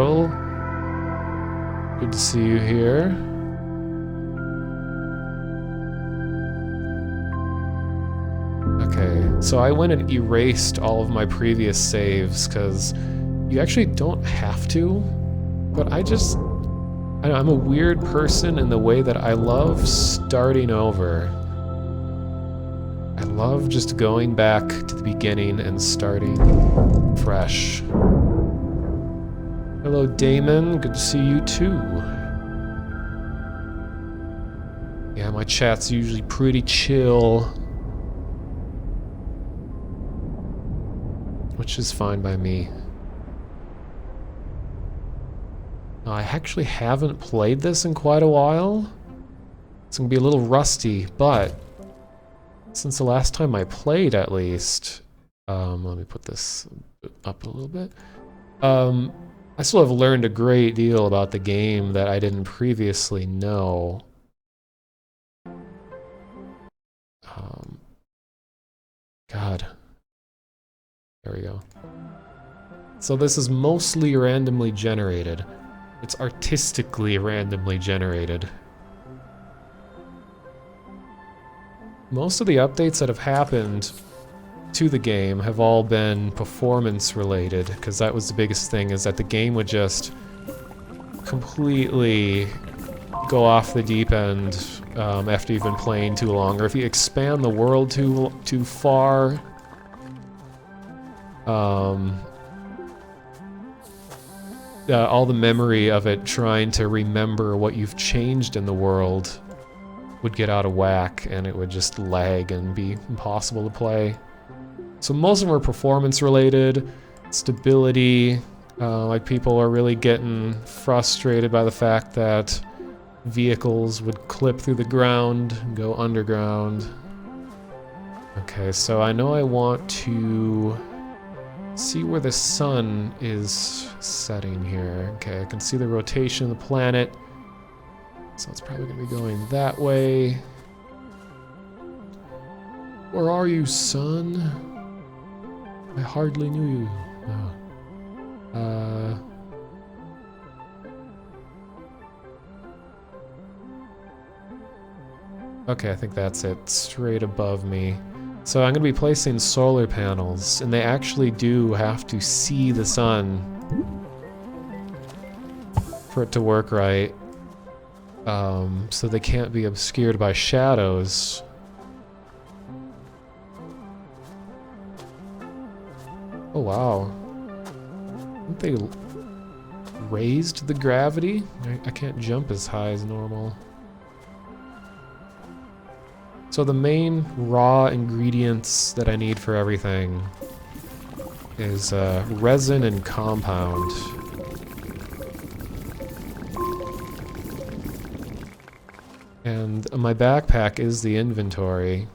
Well, good to see you here. Okay, so I went and erased all of my previous saves because you actually don't have to, but I'm a weird person in the way that I love starting over. I love just going back to the beginning and starting fresh. Hello, Damon. Good to see you too. Yeah, my chat's usually pretty chill, which is fine by me. I actually haven't played this in quite a while. It's gonna be a little rusty, but since the last time I played, at least, let me put this up a little bit. I still have learned a great deal about the game that I didn't previously know. God. There we go. So this is mostly randomly generated. It's artistically randomly generated. Most of the updates that have happened to the game have all been performance related, because that was the biggest thing, is that the game would just completely go off the deep end after you've been playing too long, or if you expand the world too far. All the memory of it trying to remember what you've changed in the world would get out of whack, and it would just lag and be impossible to play. So most of them are performance related, stability, like people are really getting frustrated by the fact that vehicles would clip through the ground and go underground. Okay, so I know I want to see where the sun is setting here. Okay, I can see the rotation of the planet, so it's probably gonna be going that way. Where are you, sun? I hardly knew you. Oh. Okay, I think that's it. Straight above me. So I'm going to be placing solar panels, and they actually do have to see the sun for it to work right. So they can't be obscured by shadows. Oh wow. I think they raised the gravity? I can't jump as high as normal. So the main raw ingredients that I need for everything is resin and compound. And my backpack is the inventory.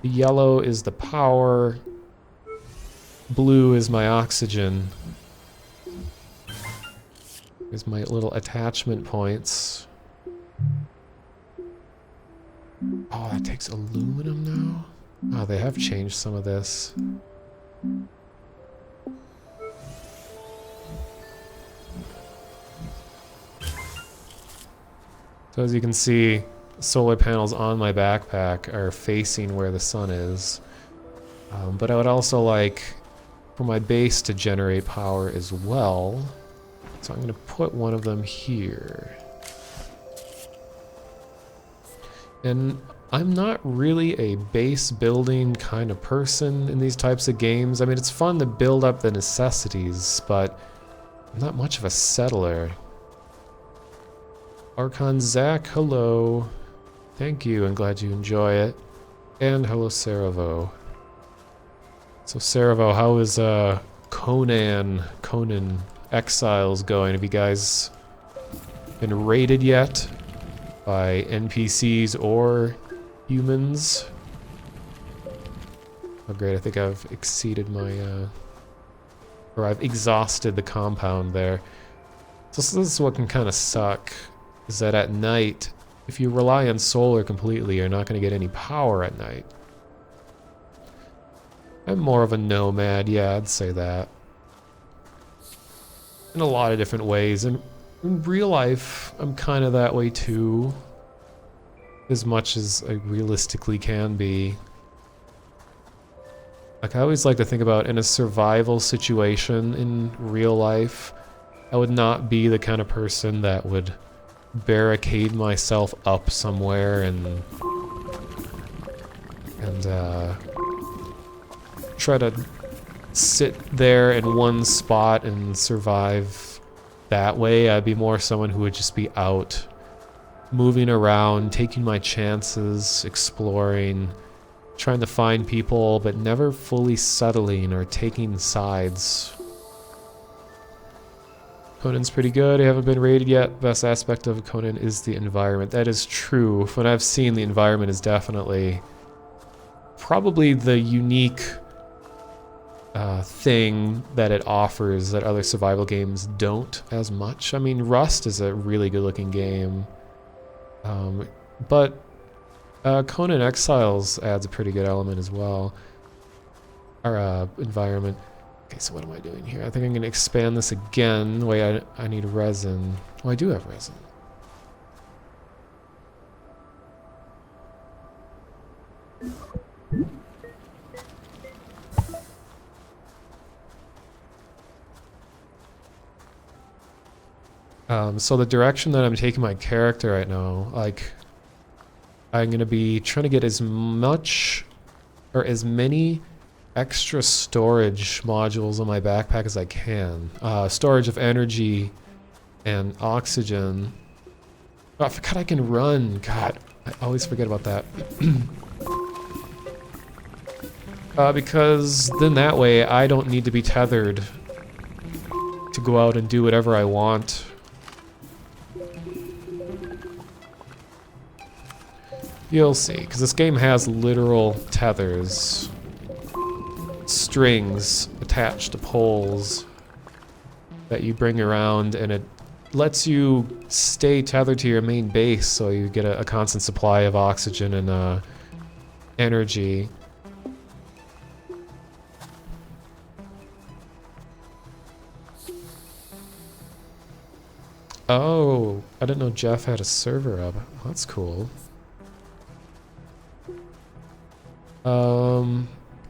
The yellow is the power. Blue is my oxygen. There's my little attachment points. Oh, that takes aluminum now? Oh, they have changed some of this. So as you can see, solar panels on my backpack are facing where the sun is. But I would also like for my base to generate power as well. So I'm going to put one of them here. And I'm not really a base building kind of person in these types of games. I mean, it's fun to build up the necessities, but I'm not much of a settler. Archon Zach, hello. Thank you, and glad you enjoy it. And hello, Saravo. So Saravo, how is Conan Exiles going? Have you guys been raided yet by NPCs or humans? Oh great, I think I've exceeded my or I've exhausted the compound there. So this is what can kind of suck, is that at night, if you rely on solar completely, you're not going to get any power at night. I'm more of a nomad, yeah, I'd say that. in a lot of different ways. And in real life, I'm kind of that way too, as much as I realistically can be. Like, I always like to think about in a survival situation in real life, I would not be the kind of person that would barricade myself up somewhere and try to sit there in one spot and survive that way. I'd be more someone who would just be out, moving around, taking my chances, exploring, trying to find people, but never fully settling or taking sides. Conan's pretty good. I haven't been raided yet. Best aspect of Conan is the environment. That is true. From what I've seen, the environment is definitely probably the unique thing that it offers that other survival games don't as much. I mean, Rust is a really good looking game, but Conan Exiles adds a pretty good element as well. Our environment. Okay, so what am I doing here? I think I'm going to expand this again. Wait, I need resin. Oh, I do have resin. So the direction that I'm taking my character right now, like, I'm going to be trying to get as much or as many extra storage modules on my backpack as I can. Storage of energy and oxygen. Oh, I forgot I can run. God, I always forget about that. Because then that way I don't need to be tethered to go out and do whatever I want. You'll see, because this game has literal tethers. Strings attached to poles that you bring around, and it lets you stay tethered to your main base so you get a constant supply of oxygen and energy. Oh, I didn't know Jeff had a server up. That's cool.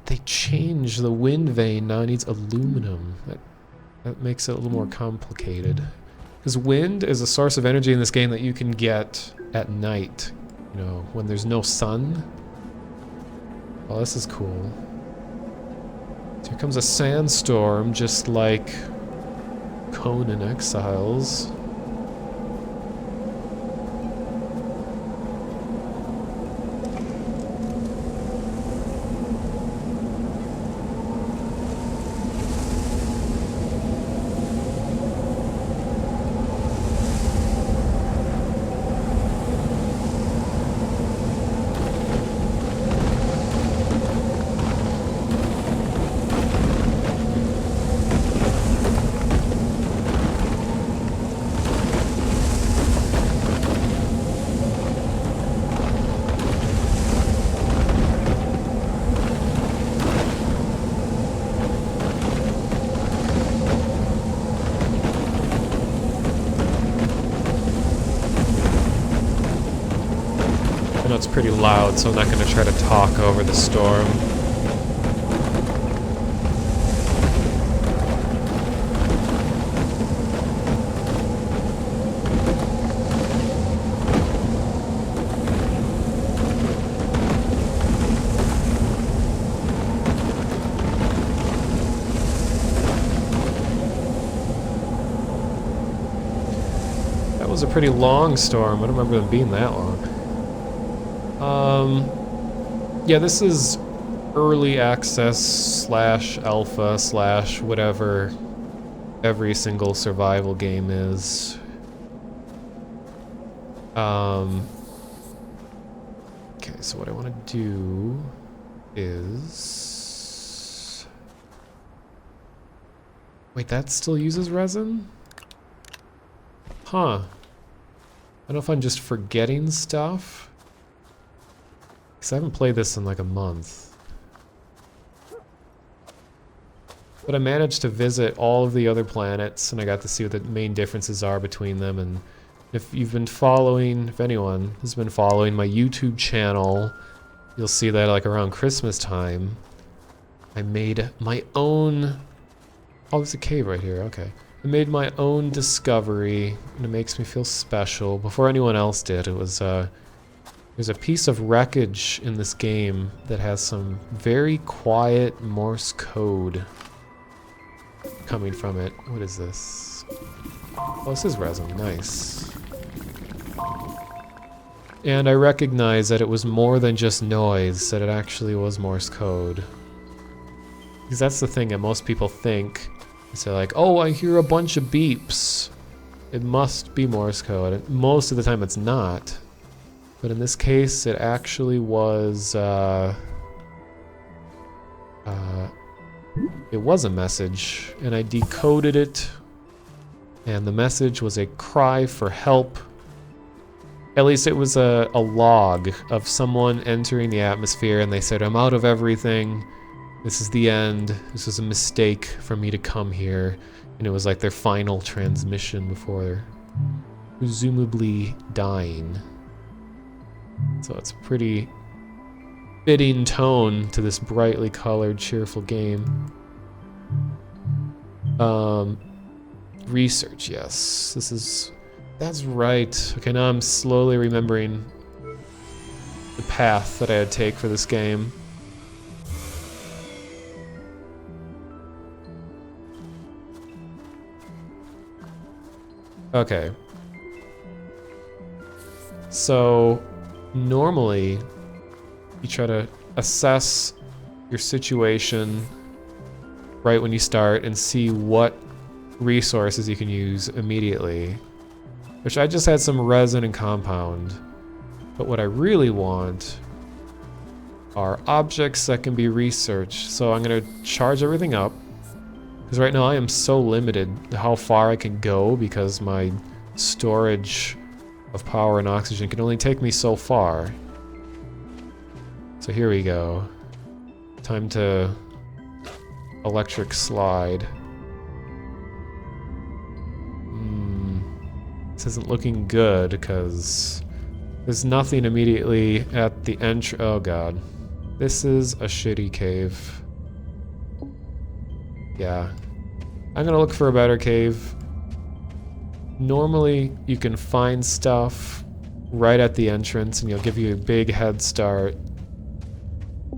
They changed the wind vane, now it needs aluminum. That makes it a little more complicated. Because wind is a source of energy in this game that you can get at night, you know, when there's no sun. Oh, this is cool. So here comes a sandstorm, just like Conan Exiles. It's pretty loud, so I'm not going to try to talk over the storm. That was a pretty long storm. I don't remember them being that long. Yeah, this is early access / alpha / whatever every single survival game is. Okay, so what I want to do is... Wait, that still uses resin? Huh. I don't know if I'm just forgetting stuff. Because I haven't played this in like a month. But I managed to visit all of the other planets, and I got to see what the main differences are between them. And if you've been following, if anyone has been following my YouTube channel, you'll see that like around Christmas time, I made my own... Oh, there's a cave right here, okay. I made my own discovery, and it makes me feel special. Before anyone else did, it was, there's a piece of wreckage in this game that has some very quiet Morse code coming from it. What is this? Oh, this is resin, nice. And I recognize that it was more than just noise, that it actually was Morse code. Because that's the thing that most people think. They're like, oh, I hear a bunch of beeps. It must be Morse code. And most of the time it's not. But in this case, it actually was, it was a message. And I decoded it. And the message was a cry for help. At least it was a log of someone entering the atmosphere, and they said, I'm out of everything. This is the end. This was a mistake for me to come here. And it was like their final transmission before presumably dying. So it's a pretty fitting tone to this brightly colored, cheerful game. Research, yes. That's right. Okay, now I'm slowly remembering the path that I had to take for this game. Okay. So, normally, you try to assess your situation right when you start and see what resources you can use immediately. Which I just had some resin and compound. But what I really want are objects that can be researched. So I'm going to charge everything up. Because right now I am so limited to how far I can go because my storage of power and oxygen can only take me so far. So here we go. Time to electric slide. This isn't looking good because there's nothing immediately at the entry. Oh god. This is a shitty cave. Yeah. I'm gonna look for a better cave. Normally, you can find stuff right at the entrance and it'll give you a big head start.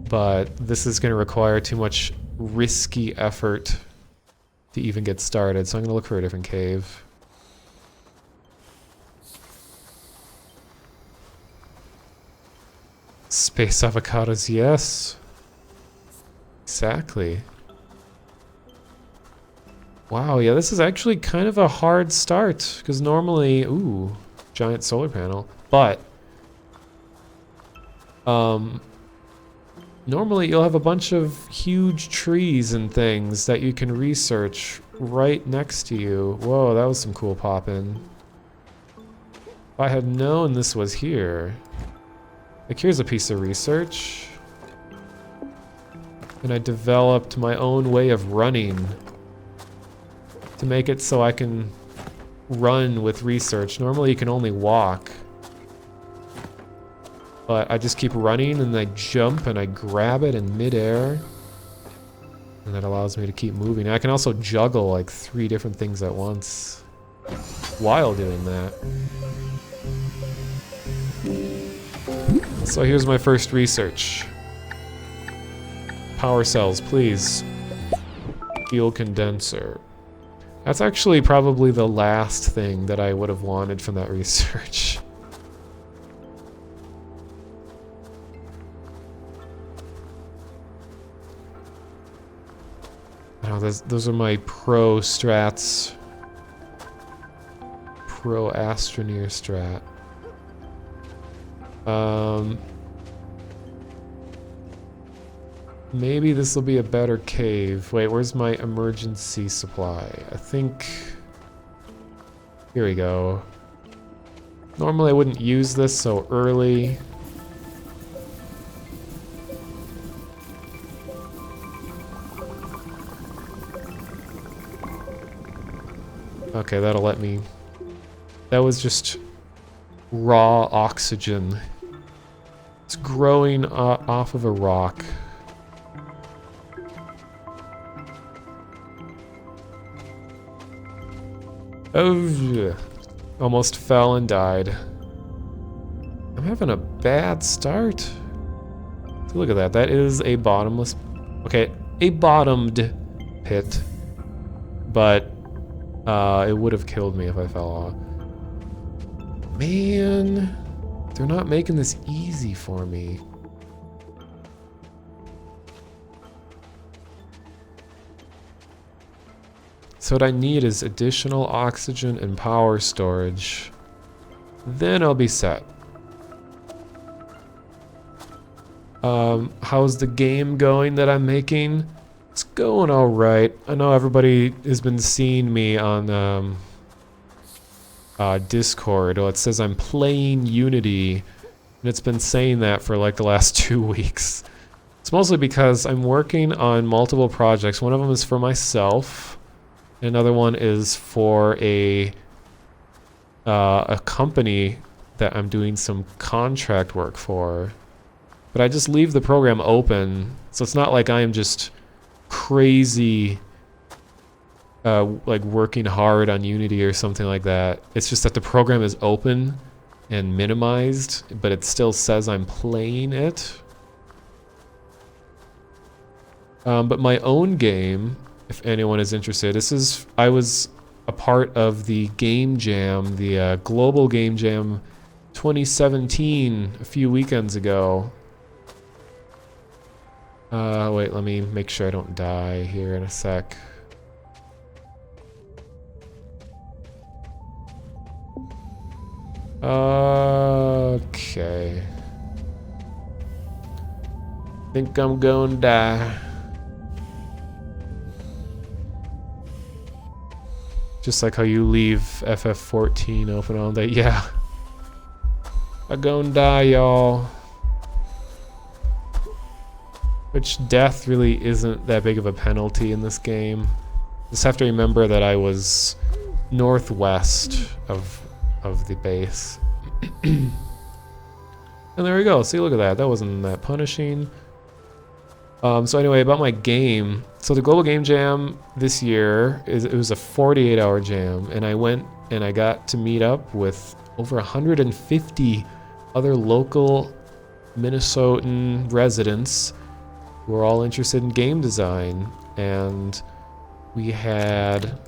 But this is gonna require too much risky effort to even get started, so I'm gonna look for a different cave. Space avocados, yes. Exactly. Wow, yeah, this is actually kind of a hard start, because normally, ooh, giant solar panel, but, normally you'll have a bunch of huge trees and things that you can research right next to you. Whoa, that was some cool poppin'. If I had known this was here, like here's a piece of research, and I developed my own way of running to make it so I can run with research. Normally you can only walk, but I just keep running and I jump and I grab it in midair, and that allows me to keep moving. I can also juggle like 3 different things at once while doing that. So here's my first research. Power cells, please. Fuel condenser. That's actually probably the last thing that I would have wanted from that research. Oh, those are my pro strats. Pro Astroneer strat. Maybe this will be a better cave. Wait, where's my emergency supply? I think... Here we go. Normally I wouldn't use this so early. Okay, that'll let me... That was just raw oxygen. It's growing off of a rock. Oh, almost fell and died. I'm having a bad start. So look at that. That is a bottomless... Okay, a bottomed pit. But it would have killed me if I fell off. Man, they're not making this easy for me. So what I need is additional oxygen and power storage. Then I'll be set. How's the game going that I'm making? It's going all right. I know everybody has been seeing me on Discord. Well, it says I'm playing Unity, and it's been saying that for like the last 2 weeks. It's mostly because I'm working on multiple projects. One of them is for myself. Another one is for a company that I'm doing some contract work for. But I just leave the program open, so it's not like I am just crazy like working hard on Unity or something like that. It's just that the program is open and minimized, but it still says I'm playing it. But my own game, if anyone is interested, I was a part of the Game Jam, the Global Game Jam 2017 a few weekends ago. Wait, let me make sure I don't die here in a sec. Okay. Think I'm gonna die. Just like how you leave FF14 open all day. Yeah. I gonna die, y'all. Which death really isn't that big of a penalty in this game. Just have to remember that I was northwest of the base. And there we go. See, look at that. That wasn't that punishing. So anyway, about my game. So the Global Game Jam this year, it was a 48-hour jam, and I went and I got to meet up with over 150 other local Minnesotan residents who are all interested in game design, and we had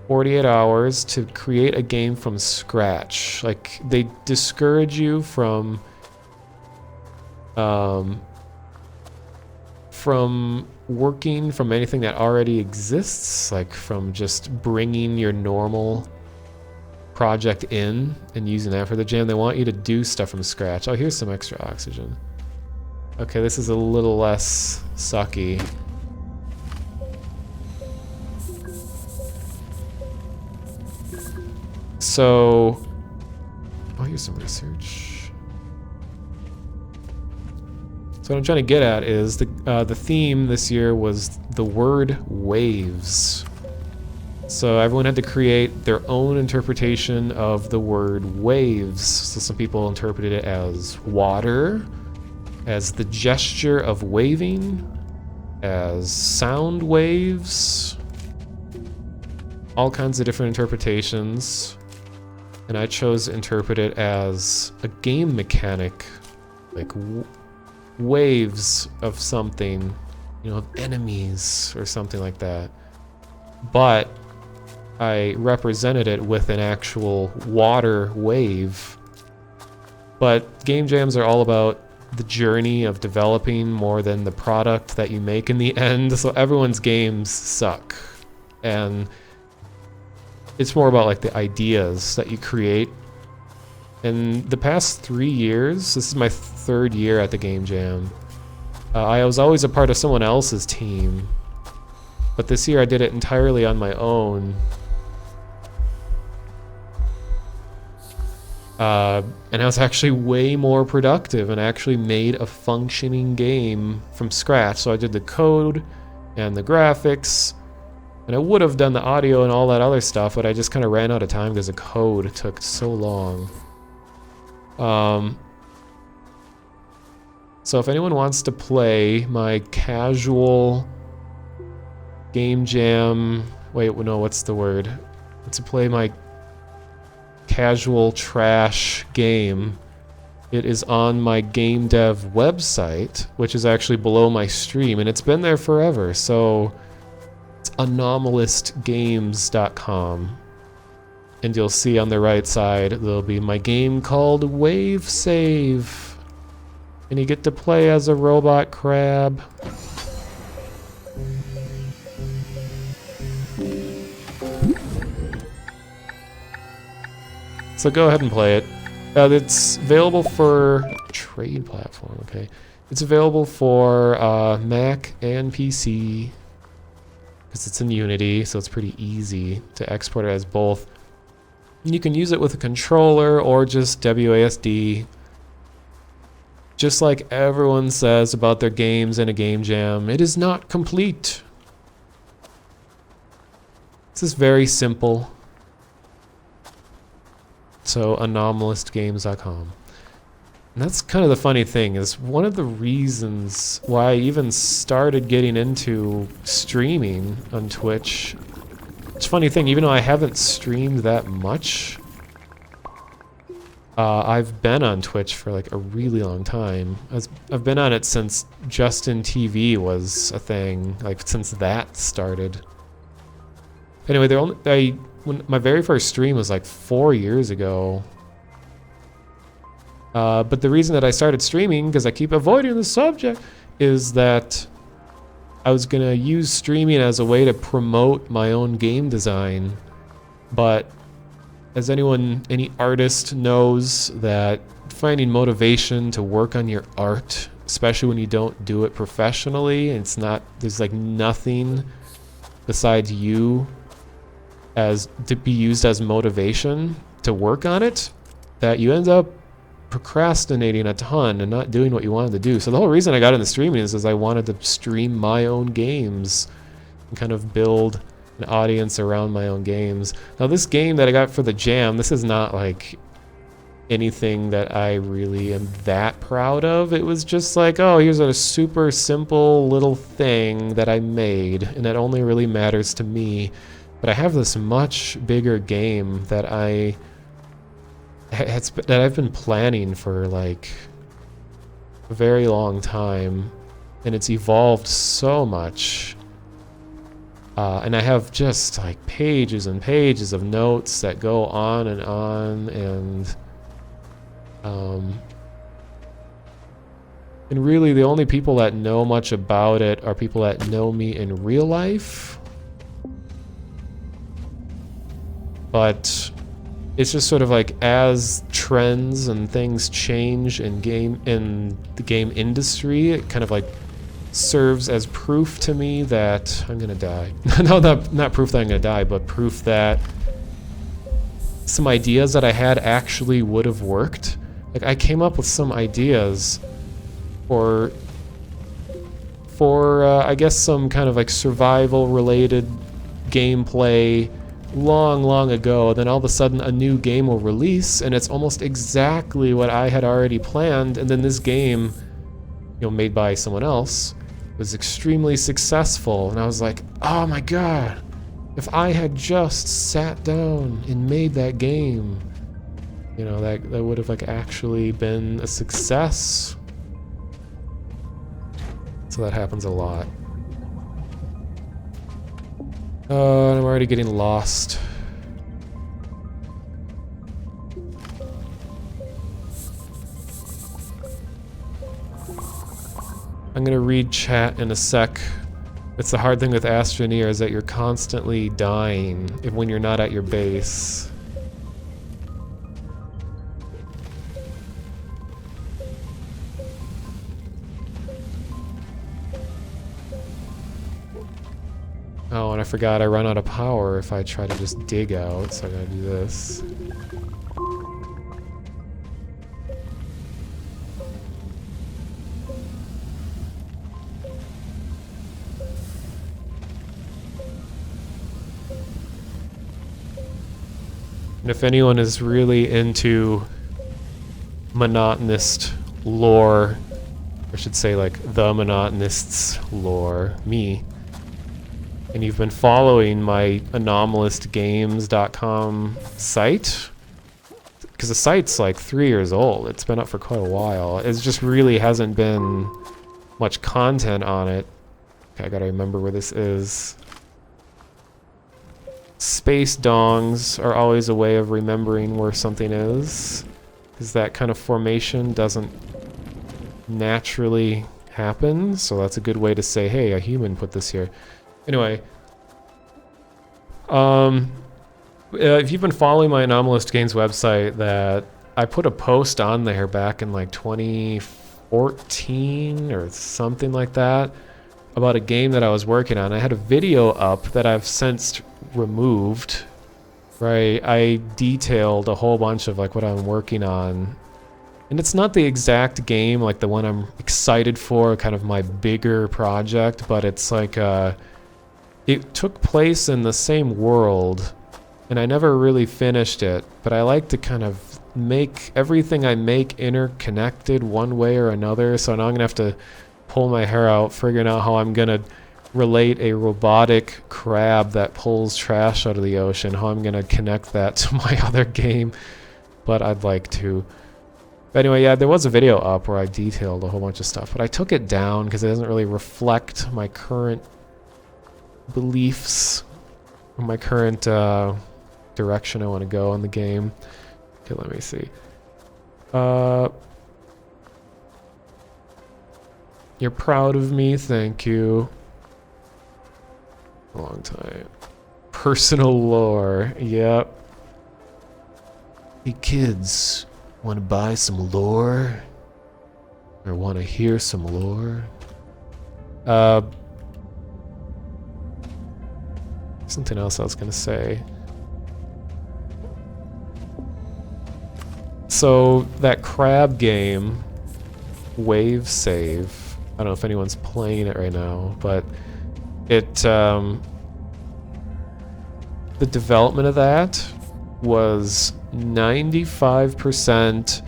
48 hours to create a game from scratch. Like, they discourage you from working from anything that already exists, like from just bringing your normal project in and using that for the jam. They want you to do stuff from scratch. Oh, here's some extra oxygen. Okay, this is a little less sucky. So, oh, here's some research. So what I'm trying to get at is the theme this year was the word waves. So everyone had to create their own interpretation of the word waves. So some people interpreted it as water, as the gesture of waving, as sound waves, all kinds of different interpretations. And I chose to interpret it as a game mechanic, like waves of something, you know, of enemies or something like that. But I represented it with an actual water wave. But game jams are all about the journey of developing more than the product that you make in the end. So everyone's games suck. And it's more about like the ideas that you create. In the past 3 years, this is my 3rd year at the Game Jam, I was always a part of someone else's team. But this year I did it entirely on my own. And I was actually way more productive and actually made a functioning game from scratch. So I did the code and the graphics And I would have done the audio and all that other stuff, but I just kind of ran out of time because the code took so long. So if anyone wants to play my casual game jam... Wait, no, what's the word? To play my casual trash game, it is on my game dev website, which is actually below my stream, and it's been there forever. So it's anomalistgames.com, and you'll see on the right side there'll be my game called Wave Save, and you get to play as a robot crab. So go ahead and play it. It's available for trade platform, okay. It's available for Mac and PC, because it's in Unity, so it's pretty easy to export it as both. And you can use it with a controller or just WASD. Just like everyone says about their games in a game jam, it is not complete. This is very simple. So anomalistgames.com. And that's kind of the funny thing, is one of the reasons why I even started getting into streaming on Twitch. It's a funny thing, even though I haven't streamed that much, I've been on Twitch for like a really long time. I've been on it since Justin TV was a thing, like since that started. Anyway, when my very first stream was like 4 years ago. But the reason that I started streaming, because I keep avoiding the subject, is that I was gonna use streaming as a way to promote my own game design. But as any artist knows, that finding motivation to work on your art, especially when you don't do it professionally, and there's like nothing besides you as to be used as motivation to work on it, that you end up procrastinating a ton and not doing what you wanted to do. So the whole reason I got into streaming is I wanted to stream my own games and kind of build an audience around my own games. Now this game that I got for the jam, this is not like anything that I really am that proud of. It was just like, oh, here's a super simple little thing that I made, and that only really matters to me. But I have this much bigger game that I've been planning for like a very long time, and it's evolved so much. And I have just like pages and pages of notes that go on, and really the only people that know much about it are people that know me in real life. But it's just sort of like, as trends and things change in the game industry, it kind of like serves as proof to me that I'm gonna die. No, not proof that I'm gonna die, but proof that some ideas that I had actually would have worked. Like, I came up with some ideas for I guess some kind of like survival related gameplay long ago. Then all of a sudden a new game will release, and it's almost exactly what I had already planned, and then this game, made by someone else, was extremely successful, and I was like, oh my god, if I had just sat down and made that game, that would have like actually been a success. So that happens a lot. And I'm already getting lost. I'm gonna read chat in a sec. It's the hard thing with Astroneer, is that you're constantly dying when you're not at your base. Oh, and I forgot I run out of power if I try to just dig out, so I gotta do this. And if anyone is really into monotonist lore, I should say like the monotonist's lore, me, and you've been following my anomalistgames.com site, because the site's like 3 years old. It's been up for quite a while. It just really hasn't been much content on it. Okay, I gotta remember where this is. Space dongs are always a way of remembering where something is, because that kind of formation doesn't naturally happen, so that's a good way to say, hey, a human put this here. Anyway, if you've been following my Anomalist Games website, that I put a post on there back in like 2014 or something like that about a game that I was working on. I had a video up that I've since removed, right? I detailed a whole bunch of like what I'm working on, and it's not the exact game like the one I'm excited for, kind of my bigger project, but it's like it took place in the same world, and I never really finished it, but I like to kind of make everything I make interconnected one way or another, so now I'm gonna have to pull my hair out figuring out how I'm gonna relate a robotic crab that pulls trash out of the ocean, how I'm gonna connect that to my other game, but I'd like to. But anyway, yeah, there was a video up where I detailed a whole bunch of stuff, but I took it down because it doesn't really reflect my current beliefs or my current direction I want to go in the game. Okay, let me see. You're proud of me, thank you. A long time. Personal lore, yep. Hey kids, want to buy some lore? Or want to hear some lore? Something else I was gonna say. So that crab game, Wave Save, I don't know if anyone's playing it right now, but it, the development of that was 95%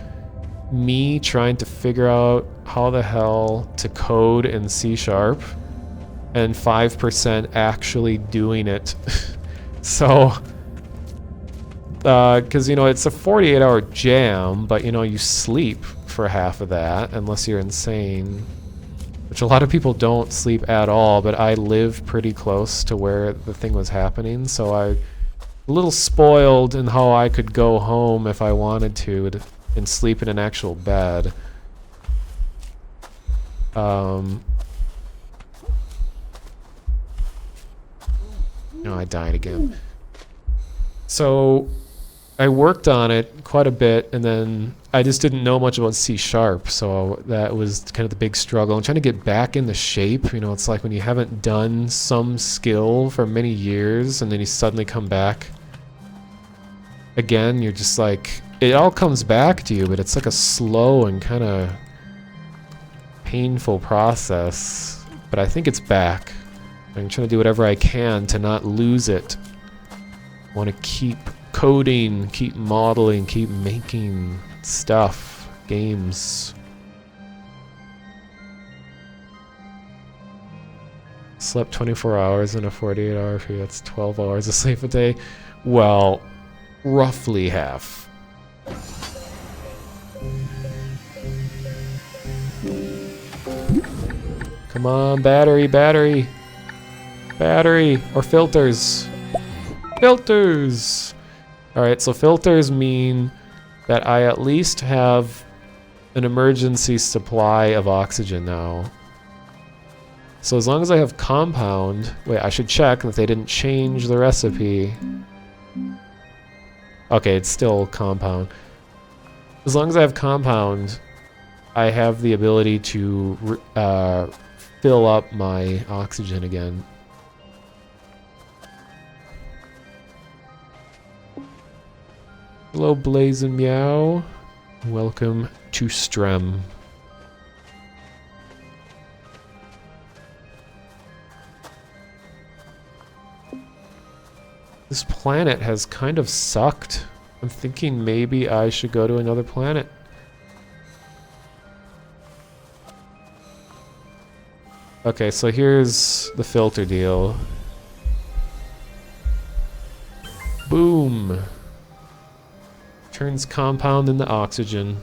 me trying to figure out how the hell to code in C#, and 5% actually doing it. So, because, you know, it's a 48-hour jam, but, you know, you sleep for half of that, unless you're insane. Which a lot of people don't sleep at all, but I live pretty close to where the thing was happening, so I'm a little spoiled in how I could go home if I wanted to and sleep in an actual bed. No, I died again. So I worked on it quite a bit, and then I just didn't know much about C#, so that was kind of the big struggle. I'm trying to get back into shape. You know, it's like when you haven't done some skill for many years, and then you suddenly come back again, you're just like, it all comes back to you, but it's like a slow and kind of painful process. But I think it's back. I'm trying to do whatever I can to not lose it. I want to keep coding, keep modeling, keep making stuff, games. Slept 24 hours in a 48-hour period. That's 12 hours of sleep a day. Well, roughly half. Come on, battery, battery. Battery, or filters. Filters! Alright, so filters mean that I at least have an emergency supply of oxygen now. So as long as I have compound... Wait, I should check that they didn't change the recipe. Okay, it's still compound. As long as I have compound, I have the ability to fill up my oxygen again. Hello, Blaze and Meow. Welcome to Strem. This planet has kind of sucked I'm thinking maybe I should go to another planet. Okay, so here's the filter deal. Boom! Turns compound into oxygen.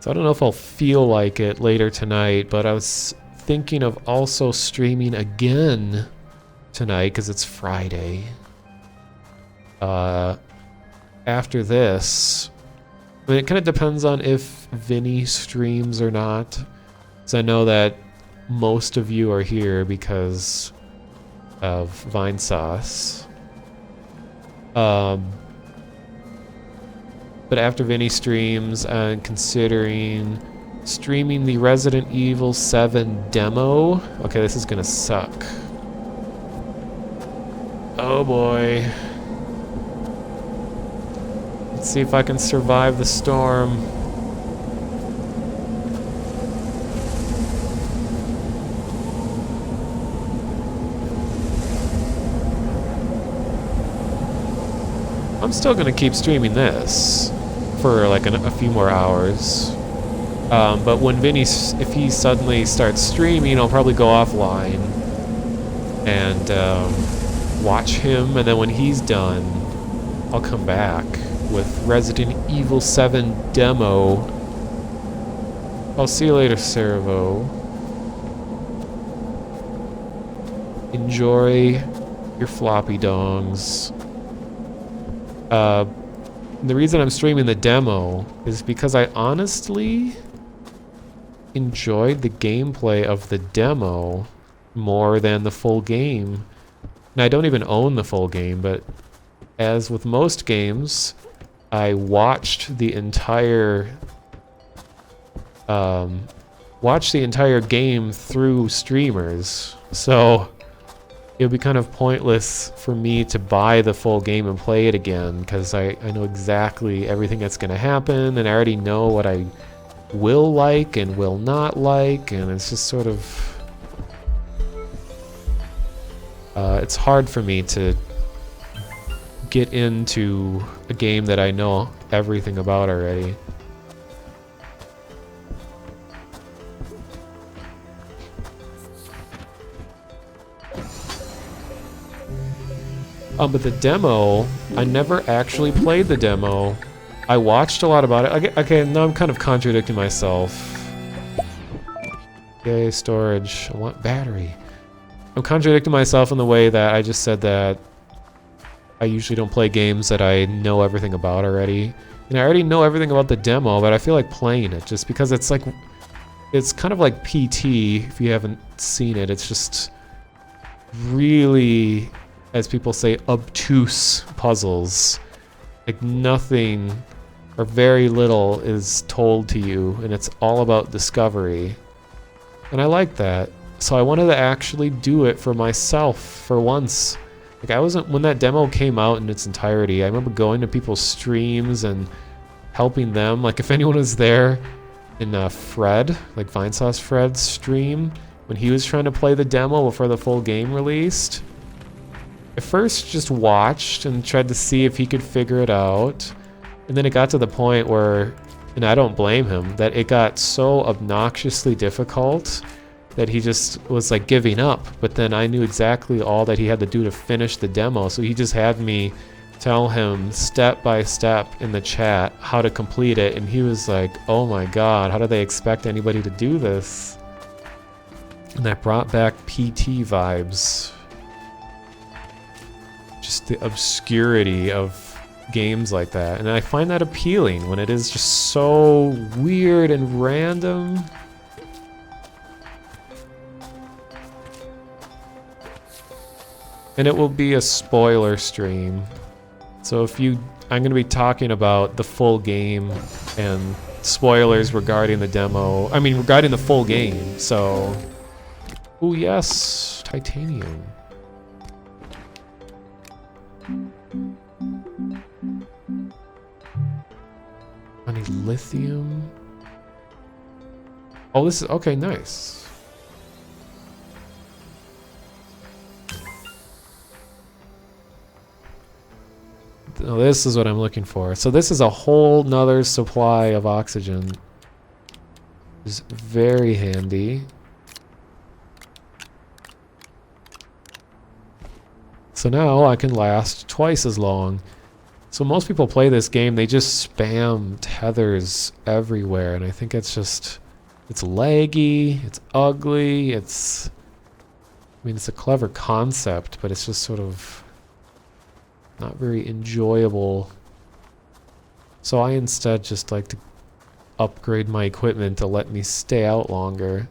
So I don't know if I'll feel like it later tonight, but I was thinking of also streaming again tonight because it's Friday. After this, I mean, it kind of depends on if Vinny streams or not. Because I know that most of you are here because of Vine Sauce. But after Vinny streams, I'm considering streaming the Resident Evil 7 demo. Okay, this is gonna suck. Oh boy. Let's see if I can survive the storm. I'm still gonna keep streaming this for like a few more hours. But when if he suddenly starts streaming, I'll probably go offline and watch him, and then when he's done, I'll come back with Resident Evil 7 demo. I'll see you later, Cervo. Enjoy your floppy dongs. The reason I'm streaming the demo is because I honestly enjoyed the gameplay of the demo more than the full game. And I don't even own the full game, but as with most games, I watched the entire game through streamers. So it would be kind of pointless for me to buy the full game and play it again, because I know exactly everything that's going to happen, and I already know what I will like and will not like, and it's just sort of... it's hard for me to get into a game that I know everything about already. But the demo, I never actually played the demo. I watched a lot about it. Okay, now I'm kind of contradicting myself. Yay, storage. I want battery. I'm contradicting myself in the way that I just said that I usually don't play games that I know everything about already. And I already know everything about the demo, but I feel like playing it just because it's like... It's kind of like PT, if you haven't seen it. It's just really, as people say, obtuse puzzles. Like nothing or very little is told to you, and it's all about discovery. And I like that. So I wanted to actually do it for myself for once. Like I wasn't, when that demo came out in its entirety, I remember going to people's streams and helping them. Like if anyone was there in Fred, like Vinesauce Fred's stream, when he was trying to play the demo before the full game released, I first just watched and tried to see if he could figure it out. And then it got to the point where, and I don't blame him, that it got so obnoxiously difficult that he just was like giving up. But then I knew exactly all that he had to do to finish the demo, so he just had me tell him step by step in the chat how to complete it, and he was like, oh my god, how do they expect anybody to do this? And that brought back PT vibes. Just the obscurity of games like that, and I find that appealing when it is just so weird and random. And it will be a spoiler stream. So if you, I'm going to be talking about the full game and spoilers regarding the demo. I mean, regarding the full game. So, oh yes, titanium. I need lithium. Oh, this is... Okay, nice. Oh, this is what I'm looking for. So this is a whole nother supply of oxygen. It's very handy. So now I can last twice as long. So most people play this game, they just spam tethers everywhere, and I think it's just... It's laggy, it's ugly, it's... I mean, it's a clever concept, but it's just sort of... not very enjoyable. So I instead just like to upgrade my equipment to let me stay out longer.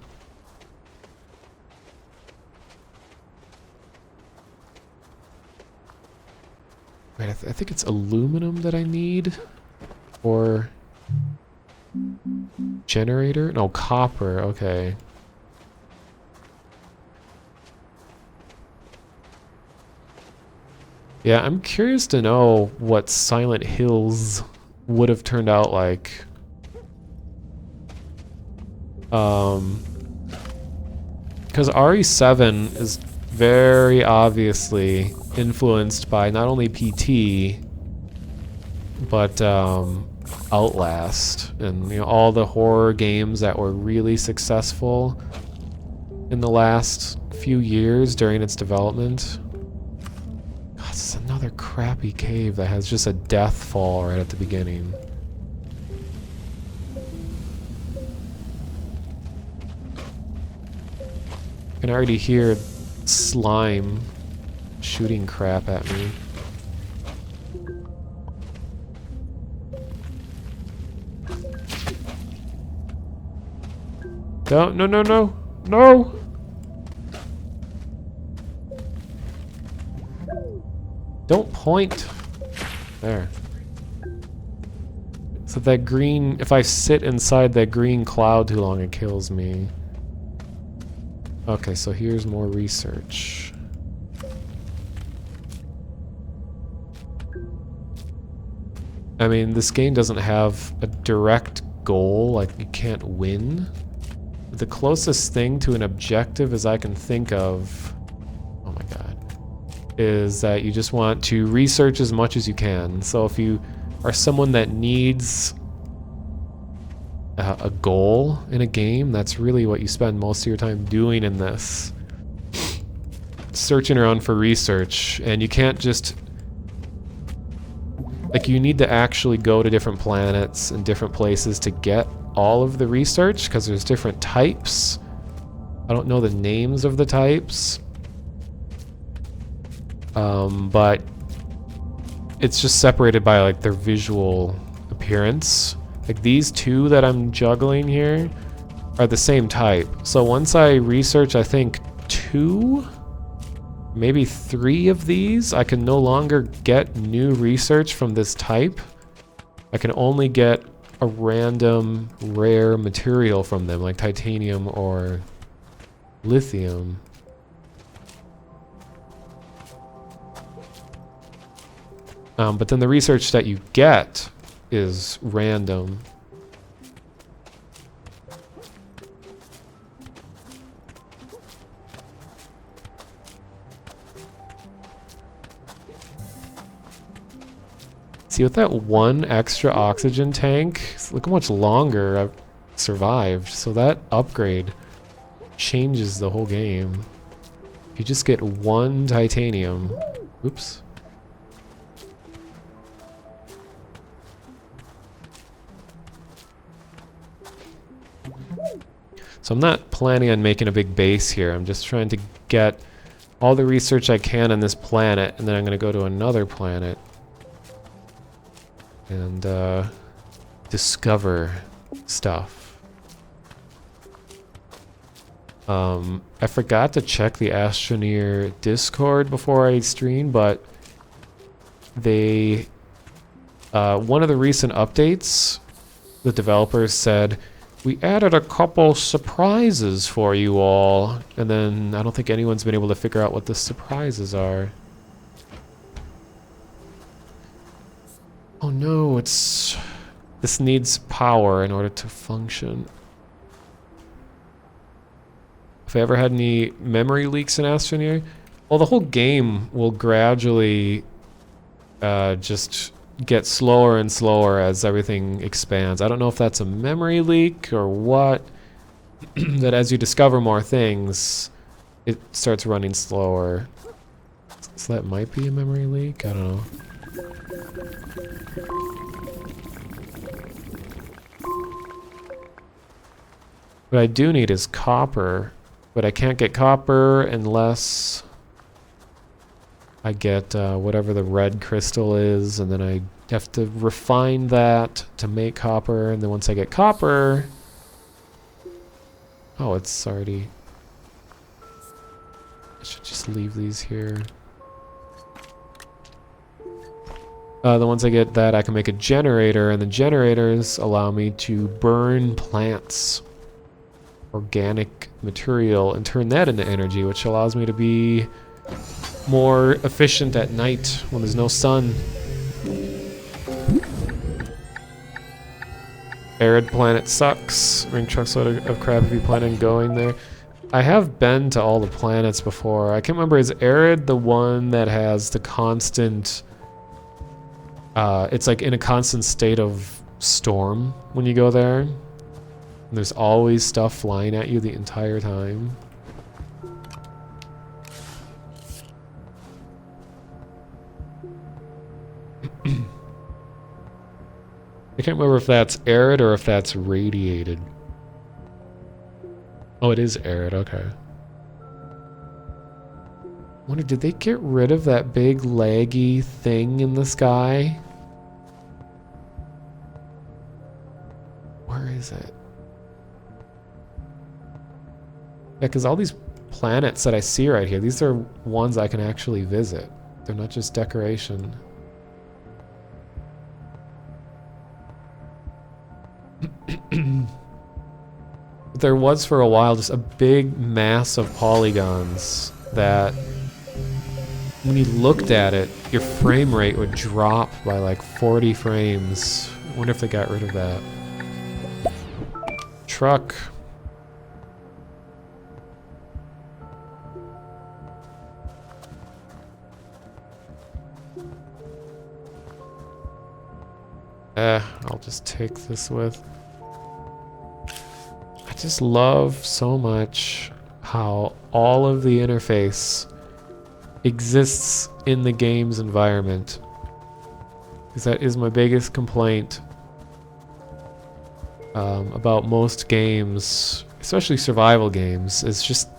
Wait, I think it's aluminum that I need? Or... generator? No, copper, okay. Yeah, I'm curious to know what Silent Hills would have turned out like. Because RE7 is very obviously influenced by not only PT, but Outlast, and you know, all the horror games that were really successful in the last few years during its development. God, this is another crappy cave that has just a death fall right at the beginning. I can already hear slime shooting crap at me. No, no, no, no, no! Don't point. There. So that green, if I sit inside that green cloud too long, it kills me. Okay, so here's more research. I mean, this game doesn't have a direct goal, like you can't win. The closest thing to an objective as I can think of, oh my god, is that you just want to research as much as you can. So if you are someone that needs a goal in a game, that's really what you spend most of your time doing in this. Searching around for research, and you can't just... Like, you need to actually go to different planets and different places to get all of the research, because there's different types. I don't know the names of the types. But it's just separated by, like, their visual appearance. Like, these two that I'm juggling here are the same type. So once I research, I think, 2, maybe 3 of these, I can no longer get new research from this type. I can only get a random rare material from them, like titanium or lithium. But then the research that you get is random. See, with that one extra oxygen tank, look how much longer I've survived. So that upgrade changes the whole game. You just get 1 titanium. Oops. So I'm not planning on making a big base here. I'm just trying to get all the research I can on this planet, and then I'm going to go to another planet and discover stuff. I forgot to check the Astroneer Discord before I streamed, but they one of the recent updates, the developers said, we added a couple surprises for you all, and then I don't think anyone's been able to figure out what the surprises are. Oh no, this needs power in order to function. if I ever had any memory leaks in Astroneer, well, the whole game will gradually just get slower and slower as everything expands. I don't know if that's a memory leak or what, that as you discover more things, it starts running slower. So that might be a memory leak, I don't know. What I do need is copper, but I can't get copper unless I get whatever the red crystal is, and then I have to refine that to make copper, and then once I get copper... Oh, it's already... I should just leave these here. Then once I get that, I can make a generator, and the generators allow me to burn plants, organic material, and turn that into energy, which allows me to be more efficient at night when there's no sun. Arid planet sucks. Bring truckload of crap if you plan on going there. I have been to all the planets before. I can't remember, is Arid the one that has the constant... it's like in a constant state of storm when you go there. And there's always stuff flying at you the entire time. I can't remember if that's arid or if that's radiated. Oh, it is arid, okay. I wonder, did they get rid of that big laggy thing in the sky? Where is it? Yeah, because all these planets that I see right here, these are ones I can actually visit. They're not just decoration. There was for a while just a big mass of polygons that when you looked at it, your frame rate would drop by like 40 frames. I wonder if they got rid of that. Truck. I'll just take this with. I just love so much how all of the interface exists in the game's environment. Because that is my biggest complaint about most games, especially survival games, is just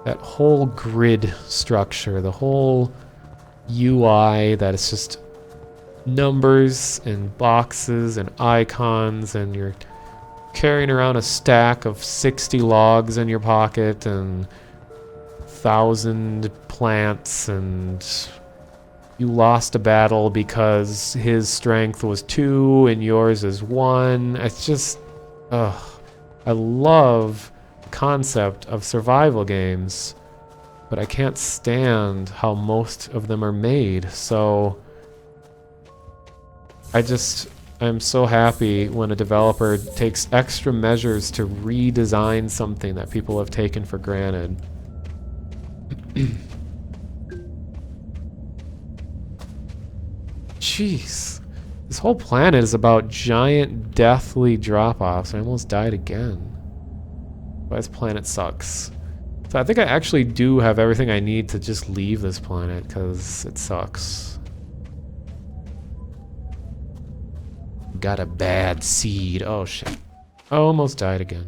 that whole grid structure, the whole UI that is just numbers and boxes and icons, and you're carrying around a stack of 60 logs in your pocket and 1,000 plants, and you lost a battle because his strength was 2 and yours is 1. It's just, ugh. I love the concept of survival games, but I can't stand how most of them are made. So I'm so happy when a developer takes extra measures to redesign something that people have taken for granted. Jeez. This whole planet is about giant deathly drop-offs. I almost died again. Why this planet sucks. So I think I actually do have everything I need to just leave this planet, because it sucks. Got a bad seed. Oh shit. I almost died again.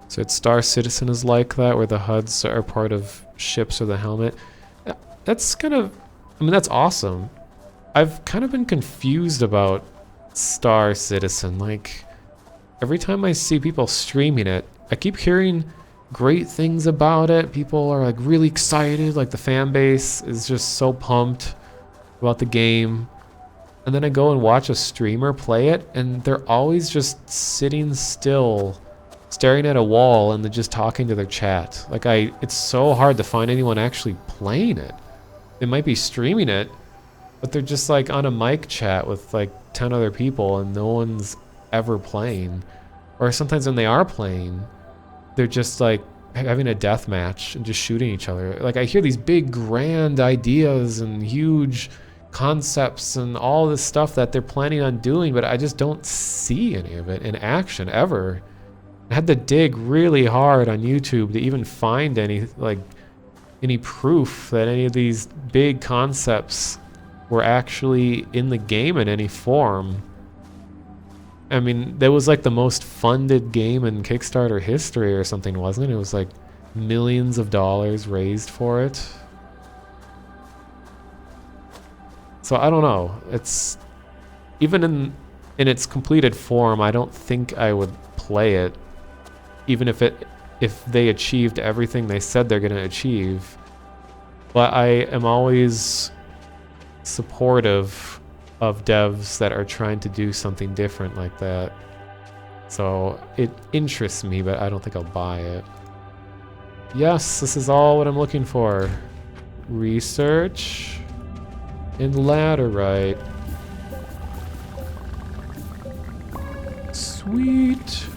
So it's Star Citizen is like that, where the HUDs are part of ships or the helmet. That's kind of, I mean, that's awesome. I've kind of been confused about Star Citizen. Like, every time I see people streaming it, I keep hearing great things about it. People are like really excited, like the fan base is just so pumped about the game. And then I go and watch a streamer play it, and they're always just sitting still, staring at a wall, and they're just talking to their chat. Like, it's so hard to find anyone actually playing it. They might be streaming it, but but they're just like on a mic chat with like 10 other people and no one's ever playing. Or sometimes when they are playing, they're just like having a death match and just shooting each other. Like I hear these big grand ideas and huge concepts and all this stuff that they're planning on doing, but I just don't see any of it in action ever. I had to dig really hard on YouTube to even find any proof that any of these big concepts were actually in the game in any form. I mean, that was like the most funded game in Kickstarter history or something, wasn't it? It was like millions of dollars raised for it. So I don't know. It's even in its completed form, I don't think I would play it, even if they achieved everything they said they're going to achieve. But I am always supportive of devs that are trying to do something different like that. So it interests me, but I don't think I'll buy it. Yes, this is all what I'm looking for. Research and laterite. Sweet.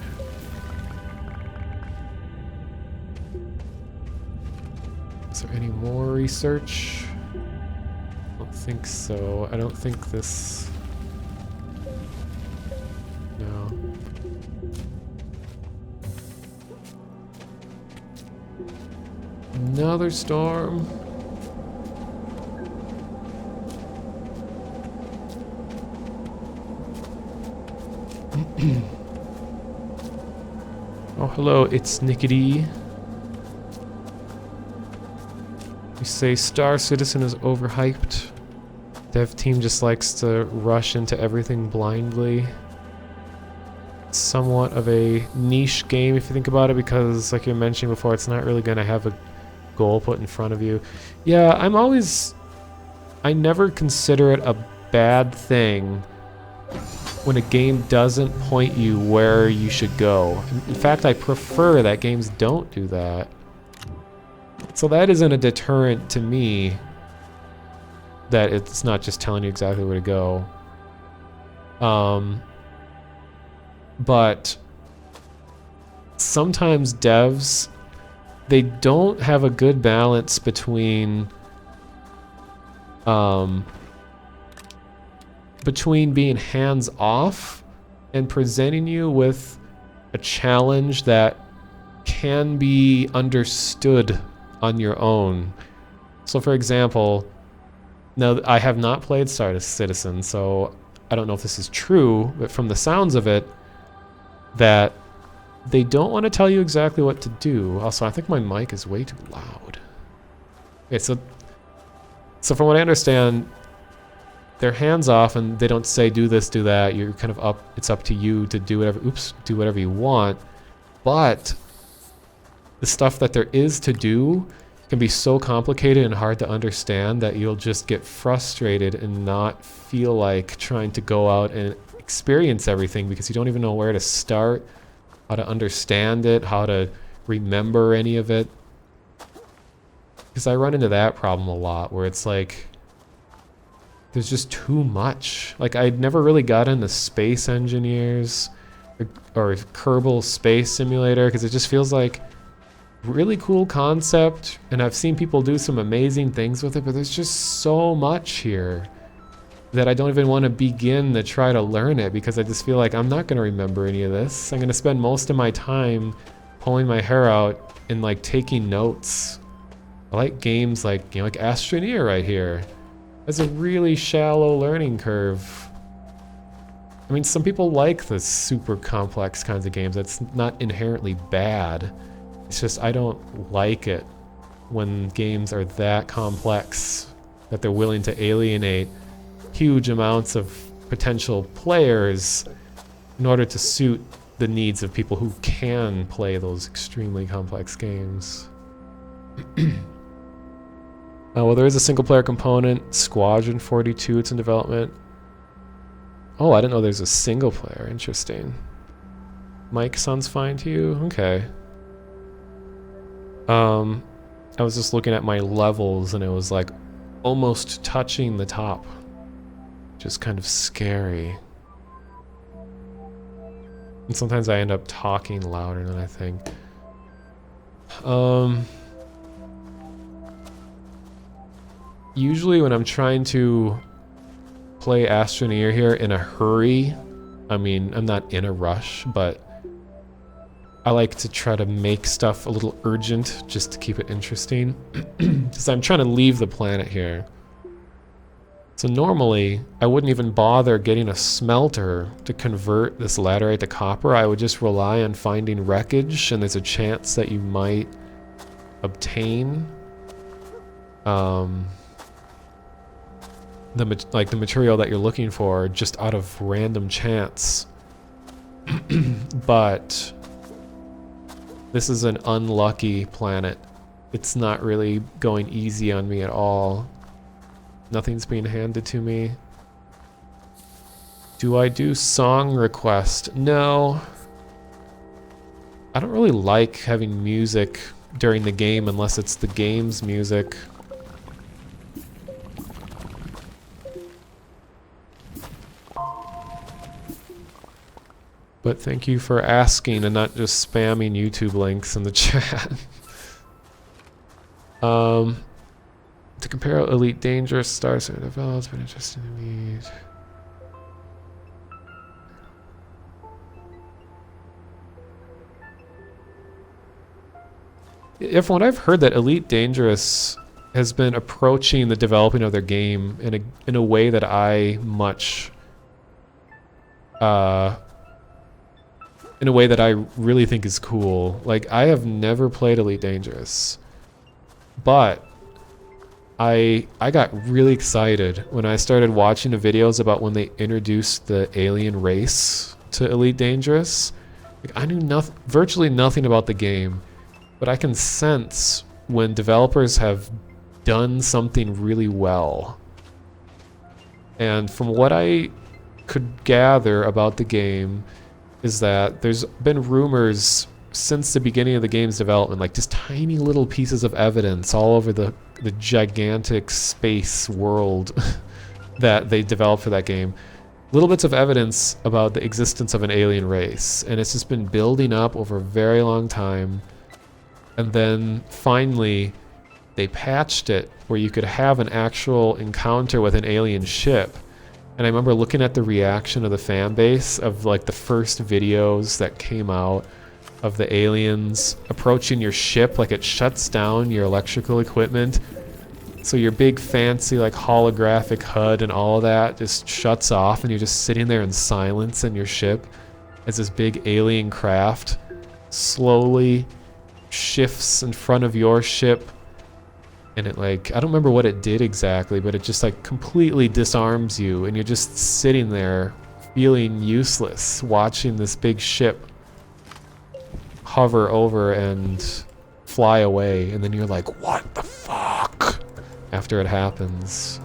Is there any more research? I don't think so. I don't think this... No. Another storm. Oh, hello, it's Nickety. You say Star Citizen is overhyped. Dev team just likes to rush into everything blindly. It's somewhat of a niche game if you think about it, because like you were mentioning before, it's not really going to have a goal put in front of you. Yeah, I never consider it a bad thing when a game doesn't point you where you should go. In fact, I prefer that games don't do that. So that isn't a deterrent to me, that it's not just telling you exactly where to go. But sometimes devs, they don't have a good balance between being hands-off and presenting you with a challenge that can be understood on your own. So for example, now I have not played Star Citizen, so I don't know if this is true, but from the sounds of it, that they don't want to tell you exactly what to do. Also, I think my mic is way too loud. Okay, so from what I understand, they're hands off and they don't say do this, do that. You're kind of up. It's up to you to do whatever you want. But the stuff that there is to do can be so complicated and hard to understand that you'll just get frustrated and not feel like trying to go out and experience everything, because you don't even know where to start, how to understand it, how to remember any of it. Because I run into that problem a lot, where it's like there's just too much. Like I'd never really got into Space Engineers or Kerbal Space Simulator, because it just feels like really cool concept, and I've seen people do some amazing things with it, but there's just so much here that I don't even want to begin to try to learn it, because I just feel like I'm not going to remember any of this. I'm going to spend most of my time pulling my hair out and like taking notes. I like games like, like Astroneer right here. That's a really shallow learning curve. I mean, some people like the super complex kinds of games. That's not inherently bad. It's just I don't like it when games are that complex that they're willing to alienate huge amounts of potential players in order to suit the needs of people who can play those extremely complex games. Well, there is a single player component, Squadron 42, it's in development. Oh, I didn't know there's a single player. Interesting. Mike sounds fine to you? Okay. I was just looking at my levels and it was like almost touching the top. which is kind of scary. And sometimes I end up talking louder than I think. Usually when I'm trying to play Astroneer here in a hurry, I mean, I'm not in a rush, but I like to try to make stuff a little urgent just to keep it interesting. Because I'm trying to leave the planet here. So normally, I wouldn't even bother getting a smelter to convert this laterite to copper. I would just rely on finding wreckage, and there's a chance that you might obtain the material that you're looking for just out of random chance. But this is an unlucky planet. It's not really going easy on me at all. Nothing's being handed to me. Do I do song request? No. I don't really like having music during the game unless it's the game's music. But thank you for asking and not just spamming YouTube links in the chat. To compare Elite Dangerous stars and developed, it's been interesting to meet. From what I've heard, that Elite Dangerous has been approaching the developing of their game in a way that I much in a way that I really think is cool. Like, I have never played Elite Dangerous, but I got really excited when I started watching the videos about when they introduced the alien race to Elite Dangerous. Like, I knew virtually nothing about the game, but I can sense when developers have done something really well. And from what I could gather about the game is that there's been rumors since the beginning of the game's development, like just tiny little pieces of evidence all over the gigantic space world that they developed for that game. Little bits of evidence about the existence of an alien race, and it's just been building up over a very long time. And then finally they patched it where you could have an actual encounter with an alien ship. And I remember looking at the reaction of the fan base of like the first videos that came out of the aliens approaching your ship. Like, it shuts down your electrical equipment, so your big fancy like holographic HUD and all of that just shuts off, and you're just sitting there in silence in your ship as this big alien craft slowly shifts in front of your ship. And it, like, I don't remember what it did exactly, but it just like completely disarms you, and you're just sitting there feeling useless watching this big ship hover over and fly away. And then you're like, what the fuck, after it happens.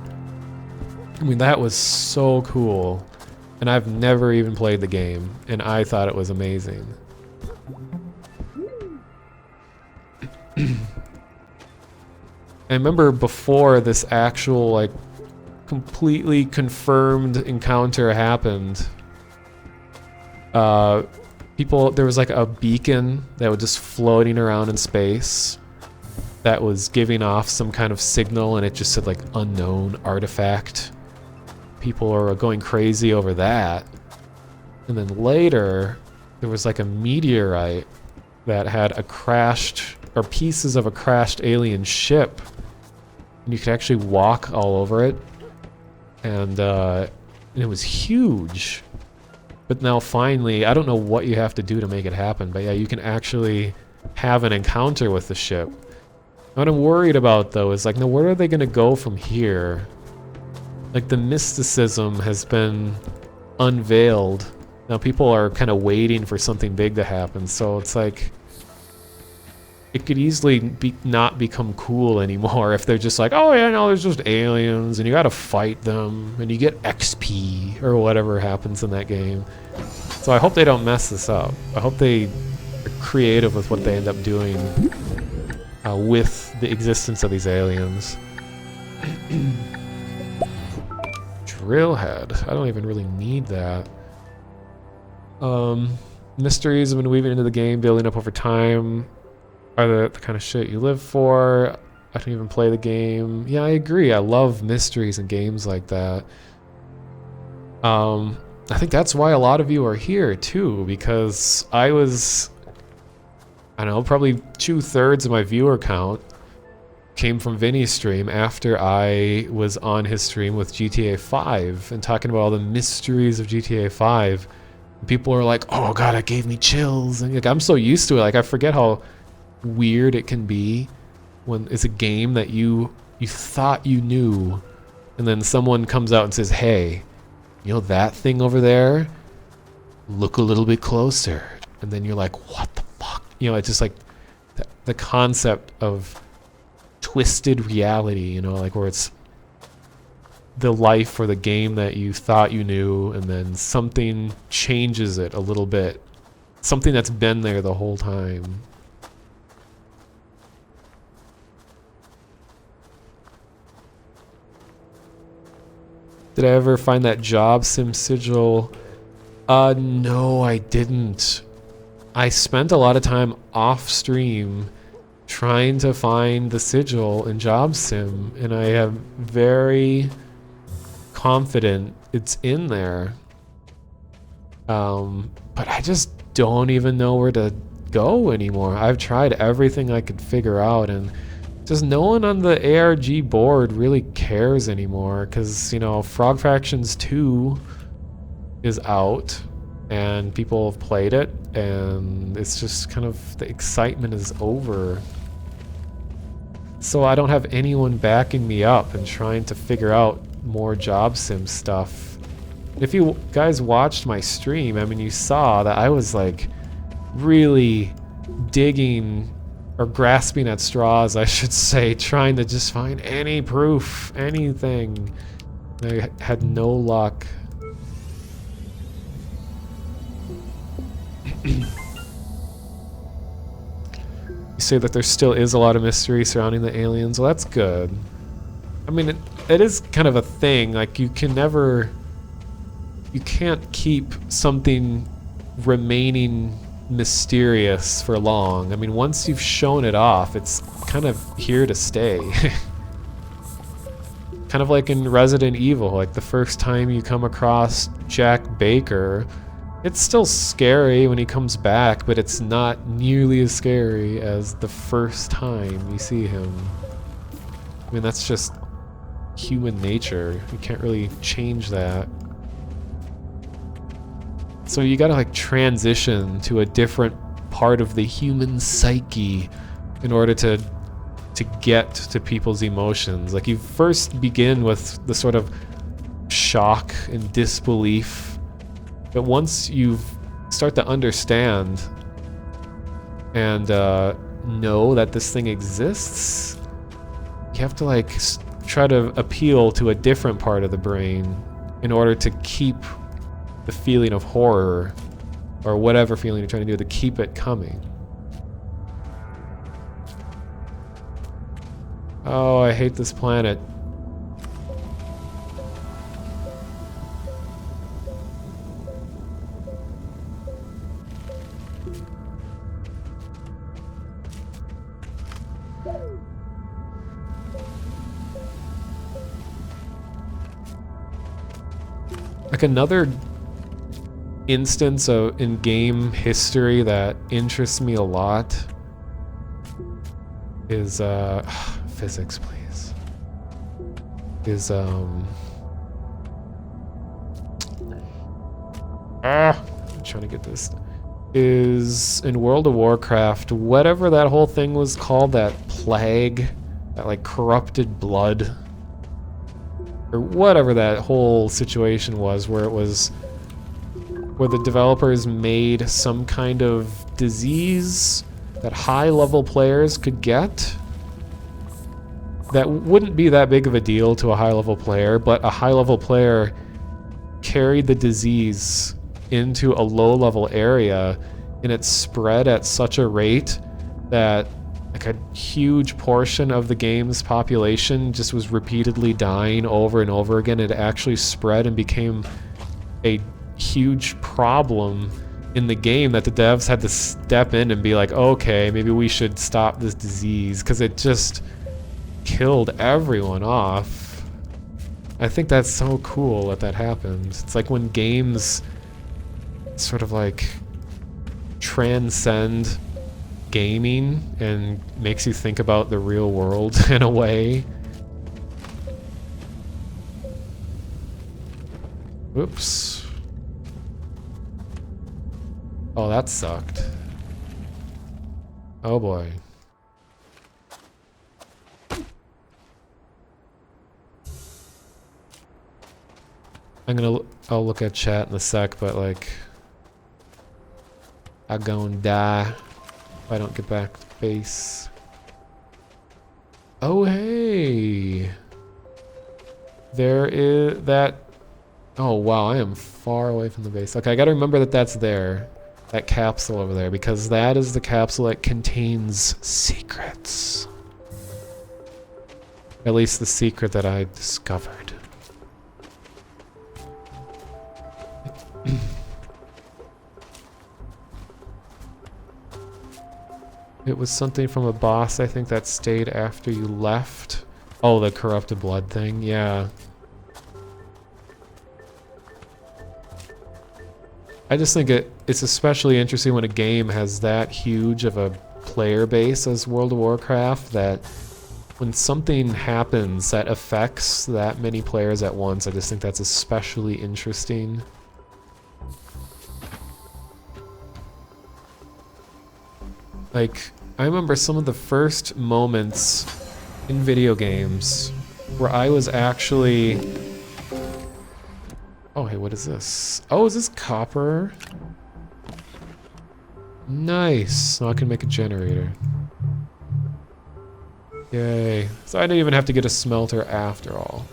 I mean, that was so cool, and I've never even played the game, and I thought it was amazing. I remember before this actual, like, completely confirmed encounter happened, there was like a beacon that was just floating around in space that was giving off some kind of signal, and it just said like unknown artifact. People are going crazy over that. And then later there was like a meteorite that had a crashed, or pieces of a crashed alien ship, and you could actually walk all over it, and it was huge. But now finally, I don't know what you have to do to make it happen, but yeah, you can actually have an encounter with the ship. What I'm worried about though is like, now where are they gonna go from here? Like, the mysticism has been unveiled. Now people are kind of waiting for something big to happen, so it's like, it could easily not become cool anymore if they're just like, oh yeah, no, there's just aliens and you gotta fight them and you get XP or whatever happens in that game. So I hope they don't mess this up. I hope they are creative with what they end up doing with the existence of these aliens. drill head. I don't even really need that. Mysteries have been weaving into the game, building up over time. Are the kind of shit you live for. I don't even play the game. Yeah, I agree. I love mysteries and games like that. I think that's why a lot of you are here too, because I was, I don't know, probably 2/3 of my viewer count came from Vinny's stream after I was on his stream with GTA 5 and talking about all the mysteries of GTA 5. People are like, oh god, that gave me chills. And like, I'm so used to it, like I forget how weird it can be when it's a game that you thought you knew, and then someone comes out and says, hey, you know that thing over there? Look a little bit closer. And then you're like, what the fuck? You know, it's just like the concept of twisted reality, you know, like where it's the life or the game that you thought you knew, and then something changes it a little bit. Something that's been there the whole time. Did I ever find that job sim sigil? No, I didn't. I spent a lot of time off stream trying to find the sigil in job sim, and I am very confident it's in there. But I just don't even know where to go anymore. I've tried everything I could figure out, and just no one on the ARG board really cares anymore, because, you know, Frog Fractions 2 is out and people have played it, and it's just kind of, the excitement is over. So I don't have anyone backing me up and trying to figure out more job sim stuff. If you guys watched my stream, I mean, you saw that I was like really digging, or grasping at straws, I should say, trying to just find any proof, anything. I had no luck. You say that there still is a lot of mystery surrounding the aliens. Well, that's good. I mean, it is kind of a thing. Like, you can't keep something remaining mysterious for long. I mean, once you've shown it off, it's kind of here to stay. Kind of like in Resident Evil, like the first time you come across Jack Baker, it's still scary when he comes back, but it's not nearly as scary as the first time you see him. I mean, that's just human nature. You can't really change that. So you gotta like transition to a different part of the human psyche in order to get to people's emotions. Like, you first begin with the sort of shock and disbelief, but once you start to understand and know that this thing exists, you have to like try to appeal to a different part of the brain in order to keep the feeling of horror, or whatever feeling you're trying to do, to keep it coming. Oh, I hate this planet. Like, another instance of in-game history that interests me a lot is physics, please. I'm trying to get this. Is in World of Warcraft, whatever that whole thing was called, that plague, that like corrupted blood, or whatever that whole situation was, where the developers made some kind of disease that high-level players could get that wouldn't be that big of a deal to a high-level player, but a high-level player carried the disease into a low-level area, and it spread at such a rate that like a huge portion of the game's population just was repeatedly dying over and over again. It actually spread and became a huge problem in the game that the devs had to step in and be like, okay, maybe we should stop this disease, because it just killed everyone off. I think that's so cool that that happens. It's like when games sort of like transcend gaming and makes you think about the real world in a way. Oops. Oh, that sucked. Oh boy. I'll look at chat in a sec, but like, I'm gonna die if I don't get back to base. Oh, hey. There is that. Oh, wow, I am far away from the base. Okay, I gotta remember that that's there. That capsule over there, because that is the capsule that contains secrets. At least the secret that I discovered. It was something from a boss, I think, that stayed after you left. Oh, the corrupted blood thing, yeah. I just think it's especially interesting when a game has that huge of a player base as World of Warcraft, that when something happens that affects that many players at once, I just think that's especially interesting. Like, I remember some of the first moments in video games where I was actually... Oh, hey, what is this? Oh, is this copper? Nice. Now I can make a generator. Yay. So I didn't even have to get a smelter after all.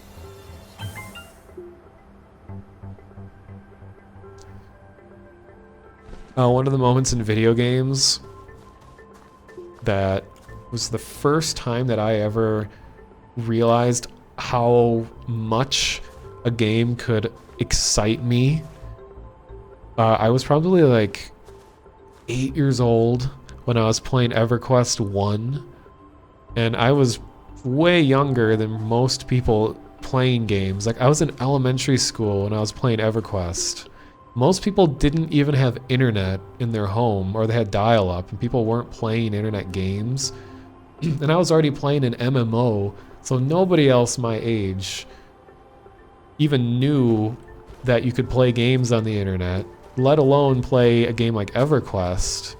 One of the moments in video games that was the first time that I ever realized how much a game could excite me. I was probably like 8 years old when I was playing EverQuest 1, and I was way younger than most people playing games. Like, I was in elementary school when I was playing EverQuest. Most people didn't even have internet in their home, or they had dial-up, and people weren't playing internet games. And I was already playing an MMO, so nobody else my age even knew that you could play games on the internet, let alone play a game like EverQuest.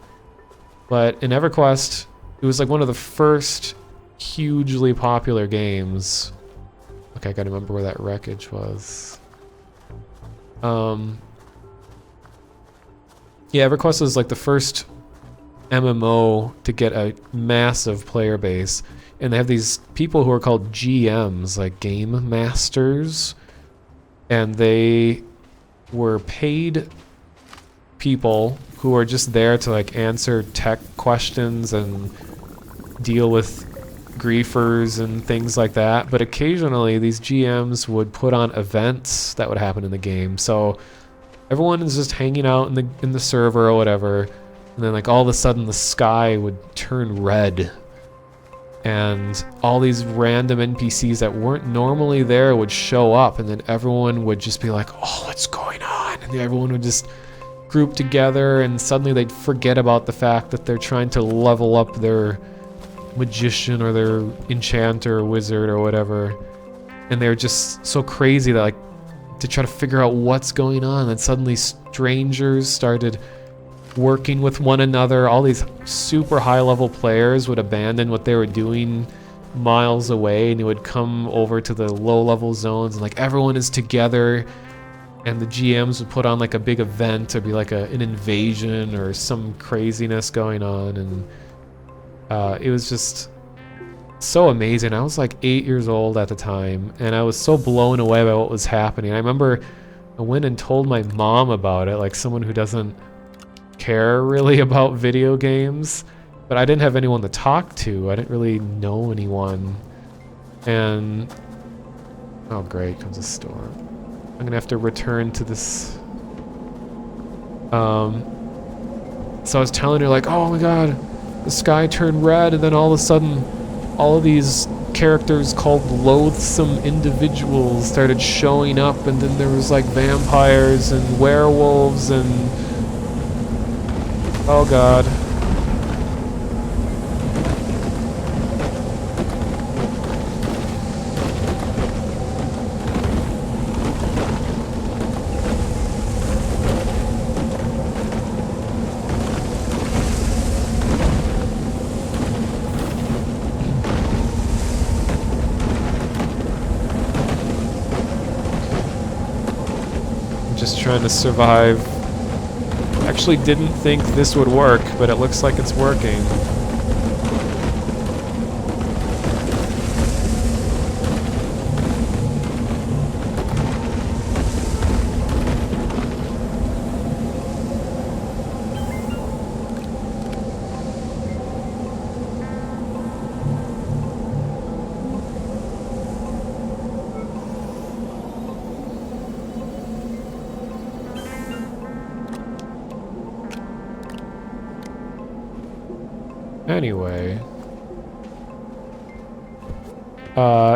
But in EverQuest, it was like one of the first hugely popular games. Okay, I gotta remember where that wreckage was. Yeah, EverQuest was like the first MMO to get a massive player base, and they have these people who are called GMs, like game masters, and they were paid people who are just there to like answer tech questions and deal with griefers and things like that. But occasionally these GMs would put on events that would happen in the game. So everyone is just hanging out in the server or whatever, and then like all of a sudden the sky would turn red, and all these random NPCs that weren't normally there would show up, and then everyone would just be like, oh, what's going on? And everyone would just group together, and suddenly they'd forget about the fact that they're trying to level up their magician or their enchanter or wizard or whatever, and they're just so crazy that like to try to figure out what's going on. And suddenly strangers started working with one another. All these super high level players would abandon what they were doing miles away, and it would come over to the low level zones, and like everyone is together, and the GMs would put on like a big event or be like an invasion or some craziness going on. And it was just so amazing. I was like 8 years old at the time, and I was so blown away by what was happening. I remember I went and told my mom about it, like someone who doesn't care really about video games, But I didn't have anyone to talk to. I didn't really know anyone. And... oh great, comes a storm. I'm gonna have to return to this... So I was telling her like, oh my god, the sky turned red, and then all of a sudden, all of these characters called loathsome individuals started showing up, and then there was like vampires and werewolves and... oh god. Trying to survive. Actually didn't think this would work, but it looks like it's working. Anyway.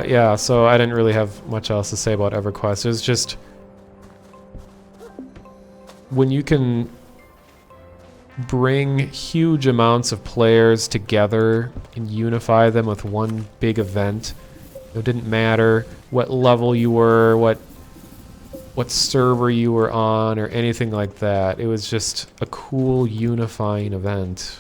Yeah, so I didn't really have much else to say about EverQuest. It was just... when you can bring huge amounts of players together and unify them with one big event, it didn't matter what level you were, what server you were on, or anything like that. It was just a cool unifying event.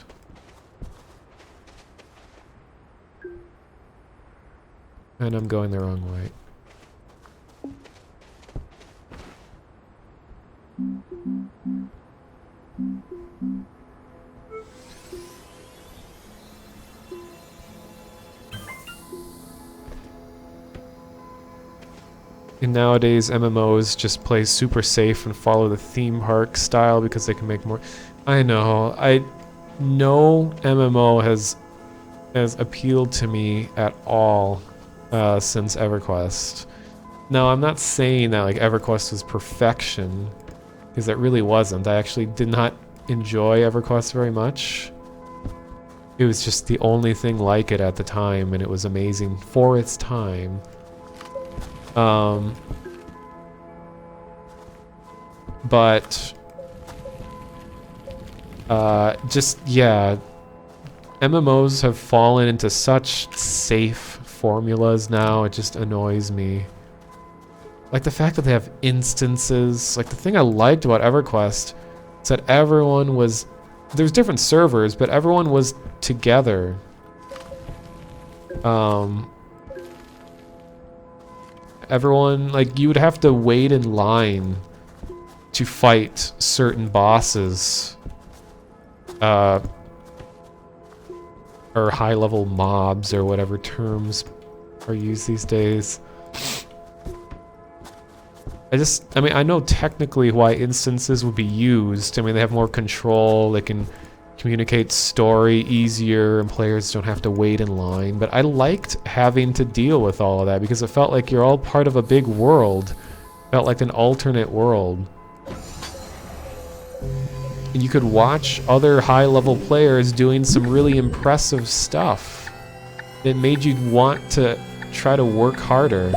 And I'm going the wrong way. And nowadays MMOs just play super safe and follow the theme park style because they can make more. I know. No MMO has appealed to me at all since EverQuest. Now, I'm not saying that like EverQuest was perfection, because it really wasn't. I actually did not enjoy EverQuest very much. It was just the only thing like it at the time, and it was amazing for its time. But just, yeah, MMOs have fallen into such safe formulas now, it just annoys me. Like the fact that they have instances, like the thing I liked about EverQuest is that everyone was, there's different servers, but everyone was together. Everyone, like, you would have to wait in line to fight certain bosses. Or high-level mobs, or whatever terms are used these days. I mean, I know technically why instances would be used. I mean, they have more control, they can communicate story easier, and players don't have to wait in line. But I liked having to deal with all of that, because it felt like you're all part of a big world. It felt like an alternate world. And you could watch other high-level players doing some really impressive stuff. It made you want to try to work harder.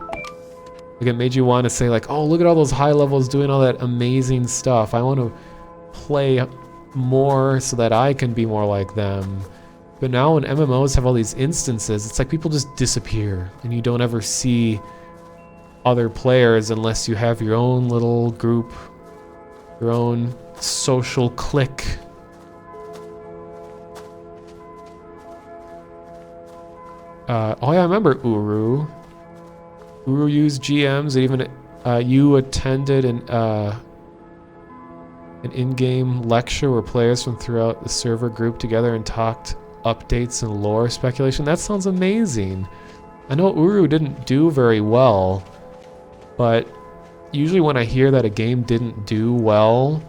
Like, it made you want to say, like, oh, look at all those high levels doing all that amazing stuff. I want to play more so that I can be more like them. But now when MMOs have all these instances, it's like people just disappear, and you don't ever see other players unless you have your own little group, your own social clique. Oh yeah, I remember Uru. Uru used GMs, and even you attended an in-game lecture where players from throughout the server grouped together and talked updates and lore speculation. That sounds amazing. I know Uru didn't do very well, but usually when I hear that a game didn't do well,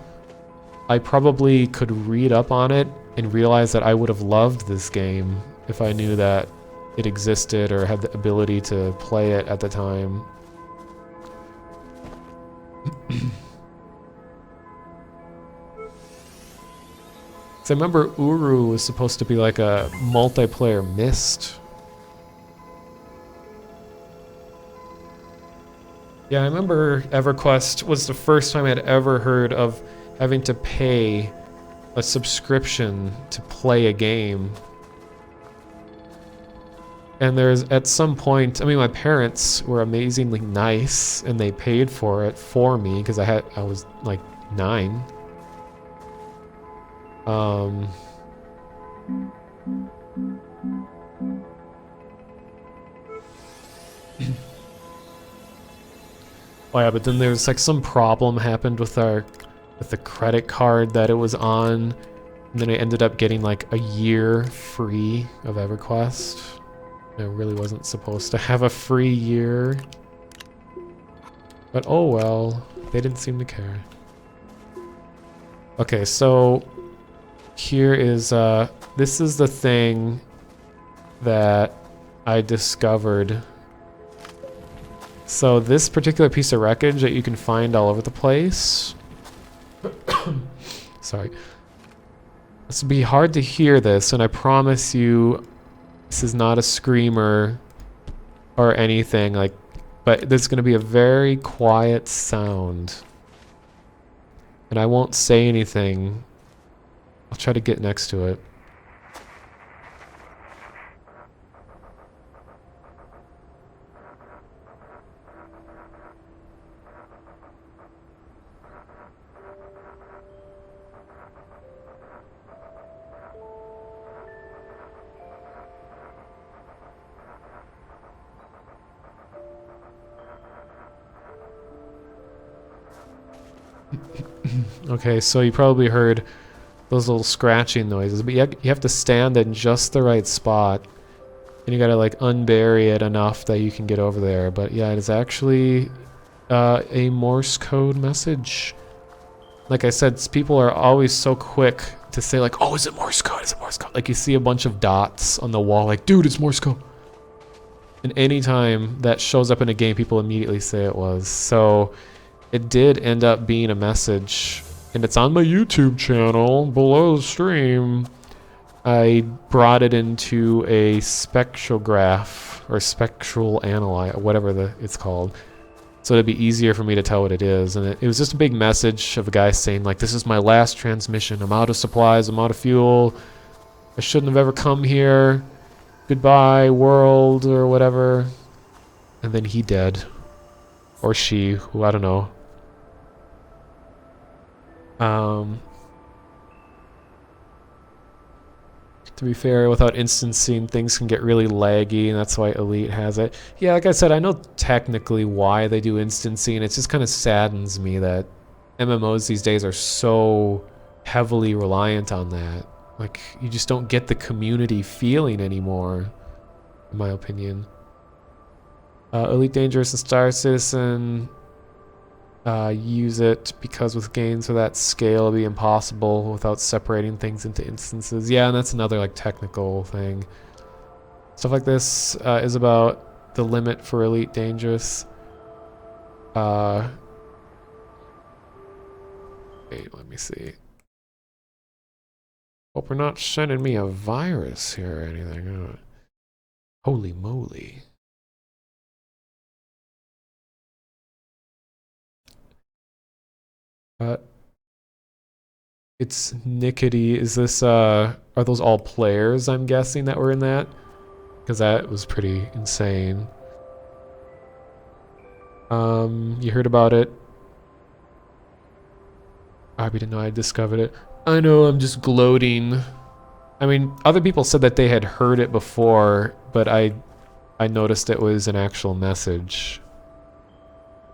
I probably could read up on it and realized that I would have loved this game if I knew that it existed or had the ability to play it at the time. So I remember Uru was supposed to be like a multiplayer Myst. Yeah, I remember EverQuest was the first time I'd ever heard of having to pay a subscription to play a game. And there's, at some point, I mean, my parents were amazingly nice and they paid for it for me because I was like 9. Oh yeah, but then there's like some problem happened with the credit card that it was on, and then I ended up getting like a year free of EverQuest. I really wasn't supposed to have a free year. But oh well, they didn't seem to care. Okay, so here is, this is the thing that I discovered. So this particular piece of wreckage that you can find all over the place. Sorry. This will be hard to hear this, and I promise you this is not a screamer or anything, like, but there's going to be a very quiet sound. And I won't say anything. I'll try to get next to it. Okay, so you probably heard those little scratching noises, but you have to stand in just the right spot, and you gotta like unbury it enough that you can get over there. But yeah, it is actually a Morse code message. Like I said, people are always so quick to say like, oh, is it Morse code? Is it Morse code? Like you see a bunch of dots on the wall, like, dude, it's Morse code. And anytime that shows up in a game, people immediately say it was. So it did end up being a message, and it's on my YouTube channel below the stream. I brought it into a spectrograph or spectral analyzer, whatever it's called, so it'd be easier for me to tell what it is. And it was just a big message of a guy saying like, this is my last transmission. I'm out of supplies. I'm out of fuel. I shouldn't have ever come here. Goodbye, world, or whatever. And then he dead. Or she, who I don't know. To be fair, without instancing, things can get really laggy, and that's why Elite has it. Yeah, like I said, I know technically why they do instancing. It just kind of saddens me that MMOs these days are so heavily reliant on that. Like, you just don't get the community feeling anymore, in my opinion. Elite Dangerous and Star Citizen use it because with games of that scale it'd be impossible without separating things into instances. Yeah, and that's another like technical thing. Stuff like this is about the limit for Elite Dangerous. Wait, let me see. Hope we're not sending me a virus here or anything. Holy moly. It's Nickety. Is this, are those all players, I'm guessing, that were in that? Because that was pretty insane. You heard about it? I didn't know I discovered it. I know, I'm just gloating. I mean, other people said that they had heard it before, but I noticed it was an actual message.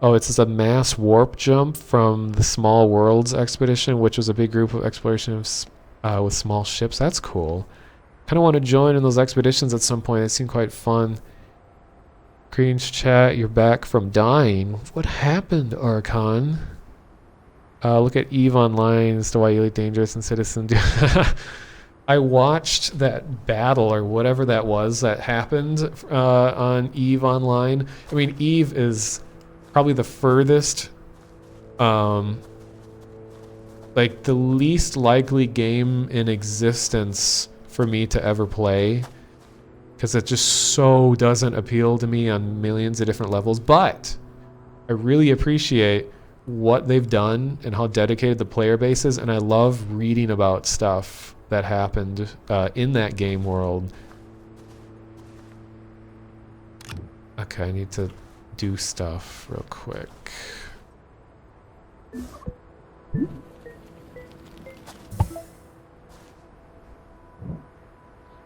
Oh, it says a mass warp jump from the Small Worlds expedition, which was a big group of exploration with small ships. That's cool. Kind of want to join in those expeditions at some point. They seem quite fun. Greens chat, you're back from dying. What happened, Archon? Look at Eve Online as to why Elite Dangerous and Citizen do. I watched that battle or whatever that was that happened on EVE Online. I mean, EVE is probably the furthest, like the least likely game in existence for me to ever play, because it just so doesn't appeal to me on millions of different levels. But I really appreciate what they've done and how dedicated the player base is, and I love reading about stuff that happened in that game world. Okay, I need to do stuff real quick.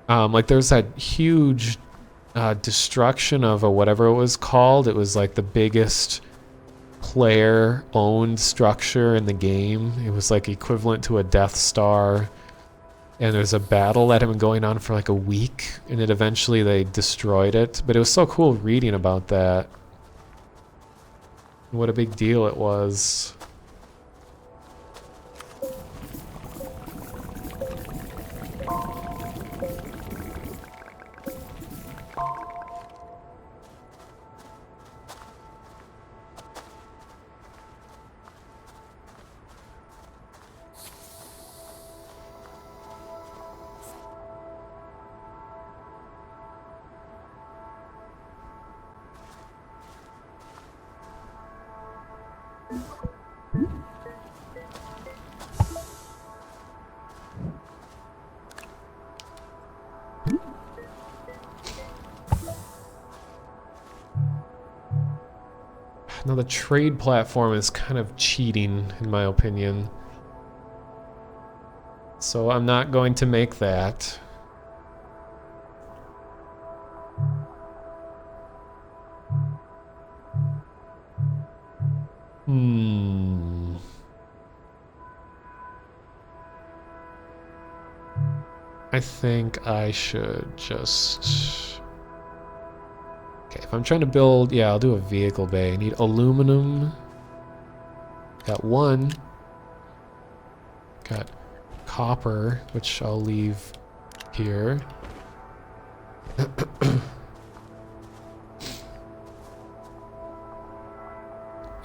Like there's that huge destruction of whatever it was called. It was like the biggest player-owned structure in the game. It was like equivalent to a Death Star. And there's a battle that had been going on for like a week, and eventually they destroyed it. But it was so cool reading about that. What a big deal it was. Now the trade platform is kind of cheating, in my opinion. So I'm not going to make that. I think I should just... Okay, if I'm trying to build... Yeah, I'll do a vehicle bay. I need aluminum. Got one. Got copper, which I'll leave here.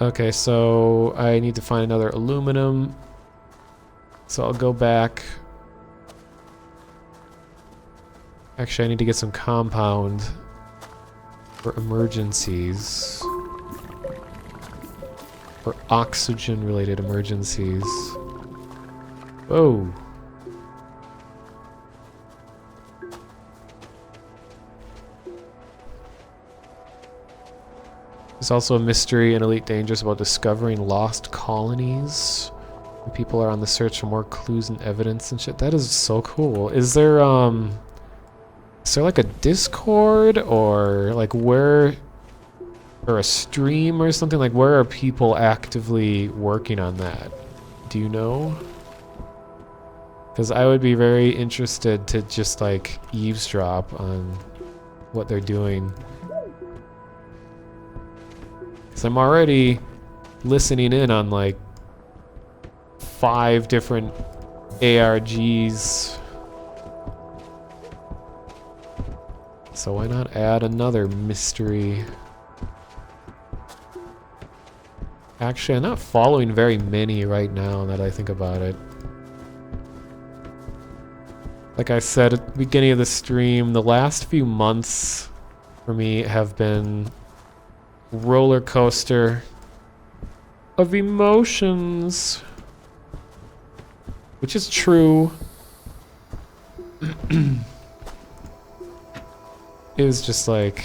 Okay, so I need to find another aluminum. So I'll go back. Actually, I need to get some compound for emergencies. For oxygen-related emergencies. Whoa. There's also a mystery in Elite Dangerous about discovering lost colonies. And people are on the search for more clues and evidence and shit. That is so cool. Is there like a Discord or like where, or a stream or something? Like where are people actively working on that? Do you know? Because I would be very interested to just like eavesdrop on what they're doing. Because I'm already listening in on like 5 different ARGs. So why not add another mystery? Actually, I'm not following very many right now that I think about it. Like I said at the beginning of the stream, the last few months for me have been roller coaster of emotions. Which is true. It was just like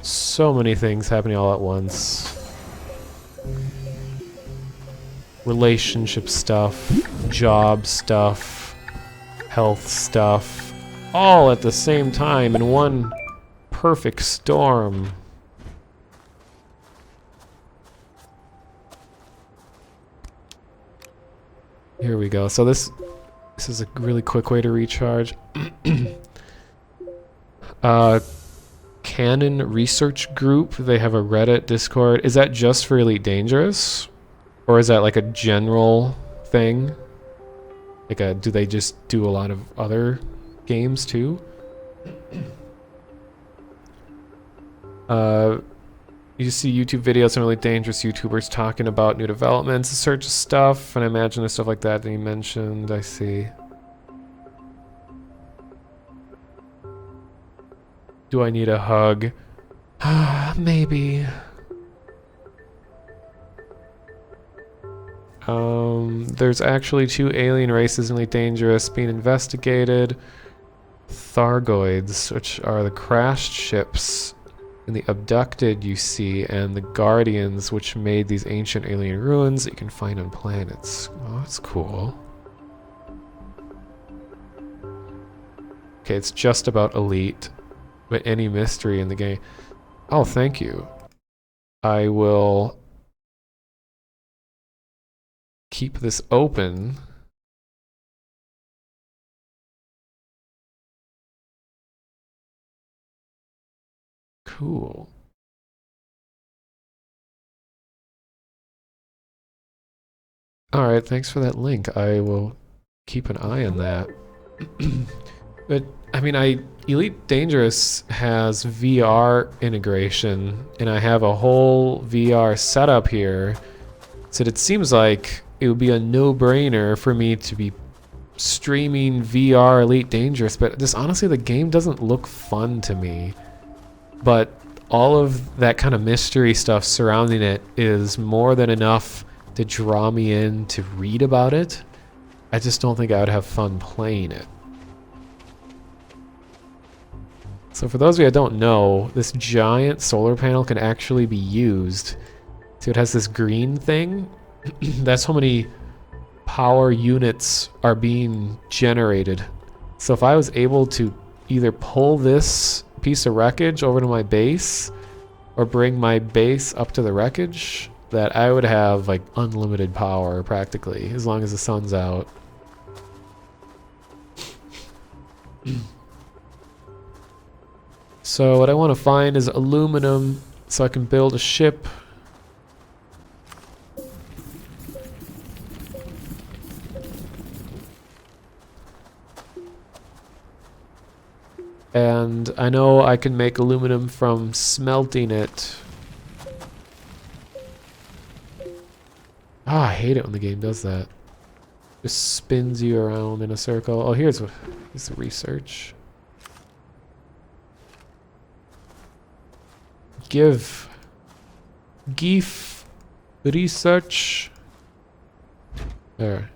so many things happening all at once. Relationship stuff, job stuff, health stuff, all at the same time in one perfect storm. Here we go. So this is a really quick way to recharge. Canon Research Group, they have a Reddit, Discord. Is that just for Elite Dangerous? Or is that like a general thing? Like, do they just do a lot of other games too? You see YouTube videos and really dangerous YouTubers talking about new developments, search stuff, and I imagine there's stuff like that that you mentioned. I see. Do I need a hug? Maybe. There's actually 2 alien races really dangerous being investigated. Thargoids, which are the crashed ships, and the abducted you see, and the guardians, which made these ancient alien ruins that you can find on planets. Oh, that's cool. Okay, it's just about elite, but any mystery in the game. Oh, thank you. I will keep this open. Cool. Alright, thanks for that link. I will keep an eye on that. But, I mean, Elite Dangerous has VR integration, and I have a whole VR setup here, so it seems like it would be a no-brainer for me to be streaming VR Elite Dangerous, but just honestly, the game doesn't look fun to me. But all of that kind of mystery stuff surrounding it is more than enough to draw me in to read about it. I just don't think I would have fun playing it. So for those of you that don't know, this giant solar panel can actually be used. So it has this green thing. That's how many power units are being generated. So if I was able to either pull this piece of wreckage over to my base or bring my base up to the wreckage, that I would have like unlimited power practically, as long as the sun's out. So what I want to find is aluminum so I can build a ship. And I know I can make aluminum from smelting it. Ah, I hate it when the game does that. Just spins you around in a circle. Oh, here's the research. Give research. There.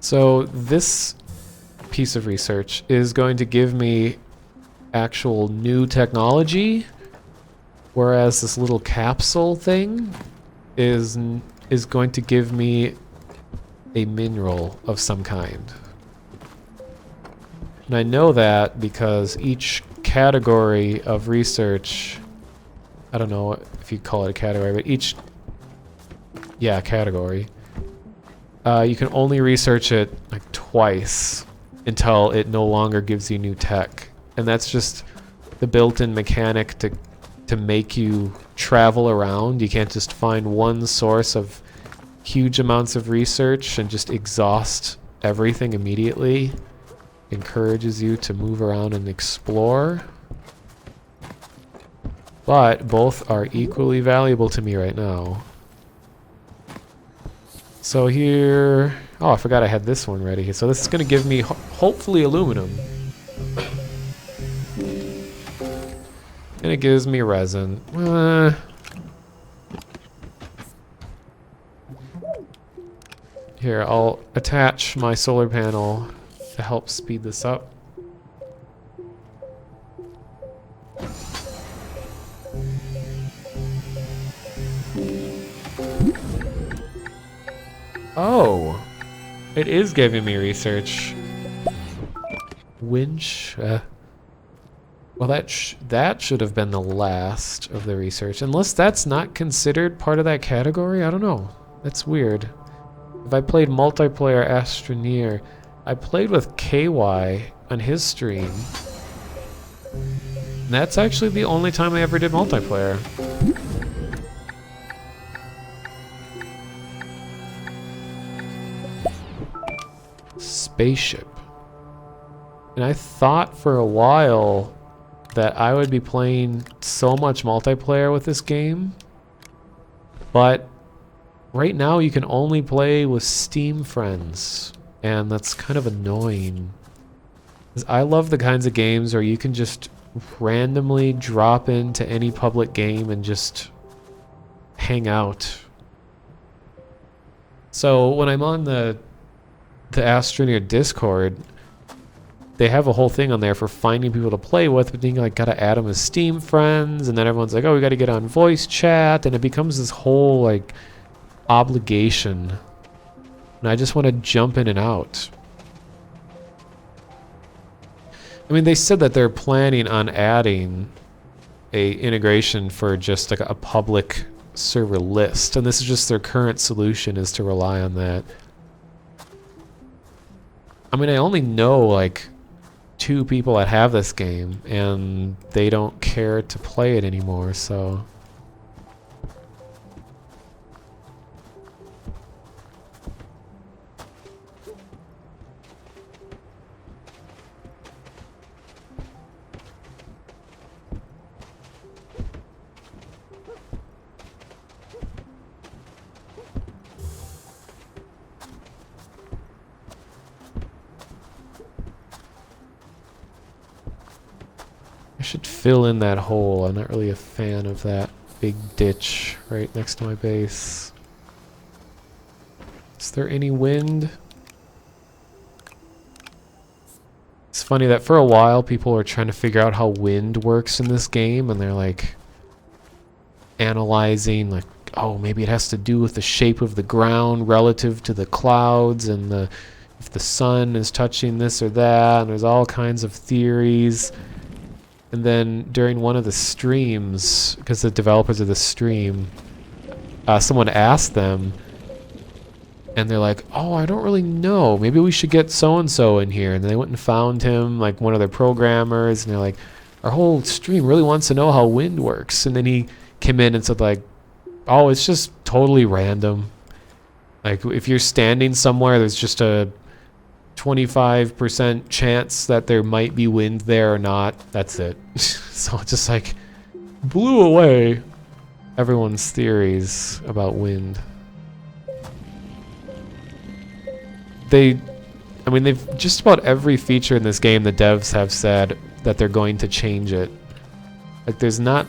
So this piece of research is going to give me actual new technology, whereas this little capsule thing is going to give me a mineral of some kind. And I know that because each category of research, I don't know if you call it a category, but each, yeah, category, you can only research it like twice until it no longer gives you new tech. And that's just the built-in mechanic to make you travel around. You can't just find one source of huge amounts of research and just exhaust everything immediately. Encourages you to move around and explore. But both are equally valuable to me right now. So here, oh, I forgot I had this one ready. So this is going to give me hopefully aluminum. And it gives me resin. Here, I'll attach my solar panel to help speed this up. Oh, it is giving me research. Winch. Well, that should have been the last of the research, unless that's not considered part of that category. I don't know. That's weird. If I played multiplayer Astroneer, I played with KY on his stream. That's actually the only time I ever did multiplayer. Spaceship. And I thought for a while that I would be playing so much multiplayer with this game, but right now you can only play with Steam friends, and that's kind of annoying. 'Cause I love the kinds of games where you can just randomly drop into any public game and just hang out. So when I'm on the Astroneer Discord, they have a whole thing on there for finding people to play with, but then you like gotta add them as Steam friends, and then everyone's like, oh, we gotta get on voice chat, and it becomes this whole like obligation. And I just want to jump in and out. I mean, they said that they're planning on adding a integration for just like a public server list, and this is just their current solution, is to rely on that. I mean, I only know like 2 people that have this game, and they don't care to play it anymore, so... I should fill in that hole. I'm not really a fan of that big ditch right next to my base. Is there any wind? It's funny that for a while people were trying to figure out how wind works in this game, and they're like analyzing like, oh, maybe it has to do with the shape of the ground relative to the clouds, and if the sun is touching this or that, and there's all kinds of theories. And then during one of the streams, because the developers of the stream, someone asked them, and they're like, oh, I don't really know. Maybe we should get so-and-so in here. And they went and found him, like one of their programmers, and they're like, our whole stream really wants to know how wind works. And then he came in and said like, oh, it's just totally random. Like if you're standing somewhere, there's just a 25% chance that there might be wind there or not. That's it. So it just like blew away everyone's theories about wind. I mean, they've just about every feature in this game, the devs have said that they're going to change it. Like there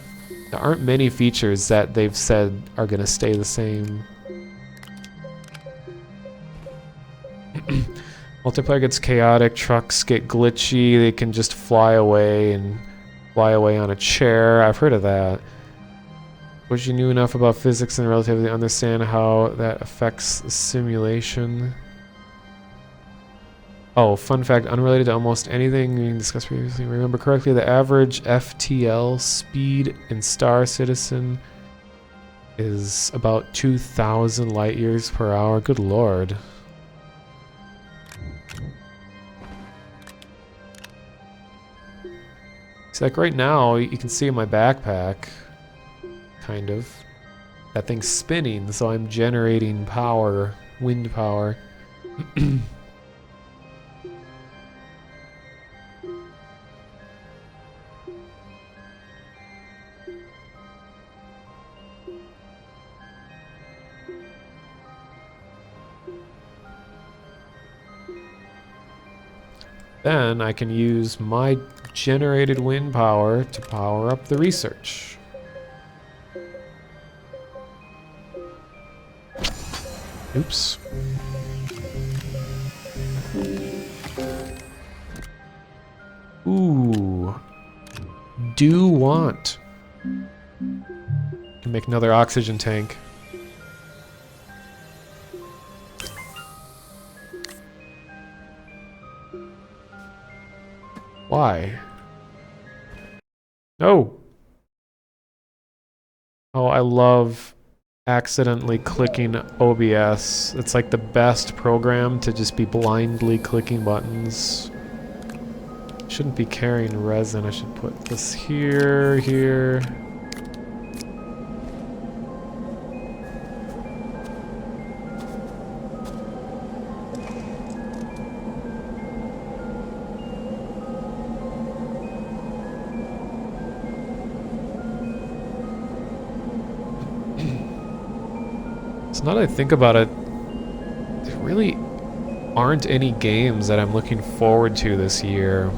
aren't many features that they've said are going to stay the same. Multiplayer gets chaotic, trucks get glitchy, they can just fly away on a chair. I've heard of that. Wish you knew enough about physics and relativity to understand how that affects the simulation. Oh, fun fact, unrelated to almost anything we discussed previously. Remember correctly, the average FTL speed in Star Citizen is about 2,000 light years per hour. Good lord. So like right now, you can see in my backpack, kind of, that thing's spinning, so I'm generating power, wind power. Then I can use my generated wind power to power up the research. Oops. Ooh. Do want. Can make another oxygen tank. Why? No! Oh, I love accidentally clicking OBS. It's like the best program to just be blindly clicking buttons. Shouldn't be carrying resin. I should put this here. So now that I think about it, there really aren't any games that I'm looking forward to this year.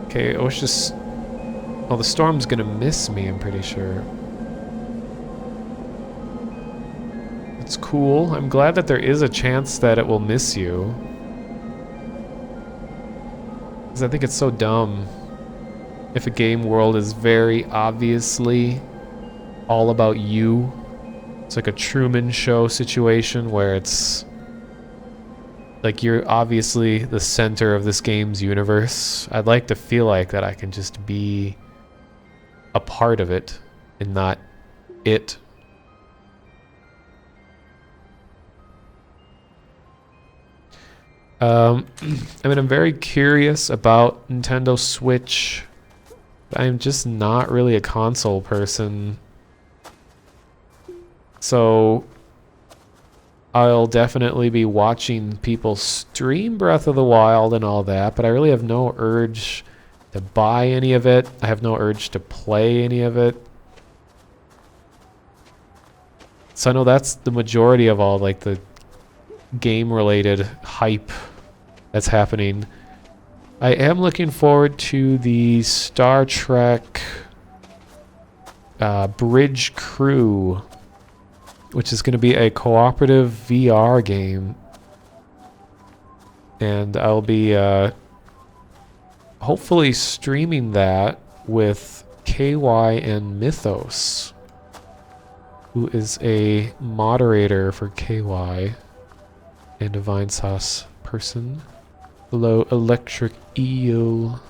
Okay, I was just... Well, the storm's gonna miss me, I'm pretty sure. It's cool. I'm glad that there is a chance that it will miss you. Because I think it's so dumb if a game world is very obviously all about you. It's like a Truman Show situation where it's like you're obviously the center of this game's universe. I'd like to feel like that I can just be a part of it and not it. I mean, I'm very curious about Nintendo Switch. I'm just not really a console person. So I'll definitely be watching people stream Breath of the Wild and all that, but I really have no urge to buy any of it. I have no urge to play any of it. So I know that's the majority of all like the game-related hype that's happening. I am looking forward to the Star Trek Bridge Crew, which is going to be a cooperative VR game. And I'll be hopefully streaming that with KY and Mythos, who is a moderator for KY and a Vine Sauce person. Hello, Electric Eel.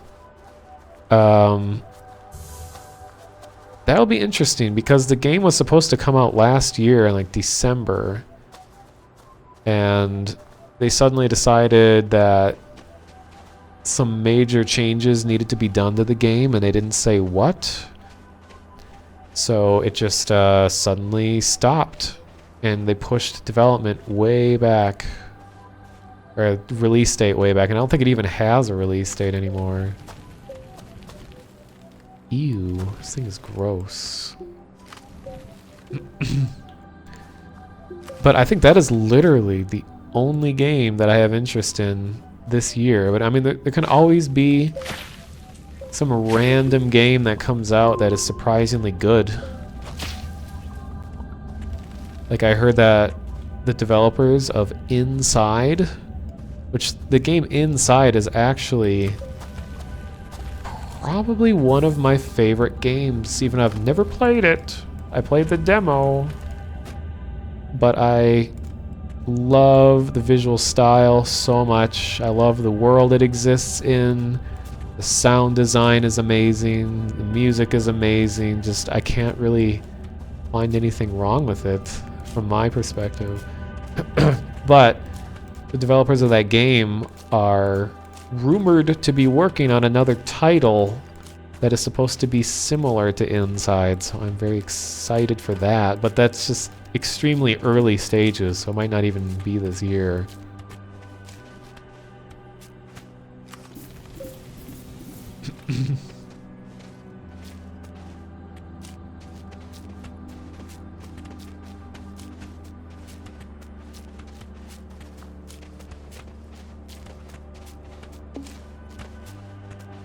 That'll be interesting because the game was supposed to come out last year in like December, and they suddenly decided that some major changes needed to be done to the game, and they didn't say what. So it just suddenly stopped, and they pushed development way back, or release date way back, and I don't think it even has a release date anymore. Ew, this thing is gross. But I think that is literally the only game that I have interest in this year. But I mean, there can always be some random game that comes out that is surprisingly good. Like I heard that the developers of Inside, which the game Inside is actually probably one of my favorite games, even though I've never played it. I played the demo, but I love the visual style so much. I love the world it exists in. The sound design is amazing. The music is amazing. Just, I can't really find anything wrong with it from my perspective. But the developers of that game are rumored to be working on another title that is supposed to be similar to Inside, so I'm very excited for that, but that's just extremely early stages, so it might not even be this year.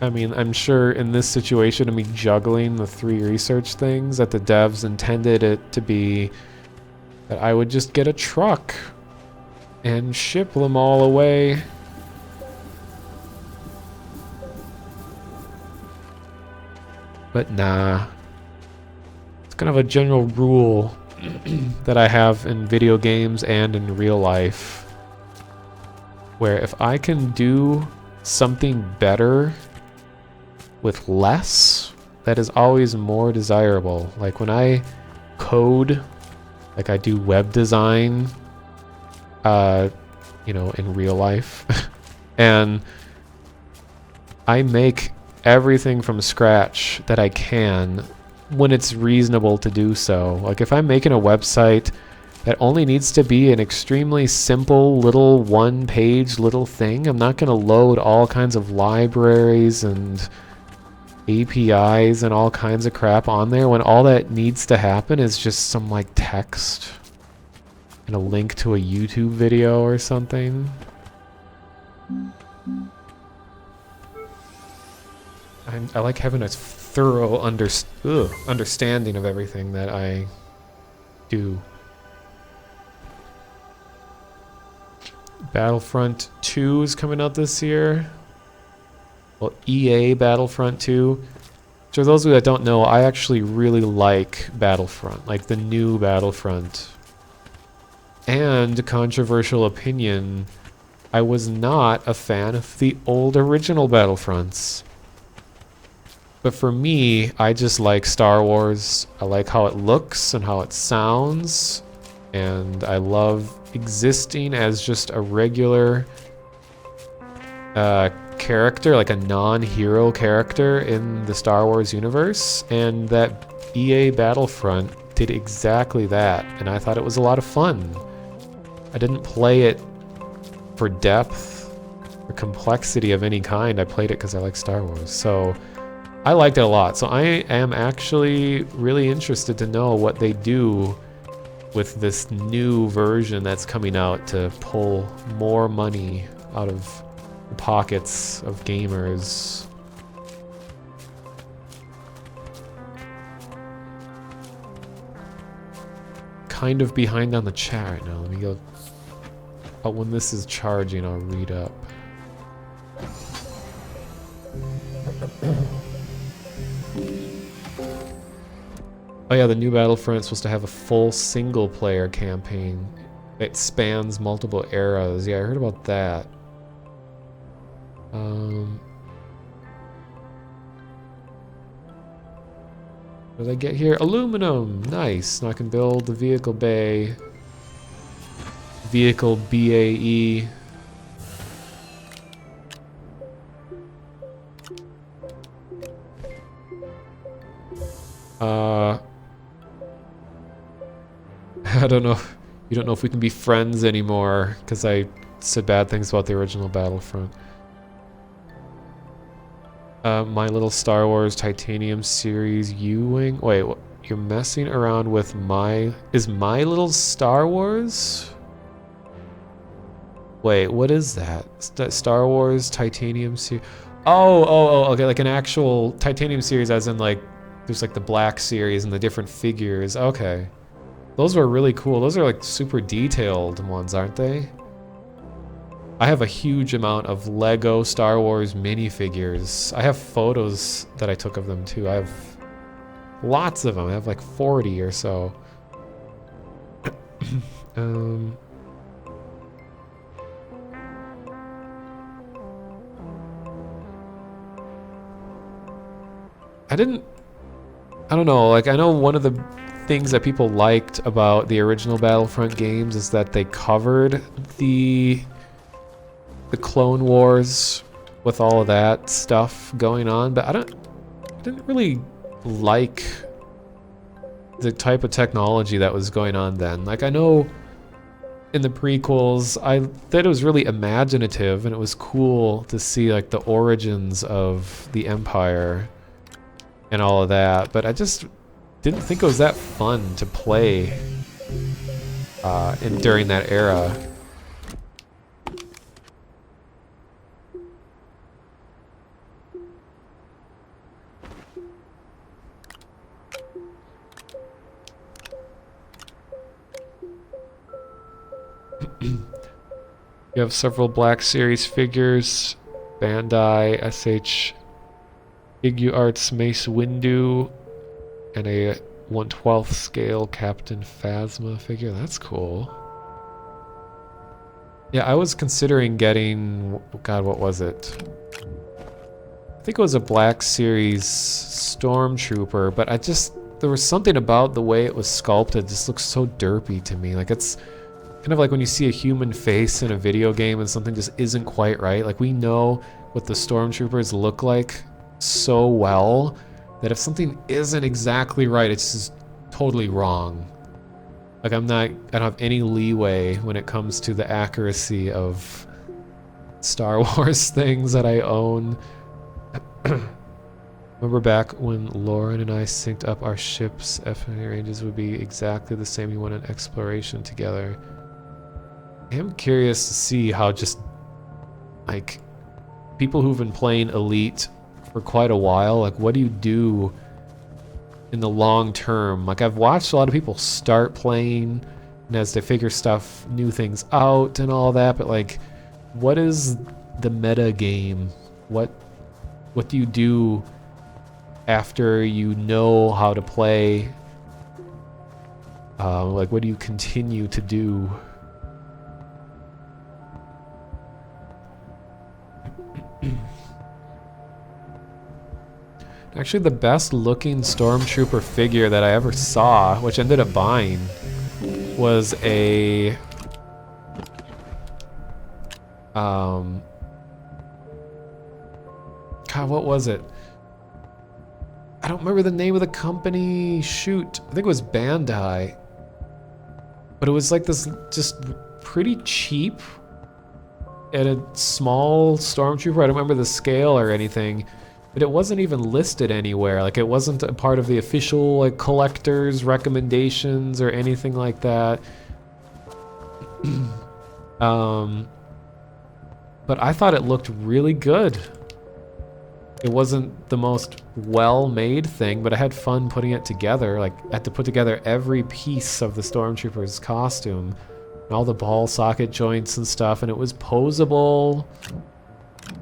I mean, I'm sure in this situation of me juggling the 3 research things that the devs intended it to be that I would just get a truck and ship them all away. But nah. It's kind of a general rule that I have in video games and in real life, where if I can do something better with less, that is always more desirable. Like when I code, like I do web design, you know, in real life. And I make everything from scratch that I can when it's reasonable to do so. Like if I'm making a website that only needs to be an extremely simple little one-page little thing, I'm not going to load all kinds of libraries and APIs and all kinds of crap on there when all that needs to happen is just some like text and a link to a YouTube video or something. I like having a thorough understanding of everything that I do. Battlefront 2 is coming out this year. Well, EA Battlefront 2. For those of you that don't know, I actually really like Battlefront, like the new Battlefront. And controversial opinion, I was not a fan of the old original Battlefronts. But for me, I just like Star Wars. I like how it looks and how it sounds. And I love existing as just a regular character, like a non-hero character in the Star Wars universe. And that EA Battlefront did exactly that. And I thought it was a lot of fun. I didn't play it for depth or complexity of any kind. I played it because I like Star Wars. So I liked it a lot. So I am actually really interested to know what they do with this new version that's coming out to pull more money out of the pockets of gamers. Kind of behind on the chat right now. Let me go. Oh, when this is charging, I'll read up. Oh yeah, the new Battlefront is supposed to have a full single-player campaign. It spans multiple eras. Yeah, I heard about that. What did I get here? Aluminum! Nice. Now I can build the vehicle bay. Vehicle BAE. I don't know. You don't know if we can be friends anymore because I said bad things about the original Battlefront. My little Star Wars Titanium series U-Wing. Wait, what? You're messing around with my... Is my little Star Wars? Wait, what is that? Star Wars Titanium series? Oh, okay, like an actual Titanium series as in like, there's like the black series and the different figures. Okay. Those were really cool. Those are like super detailed ones, aren't they? I have a huge amount of Lego Star Wars minifigures. I have photos that I took of them too. I have lots of them. I have like 40 or so. I don't know, like I know one of the things that people liked about the original Battlefront games is that they covered the Clone Wars with all of that stuff going on, but I didn't really like the type of technology that was going on then. Like I know in the prequels, I thought it was really imaginative and it was cool to see like the origins of the Empire and all of that, but I just didn't think it was that fun to play during that era. You have several Black Series figures, Bandai, SH, Figure Arts Mace Windu, and a 1/12 scale Captain Phasma figure. That's cool. Yeah, I was considering getting, God, what was it? I think it was a Black Series Stormtrooper, but there was something about the way it was sculpted. It just looks so derpy to me. Like it's Kind of like when you see a human face in a video game and something just isn't quite right. Like, we know what the stormtroopers look like so well that if something isn't exactly right, it's just totally wrong. Like, I don't have any leeway when it comes to the accuracy of Star Wars things that I own. Remember back when Lauren and I synced up our ships, FNA ranges would be exactly the same. We went on exploration together. I am curious to see how just, like, people who've been playing Elite for quite a while, like, what do you do in the long term? Like, I've watched a lot of people start playing and as they figure new things out and all that, but like, what is the meta game? What do you do after you know how to play? Like, what do you continue to do? Actually, the best looking stormtrooper figure that I ever saw, which I ended up buying, was a God, what was it? I don't remember the name of the company. Shoot, I think it was Bandai. But it was like this just pretty cheap and a small stormtrooper. I don't remember the scale or anything, but it wasn't even listed anywhere. Like, it wasn't a part of the official, like, collector's recommendations or anything like that. But I thought it looked really good. It wasn't the most well-made thing, but I had fun putting it together. Like, I had to put together every piece of the stormtrooper's costume, and all the ball socket joints and stuff, and it was posable.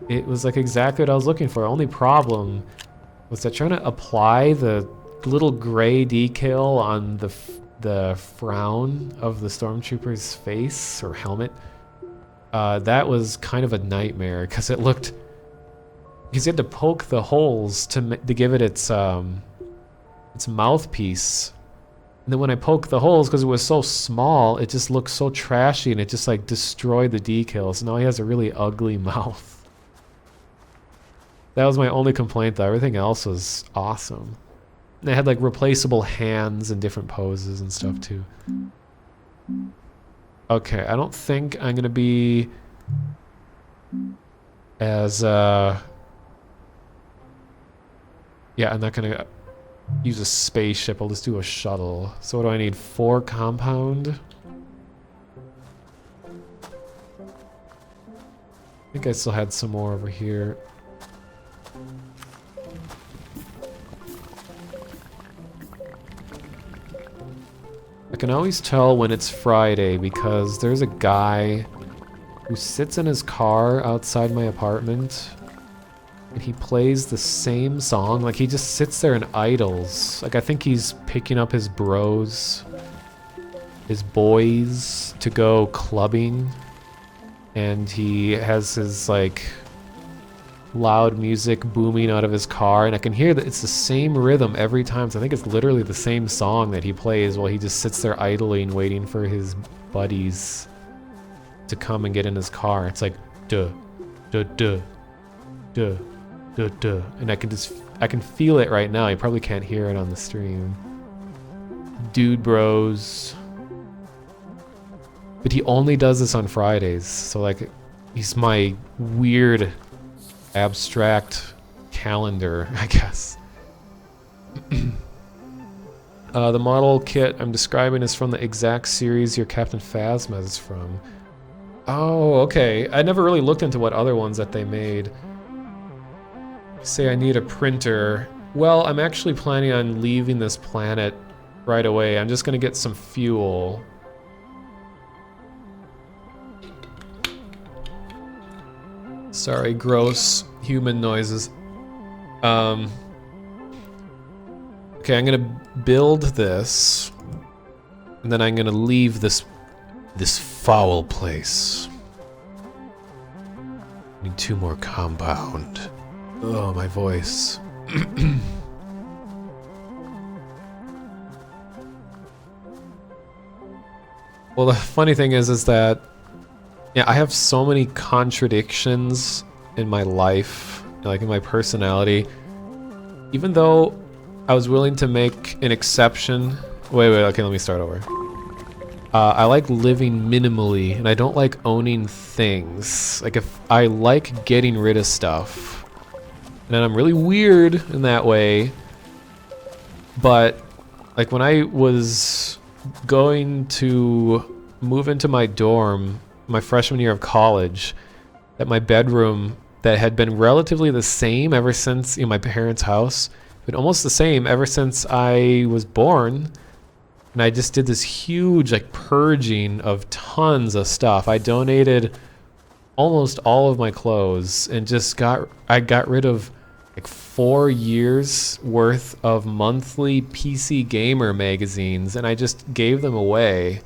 It was like exactly what I was looking for. Only problem was that trying to apply the little gray decal on the frown of the stormtrooper's face or helmet. That was kind of a nightmare because it looked. Because you had to poke the holes to give it its mouthpiece. And then when I poked the holes, because it was so small, it just looked so trashy and it just like destroyed the decals. Now he has a really ugly mouth. That was my only complaint though. Everything else was awesome. And they had like replaceable hands and different poses and stuff too. Okay, I don't think I'm gonna be as yeah, I'm not gonna use a spaceship. I'll just do a shuttle. So what do I need? 4 compound? I think I still had some more over here. I can always tell when it's Friday because there's a guy who sits in his car outside my apartment and he plays the same song. Like, he just sits there and idles. Like, I think he's picking up his bros, his boys to go clubbing, and he has his like loud music booming out of his car, and I can hear that it's the same rhythm every time. So I think it's literally the same song that he plays while he just sits there idling, waiting for his buddies to come and get in his car. It's like duh, duh, duh, duh, duh, duh, and I can feel it right now. You probably can't hear it on the stream. Dude bros. But he only does this on Fridays, so like, he's my weird abstract calendar, I guess. The model kit I'm describing is from the exact series your Captain Phasma is from. Oh, okay. I never really looked into what other ones that they made. Say I need a printer. Well, I'm actually planning on leaving this planet right away. I'm just gonna get some fuel. Sorry, gross human noises. Okay, I'm gonna build this, and then I'm gonna leave this foul place. Need 2 more compound. Oh, my voice. Well, the funny thing is that, yeah, I have so many contradictions in my life, like in my personality. Even though I was willing to make an exception. Wait, okay, let me start over. I like living minimally, and I don't like owning things. Like, if I like getting rid of stuff, and I'm really weird in that way. But, like, when I was going to move into my dorm my freshman year of college, that my bedroom that had been relatively the same ever since, you know, my parents' house, but almost the same ever since I was born. And I just did this huge, like, purging of tons of stuff. I donated almost all of my clothes and just I got rid of like 4 years worth of monthly PC Gamer magazines, and I just gave them away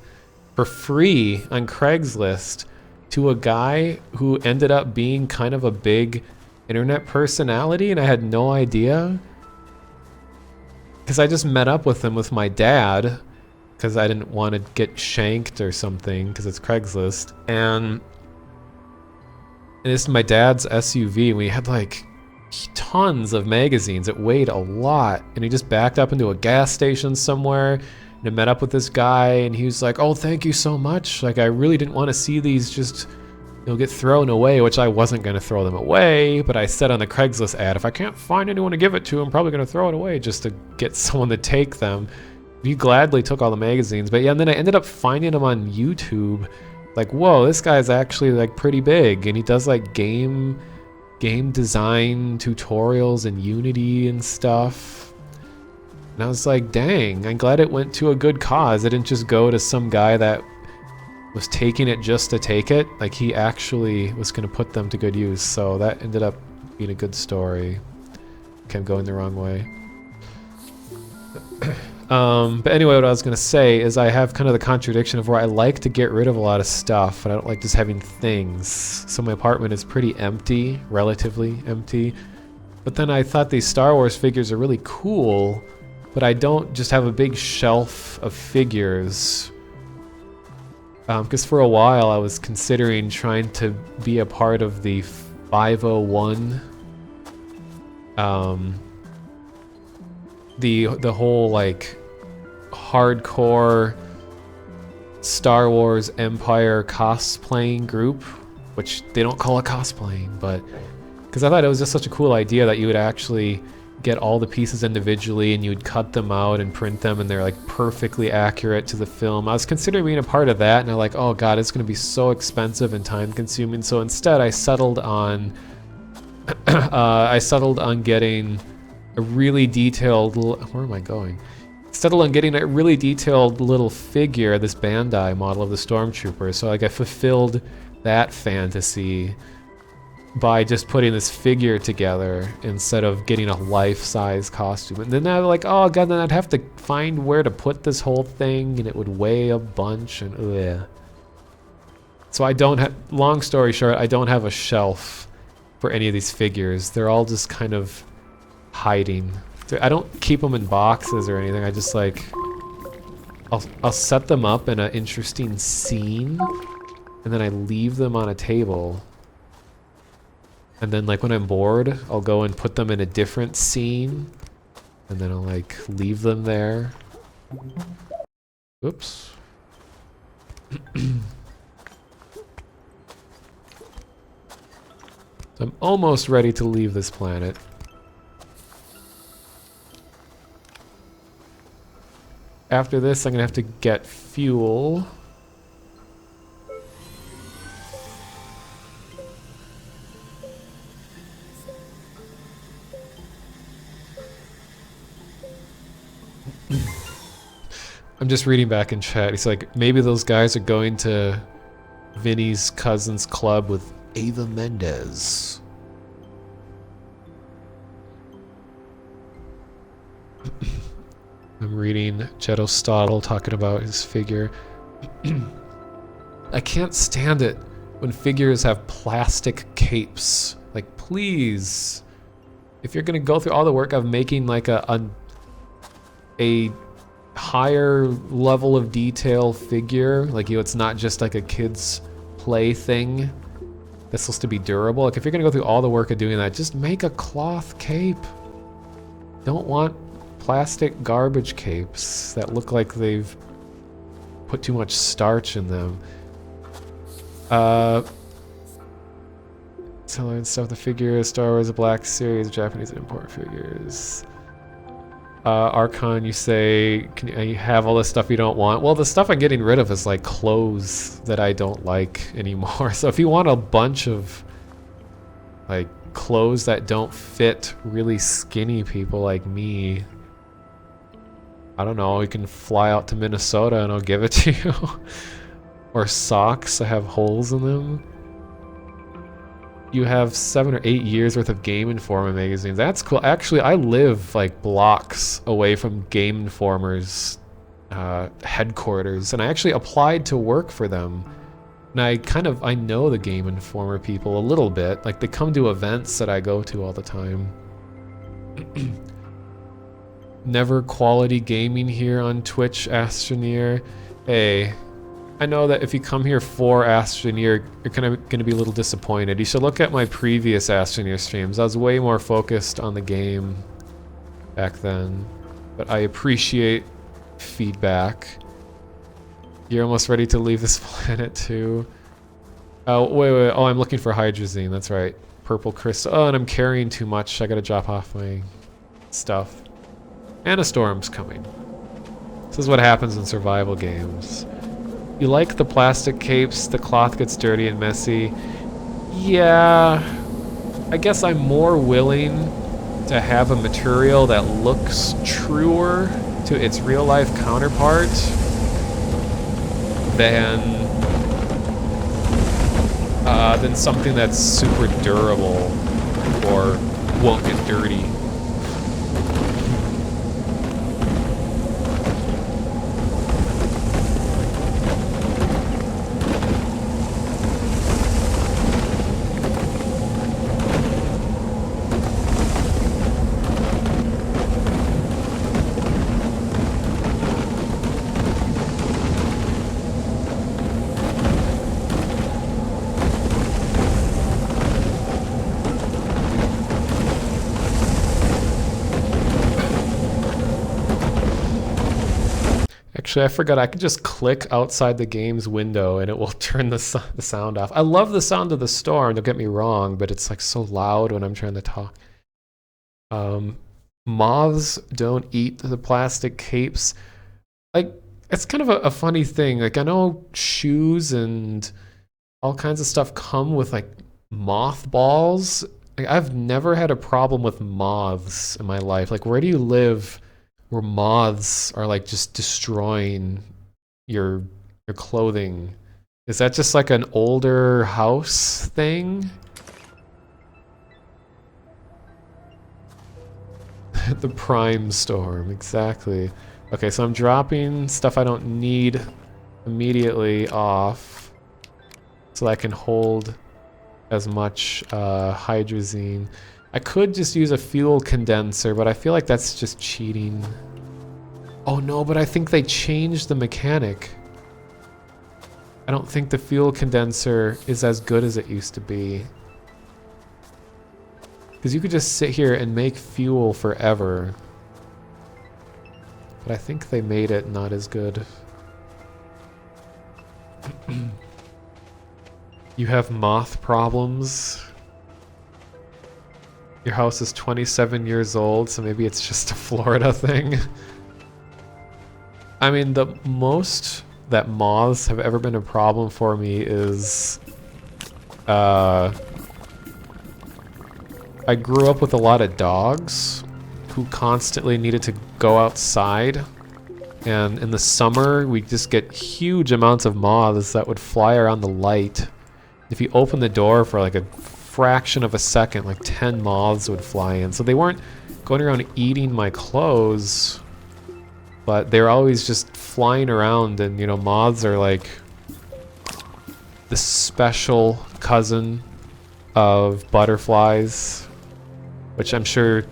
for free on Craigslist to a guy who ended up being kind of a big internet personality, and I had no idea. Because I just met up with him with my dad, because I didn't want to get shanked or something, because it's Craigslist. And this is my dad's SUV, and we had like tons of magazines. It weighed a lot, and he just backed up into a gas station somewhere, and I met up with this guy, and he was like, "Oh, thank you so much. Like, I really didn't want to see these just, you know, get thrown away," which I wasn't going to throw them away, but I said on the Craigslist ad, if I can't find anyone to give it to, I'm probably going to throw it away just to get someone to take them. He gladly took all the magazines. But yeah, and then I ended up finding him on YouTube. Like, whoa, this guy's actually like pretty big, and he does like game design tutorials in Unity and stuff. And I was like, dang, I'm glad it went to a good cause. It didn't just go to some guy that was taking it just to take it. Like, he actually was going to put them to good use. So that ended up being a good story. Okay, I'm going the wrong way. But anyway, what I was going to say is I have kind of the contradiction of where I like to get rid of a lot of stuff, but I don't like just having things. So my apartment is pretty empty, relatively empty. But then I thought these Star Wars figures are really cool, but I don't just have a big shelf of figures. Because for a while I was considering trying to be a part of the 501. The whole like hardcore Star Wars Empire cosplaying group, which they don't call it cosplaying, but because I thought it was just such a cool idea that you would actually get all the pieces individually and you would cut them out and print them, and they're like perfectly accurate to the film. I was considering being a part of that, and I'm like, oh god, it's going to be so expensive and time consuming. So instead I settled on getting a really detailed, where am I going? Settled on getting a really detailed little figure, this Bandai model of the Stormtrooper. So like I fulfilled that fantasy by just putting this figure together instead of getting a life-size costume. And then I'm like, oh god, then I'd have to find where to put this whole thing, and it would weigh a bunch, and ugh. So I don't have, long story short, I don't have a shelf for any of these figures. They're all just kind of hiding. I don't keep them in boxes or anything. I just like, I'll set them up in an interesting scene, and then I leave them on a table. And then like when I'm bored, I'll go and put them in a different scene, and then I'll like leave them there. Oops. So I'm almost ready to leave this planet. After this, I'm gonna have to get fuel. I'm just reading back in chat. He's like, maybe those guys are going to Vinny's cousin's club with Ava Mendez. I'm reading Jetto Stottle talking about his figure. I can't stand it when figures have plastic capes. Like, please, if you're gonna go through all the work of making like a higher level of detail figure. Like, you know, it's not just like a kid's play thing that's supposed to be durable. Like, if you're gonna go through all the work of doing that, just make a cloth cape. Don't want plastic garbage capes that look like they've put too much starch in them. Seller and stuff, the figures, Star Wars, the Black Series, Japanese import figures. Archon, you say, can you have all this stuff you don't want? Well, the stuff I'm getting rid of is like clothes that I don't like anymore. So if you want a bunch of like clothes that don't fit really skinny people like me, I don't know, you can fly out to Minnesota and I'll give it to you. Or socks that have holes in them. You have 7 or 8 years worth of Game Informer magazines. That's cool. Actually, I live like blocks away from Game Informer's headquarters, and I actually applied to work for them. And I know the Game Informer people a little bit. Like, they come to events that I go to all the time. Never quality gaming here on Twitch, Astroneer. Hey, I know that if you come here for Astroneer, you're kind of going to be a little disappointed. You should look at my previous Astroneer streams. I was way more focused on the game back then. But I appreciate feedback. You're almost ready to leave this planet too. Oh, wait. Oh, I'm looking for hydrazine. That's right. Purple crystal. Oh, and I'm carrying too much. I gotta drop off my stuff. And a storm's coming. This is what happens in survival games. You like the plastic capes, the cloth gets dirty and messy. Yeah, I guess I'm more willing to have a material that looks truer to its real life counterpart than something that's super durable or won't get dirty. Actually, I forgot I could just click outside the game's window and it will turn the sound off. I love the sound of the storm, don't get me wrong, but it's like so loud when I'm trying to talk. Moths don't eat the plastic capes. Like, it's kind of a funny thing. Like, I know shoes and all kinds of stuff come with like mothballs. Like, I've never had a problem with moths in my life. Like, where do you live where moths are like just destroying your clothing? Is that just like an older house thing? The prime storm, exactly. Okay, so I'm dropping stuff I don't need immediately off so I can hold as much hydrazine. I could just use a fuel condenser, but I feel like that's just cheating. Oh no, but I think they changed the mechanic. I don't think the fuel condenser is as good as it used to be. Because you could just sit here and make fuel forever. But I think they made it not as good. You have moth problems. Your house is 27 years old, so maybe it's just a Florida thing. I mean, the most that moths have ever been a problem for me is... I grew up with a lot of dogs who constantly needed to go outside. And in the summer, we just get huge amounts of moths that would fly around the light. If you open the door for like a fraction of a second, like 10 moths would fly in. So they weren't going around eating my clothes, but they're always just flying around. And, you know, moths are like the special cousin of butterflies, which I'm sure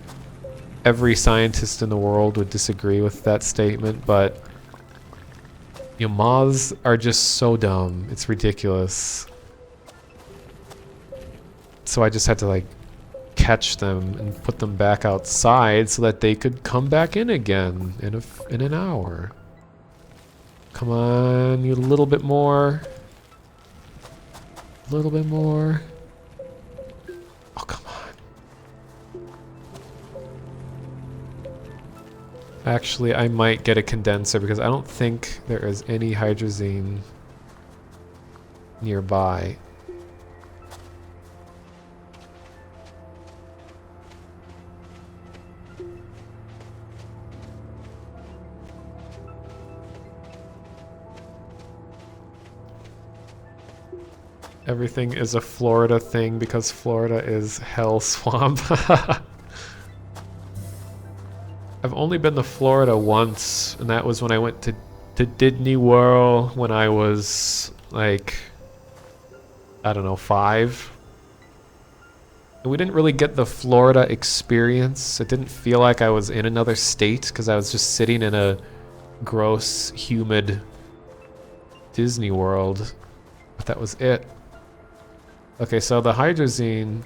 every scientist in the world would disagree with that statement, but you know, moths are just so dumb. It's ridiculous. So I just had to like catch them and put them back outside so that they could come back in again in an hour. Come on, you a little bit more. A little bit more. Oh, come on. Actually, I might get a condenser because I don't think there is any hydrazine nearby. Everything is a Florida thing because Florida is hell swamp. I've only been to Florida once, and that was when I went to Disney World when I was like, I don't know, 5. And we didn't really get the Florida experience. It didn't feel like I was in another state because I was just sitting in a gross, humid Disney World. But that was it. Okay, so the hydrazine,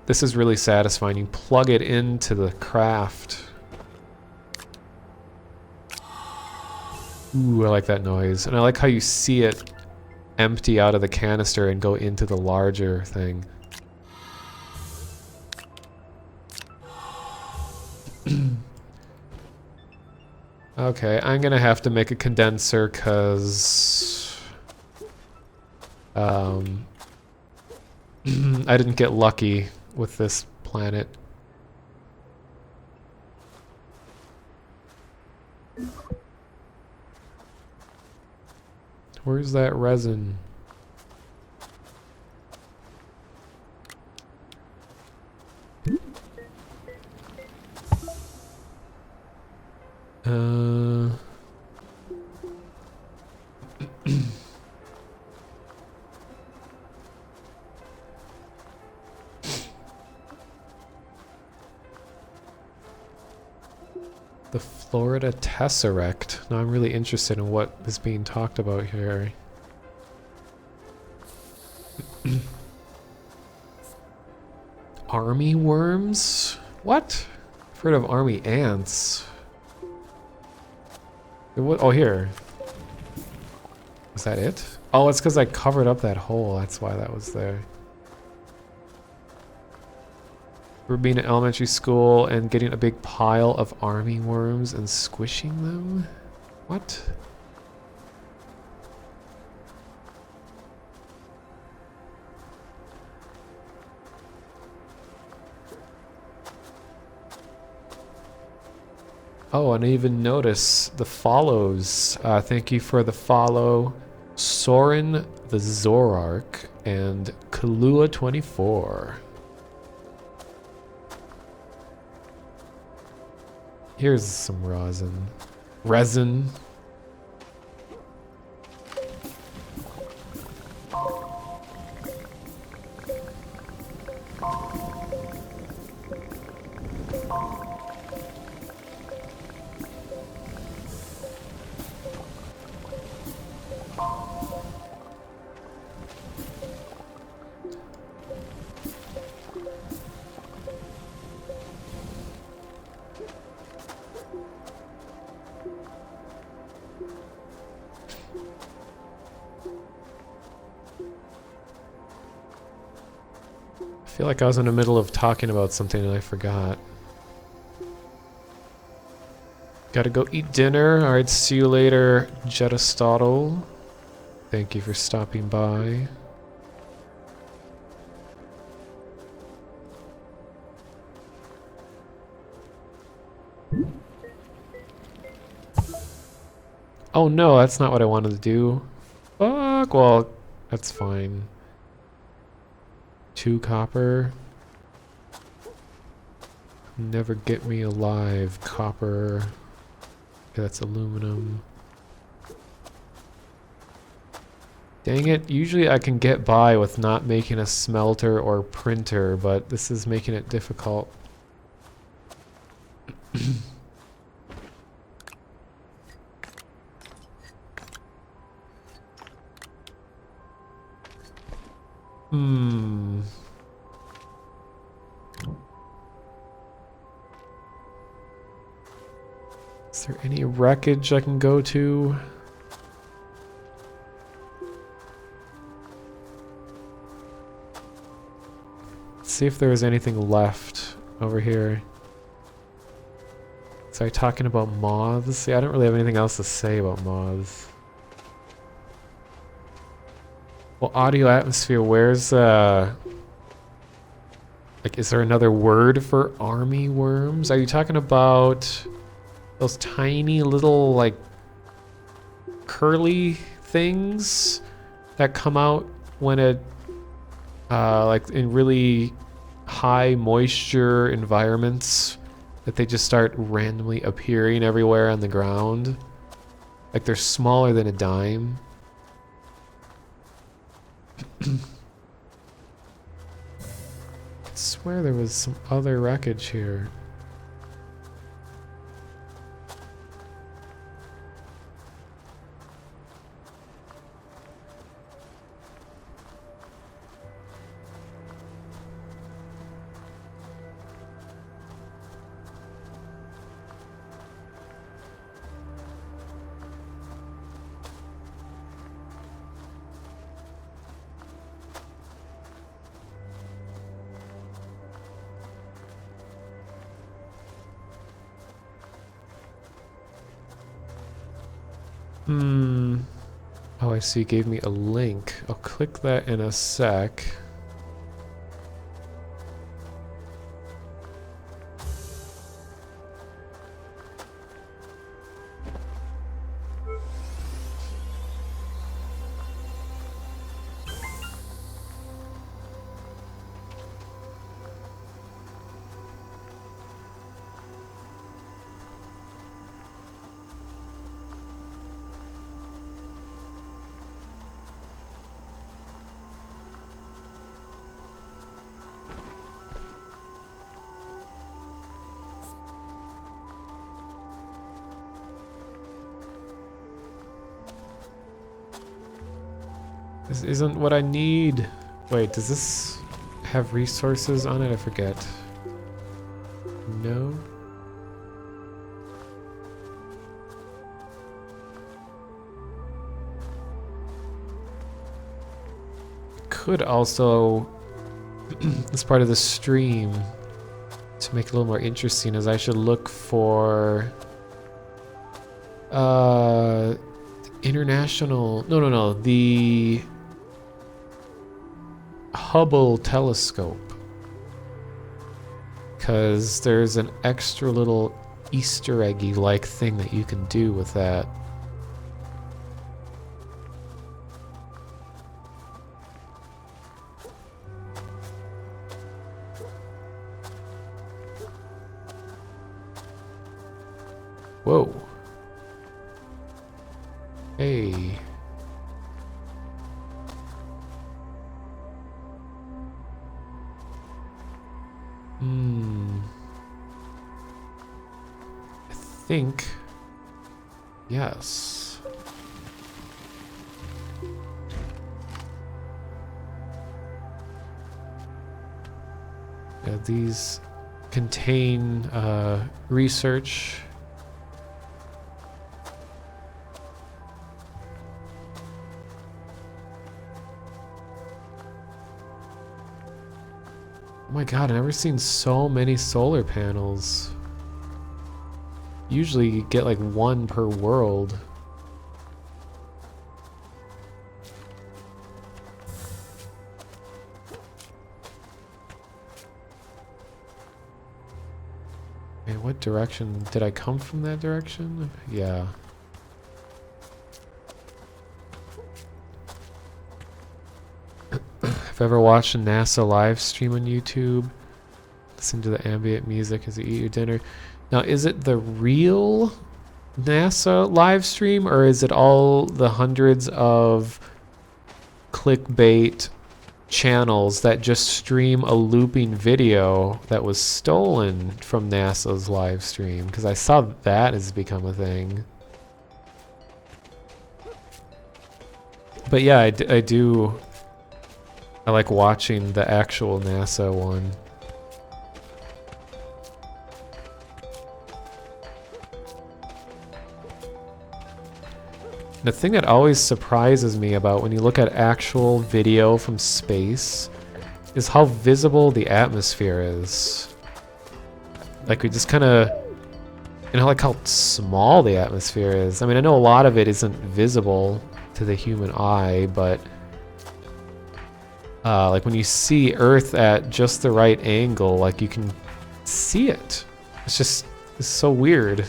this is really satisfying. You plug it into the craft. Ooh, I like that noise. And I like how you see it empty out of the canister and go into the larger thing. Okay, I'm gonna have to make a condenser because I didn't get lucky with this planet. Where's that resin? The Florida Tesseract. Now I'm really interested in what is being talked about here. Army worms? What? I've heard of army ants. Oh, here. Was that it? Oh, it's because I covered up that hole. That's why that was there. We're being at elementary school and getting a big pile of army worms and squishing them? What? Oh, and I even notice the follows. Thank you for the follow. Soren the Zorark and Kalua24. Here's some resin. Resin. I feel like I was in the middle of talking about something and I forgot. Gotta go eat dinner. Alright, see you later, Jetastotle. Thank you for stopping by. Oh no, that's not what I wanted to do. Fuck, well, that's fine. 2 copper. Never get me alive, copper. Okay, that's aluminum. Dang it, usually I can get by with not making a smelter or printer, but this is making it difficult. Hmm. Is there any wreckage I can go to? Let's see if there's anything left over here. Sorry, talking about moths? Yeah, I don't really have anything else to say about moths. Well, audio atmosphere, where's, like, is there another word for army worms? Are you talking about those tiny little, like, curly things that come out when it, like, in really high moisture environments, that they just start randomly appearing everywhere on the ground? Like, they're smaller than a dime. I swear there was some other wreckage here. Oh, I see. It gave me a link. I'll click that in a sec. This isn't what I need. Wait, does this have resources on it? I forget. No? Could also, as part of the stream, to make it a little more interesting, is I should look for international, no, the Hubble telescope, because there's an extra little Easter eggy like thing that you can do with that. Whoa. Hey. I think, yes. Yeah, these contain research. Oh my god, I've never seen so many solar panels. Usually you get like one per world. Man, what direction? Did I come from that direction? Yeah. If you ever watched a NASA live stream on YouTube, listen to the ambient music as you eat your dinner. Now, is it the real NASA live stream, or is it all the hundreds of clickbait channels that just stream a looping video that was stolen from NASA's live stream? Because I saw that has become a thing. But yeah, I do I like watching the actual NASA one. The thing that always surprises me about when you look at actual video from space is how visible the atmosphere is. Like, we just kind of, you know, like how small the atmosphere is. I mean, I know a lot of it isn't visible to the human eye, but like when you see Earth at just the right angle, like you can see it. It's so weird.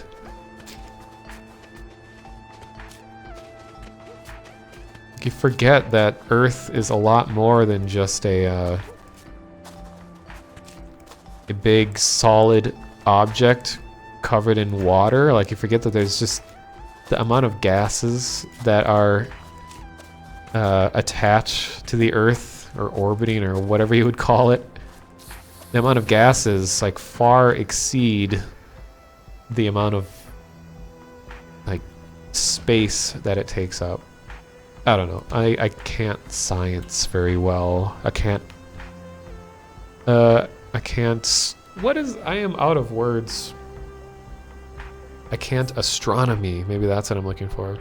You forget that Earth is a lot more than just a big solid object covered in water. Like, you forget that there's just the amount of gases that are attached to the Earth or orbiting or whatever you would call it. The amount of gases like far exceed the amount of like space that it takes up. I don't know. I can't science very well. I can't. What is? I am out of words. I can't astronomy. Maybe that's what I'm looking for.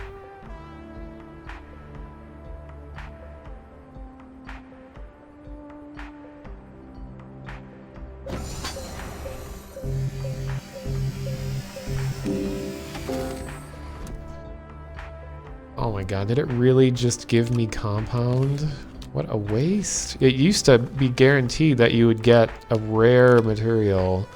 Oh my god, did it really just give me compound? What a waste. It used to be guaranteed that you would get a rare material.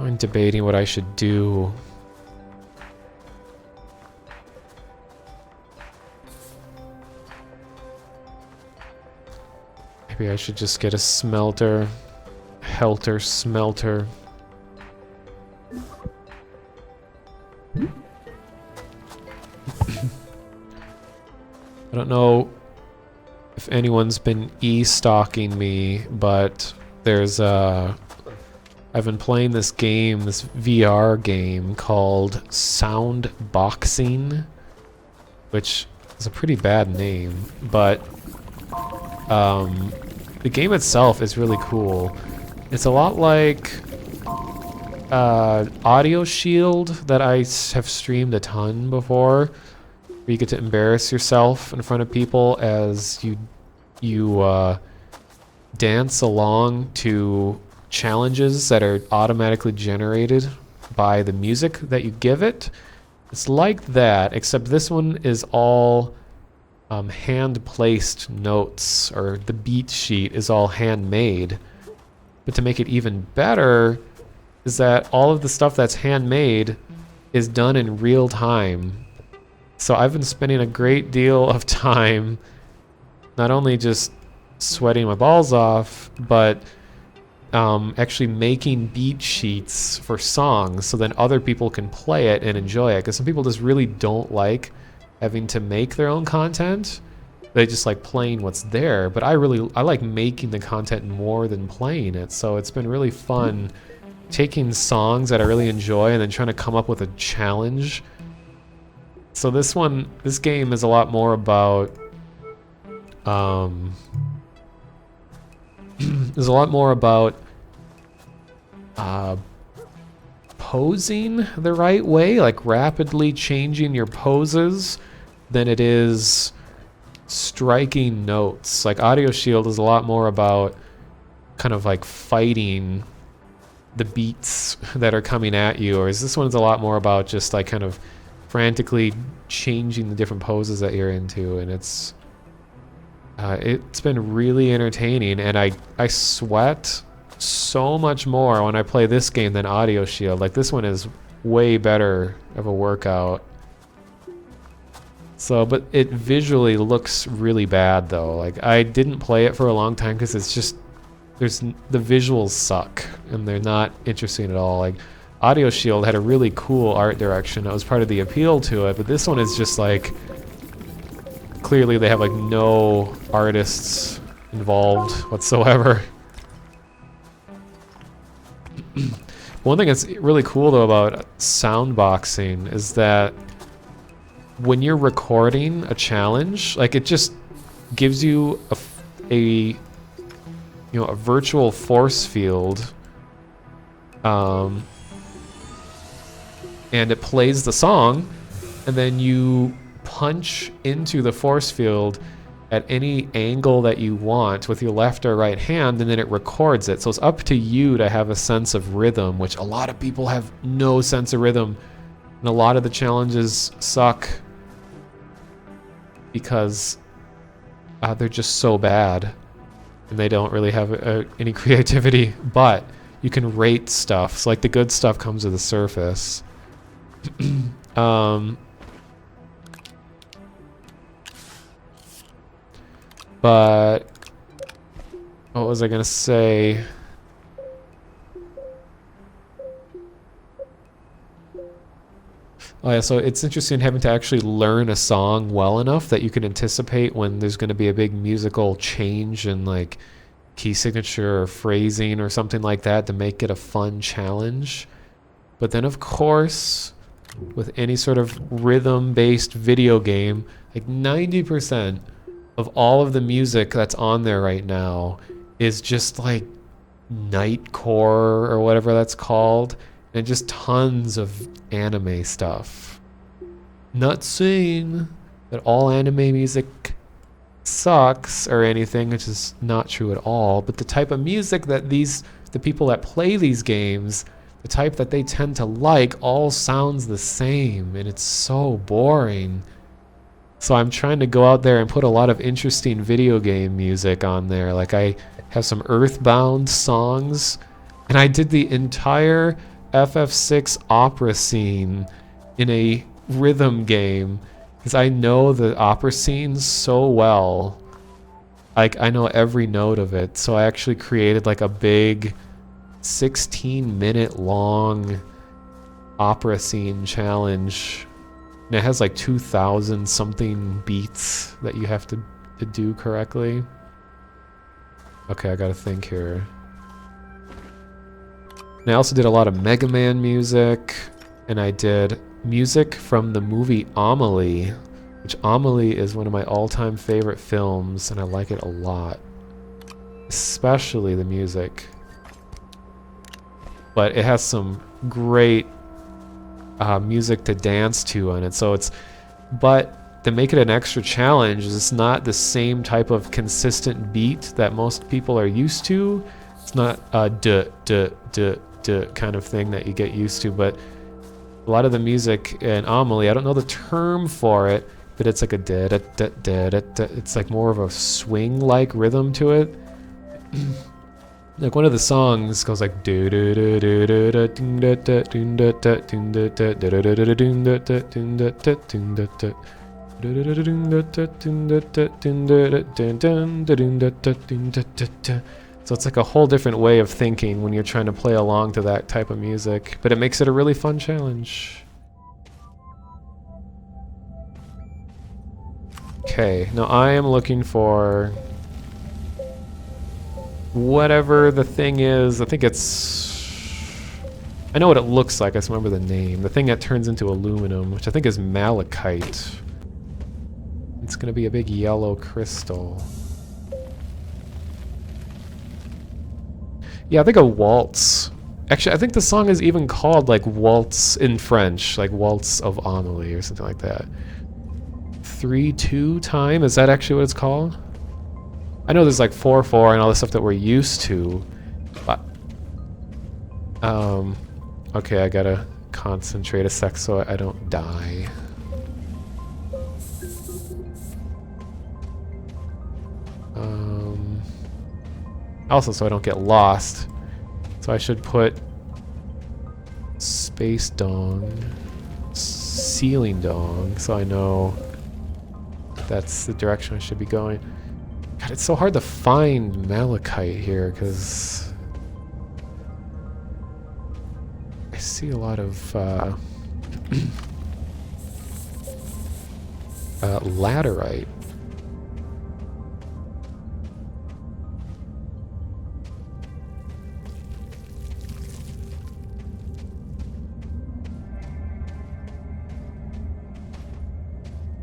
I'm debating what I should do. Maybe I should just get a smelter. Helter smelter. I don't know if anyone's been e-stalking me, but there's I've been playing this game, this VR game called Sound Boxing, which is a pretty bad name, but the game itself is really cool. It's a lot like Audio Shield that I have streamed a ton before, where you get to embarrass yourself in front of people as you dance along to challenges that are automatically generated by the music that you give it. It's like that, except this one is all hand-placed notes, or the beat sheet is all handmade. But to make it even better is that all of the stuff that's handmade is done in real time. So I've been spending a great deal of time not only just sweating my balls off, but actually making beat sheets for songs so then other people can play it and enjoy it. Because some people just really don't like having to make their own content. They just like playing what's there. But I like making the content more than playing it. So it's been really fun taking songs that I really enjoy and then trying to come up with a challenge. So this game is a lot more about there's a lot more about posing the right way, like rapidly changing your poses, than it is striking notes. Like Audio Shield is a lot more about kind of like fighting the beats that are coming at you, or is this one's a lot more about just like kind of frantically changing the different poses that you're into, and it's been really entertaining, and I sweat so much more when I play this game than Audio Shield. Like, this one is way better of a workout. So, but it visually looks really bad though. Like, I didn't play it for a long time because it's just the visuals suck and they're not interesting at all. Like Audio Shield had a really cool art direction. That was part of the appeal to it, but this one is just like clearly they have like no artists involved whatsoever. One thing that's really cool though about soundboxing is that when you're recording a challenge, like it just gives you a virtual force field, and it plays the song, and then you punch into the force field at any angle that you want with your left or right hand, and then it records it. So it's up to you to have a sense of rhythm, which a lot of people have no sense of rhythm, and a lot of the challenges suck because they're just so bad and they don't really have any creativity. But you can rate stuff, so like the good stuff comes to the surface. But what was I gonna say? Oh yeah, so it's interesting having to actually learn a song well enough that you can anticipate when there's going to be a big musical change in like key signature or phrasing or something like that to make it a fun challenge. But then of course, with any sort of rhythm-based video game, like 90% of all of the music that's on there right now is just like nightcore or whatever that's called. And just tons of anime stuff. Not saying that all anime music sucks or anything, which is not true at all, but the type of music that the people that play these games, the type that they tend to like, all sounds the same, and it's so boring. So I'm trying to go out there and put a lot of interesting video game music on there. Like I have some Earthbound songs, and I did the entire FF6 opera scene in a rhythm game because I know the opera scene so well. Like I know every note of it, so I actually created like a big 16-minute long opera scene challenge, and it has like 2,000 something beats that you have to do correctly. Okay, I gotta think here. And I also did a lot of Mega Man music, and I did music from the movie Amelie, which Amelie is one of my all-time favorite films, and I like it a lot. Especially the music. But it has some great music to dance to in it, so but to make it an extra challenge, it's not the same type of consistent beat that most people are used to. It's not a duh, duh, duh, kind of thing that you get used to, but a lot of the music in Amelie, I don't know the term for it, but it's like a da da da da da da. It's like more of a swing-like rhythm to it. Like one of the songs goes like do do do do do da ding da da ding da da ding da da da da da da ding da da ding da da ding da da da da da ding da da ding da da ding da da ding da ding da da ding da da da. So it's like a whole different way of thinking when you're trying to play along to that type of music, but it makes it a really fun challenge. Okay, now I am looking for whatever the thing is. I think I know what it looks like, I just remember the name. The thing that turns into aluminum, which I think is malachite. It's gonna be a big yellow crystal. Yeah, I think a waltz. Actually, I think the song is even called like Waltz in French, like Waltz of Amelie or something like that. 3/2 time, is that actually what it's called? I know there's like 4/4 and all the stuff that we're used to, but okay, I gotta concentrate a sec so I don't die. Also, so I don't get lost. So I should put space dong, ceiling dong, so I know that's the direction I should be going. God, God, it's so hard to find malachite here because I see a lot of laterite.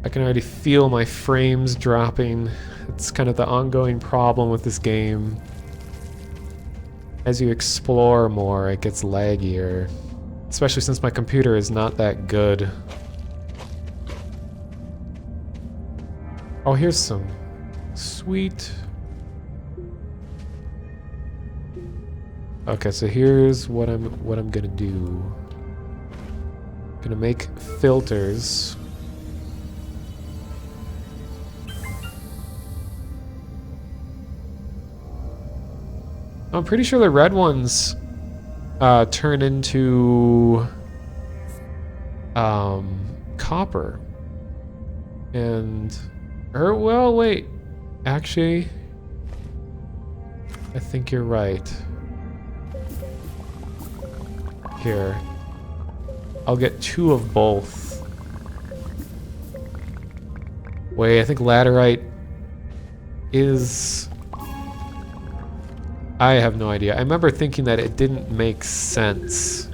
I can already feel my frames dropping. It's kind of the ongoing problem with this game. As you explore more, it gets laggier. Especially since my computer is not that good. Oh, here's some sweet. Okay, so here's what I'm gonna do. Gonna make filters. I'm pretty sure the red ones turn into copper. And well, wait. Actually, I think you're right. Here. I'll get 2 of both. Wait, I think laterite is... I have no idea. I remember thinking that it didn't make sense.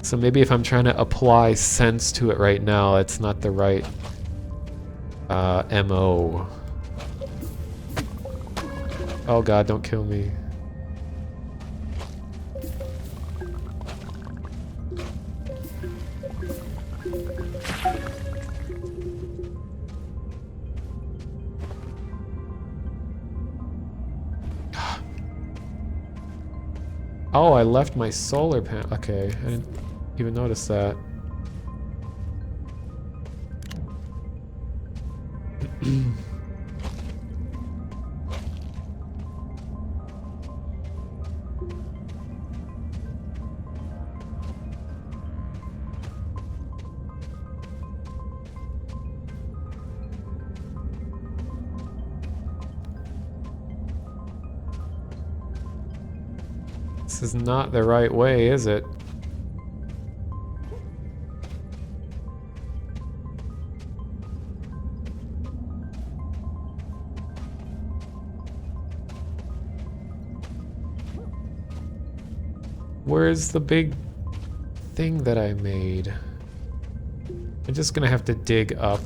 So maybe if I'm trying to apply sense to it right now, it's not the right MO. Oh god, don't kill me. Oh, I left my solar panel. Okay, I didn't even notice that. This is not the right way, is it? Where's the big thing that I made? I'm just gonna have to dig up.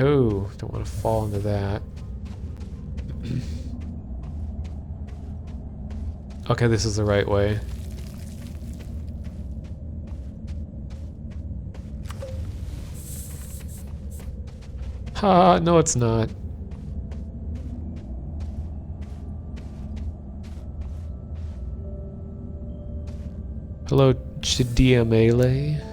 Oh, don't want to fall into that. Okay, this is the right way. Ha, no it's not. Hello, Chidiamele.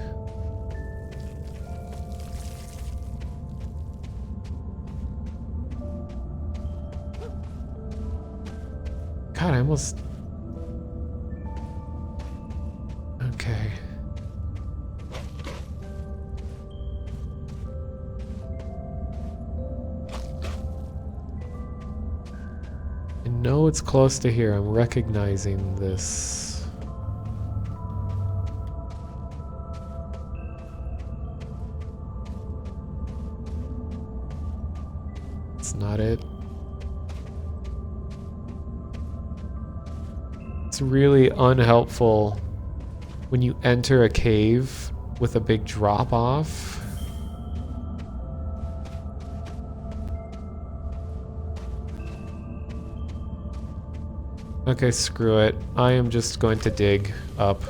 God, I almost... Okay. I know it's close to here. I'm recognizing this. It's not it. It's really unhelpful when you enter a cave with a big drop off. Okay, screw it. I am just going to dig up.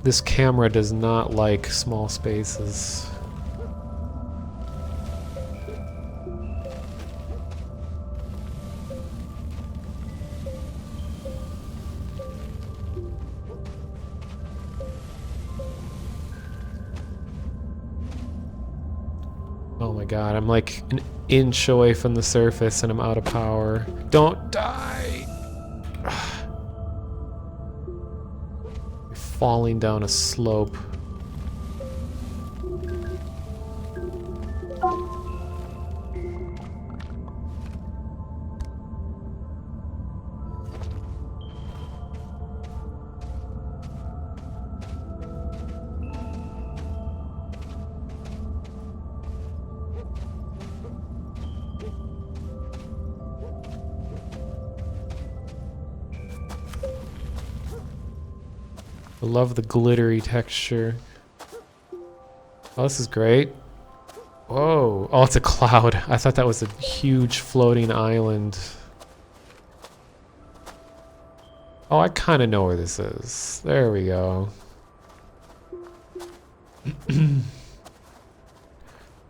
This camera does not like small spaces. Oh my god, I'm like an inch away from the surface and I'm out of power. Don't die! You're falling down a slope. I love the glittery texture. Oh, this is great. Whoa. Oh, it's a cloud. I thought that was a huge floating island. Oh, I kind of know where this is. There we go.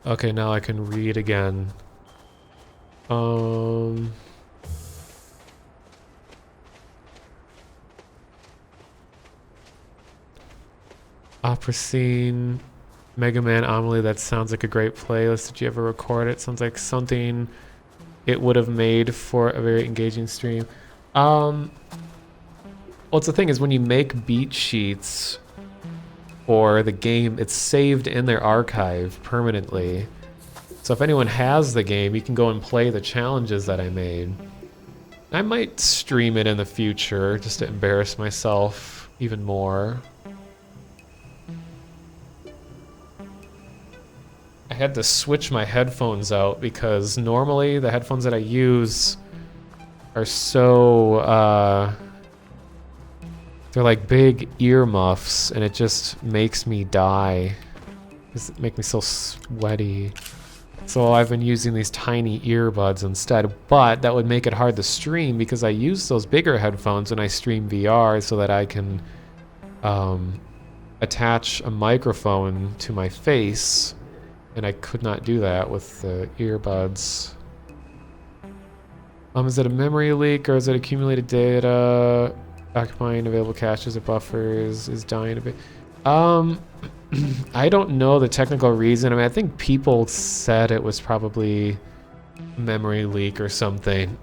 Okay, now I can read again. Opera scene, Mega Man Amelie, that sounds like a great playlist. Did you ever record it? Sounds like something it would have made for a very engaging stream. Well, it's the thing is when you make beat sheets for the game, it's saved in their archive permanently. So if anyone has the game, you can go and play the challenges that I made. I might stream it in the future just to embarrass myself even more. I had to switch my headphones out because normally the headphones that I use are so, they're like big earmuffs and it just makes me die. It makes me so sweaty. So I've been using these tiny earbuds instead, but that would make it hard to stream because I use those bigger headphones when I stream VR so that I can attach a microphone to my face. And I could not do that with the earbuds. Is it a memory leak or is it accumulated data? Occupying available caches or buffers is dying a bit. I don't know the technical reason. I mean, I think people said it was probably memory leak or something.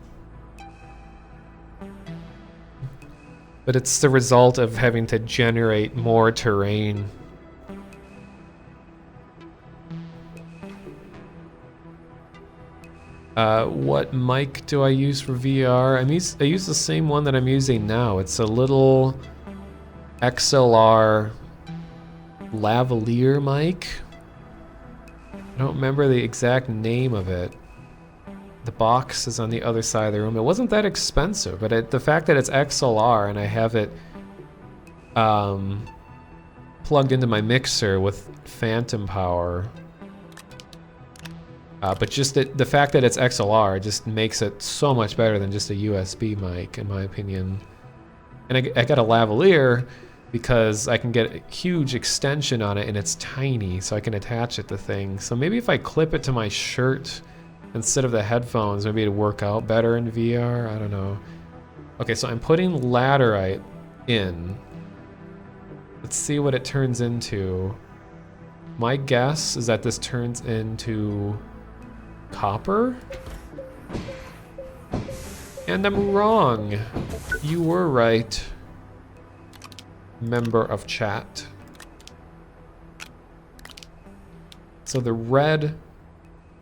But it's the result of having to generate more terrain. What mic do I use for VR? I use the same one that I'm using now. It's a little XLR lavalier mic. I don't remember the exact name of it. The box is on the other side of the room. It wasn't that expensive, but the fact that it's XLR and I have it plugged into my mixer with phantom power. But just the fact that it's XLR just makes it so much better than just a USB mic, in my opinion. And I got a lavalier because I can get a huge extension on it and it's tiny, so I can attach it to things. So maybe if I clip it to my shirt instead of the headphones, maybe it'd work out better in VR. I don't know. Okay, so I'm putting laterite in. Let's see what it turns into. My guess is that this turns into copper? And I'm wrong. You were right. Member of chat. So the red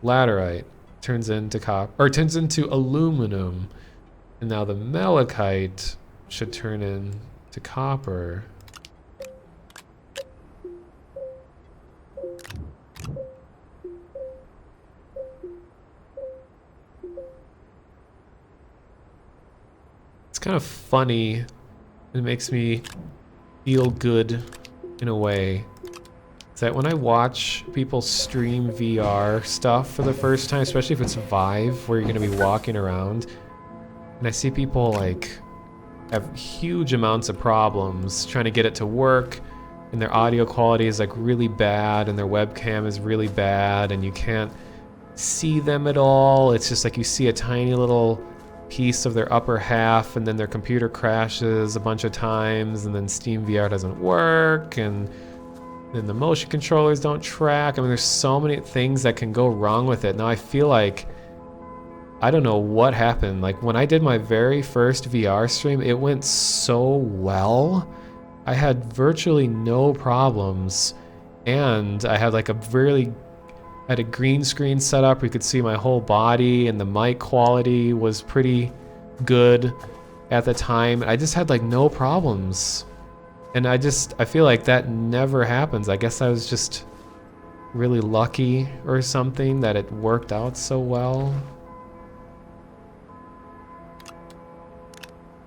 laterite turns into copper, or turns into aluminum. And now the malachite should turn into copper. It's kind of funny. It makes me feel good in a way. Is that when I watch people stream VR stuff for the first time, especially if it's Vive, where you're going to be walking around, and I see people like have huge amounts of problems trying to get it to work, and their audio quality is like really bad, and their webcam is really bad, and you can't see them at all. It's just like you see a tiny little piece of their upper half, and then their computer crashes a bunch of times, and then Steam VR doesn't work, and then the motion controllers don't track. I mean, there's so many things that can go wrong with it. Now I feel like, I don't know what happened. Like when I did my very first VR stream, it went so well. I had virtually no problems, and I had like had a green screen set up where you could see my whole body, and the mic quality was pretty good at the time. I just had like no problems. And I feel like that never happens. I guess I was just really lucky or something that it worked out so well.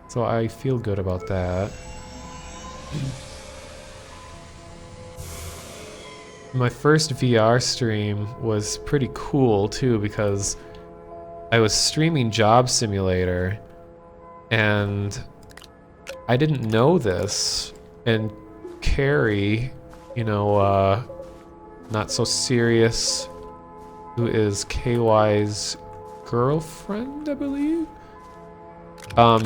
So I feel good about that. My first VR stream was pretty cool too, because I was streaming Job Simulator and I didn't know this, and Carrie, you know, not so serious, who is KY's girlfriend, I believe,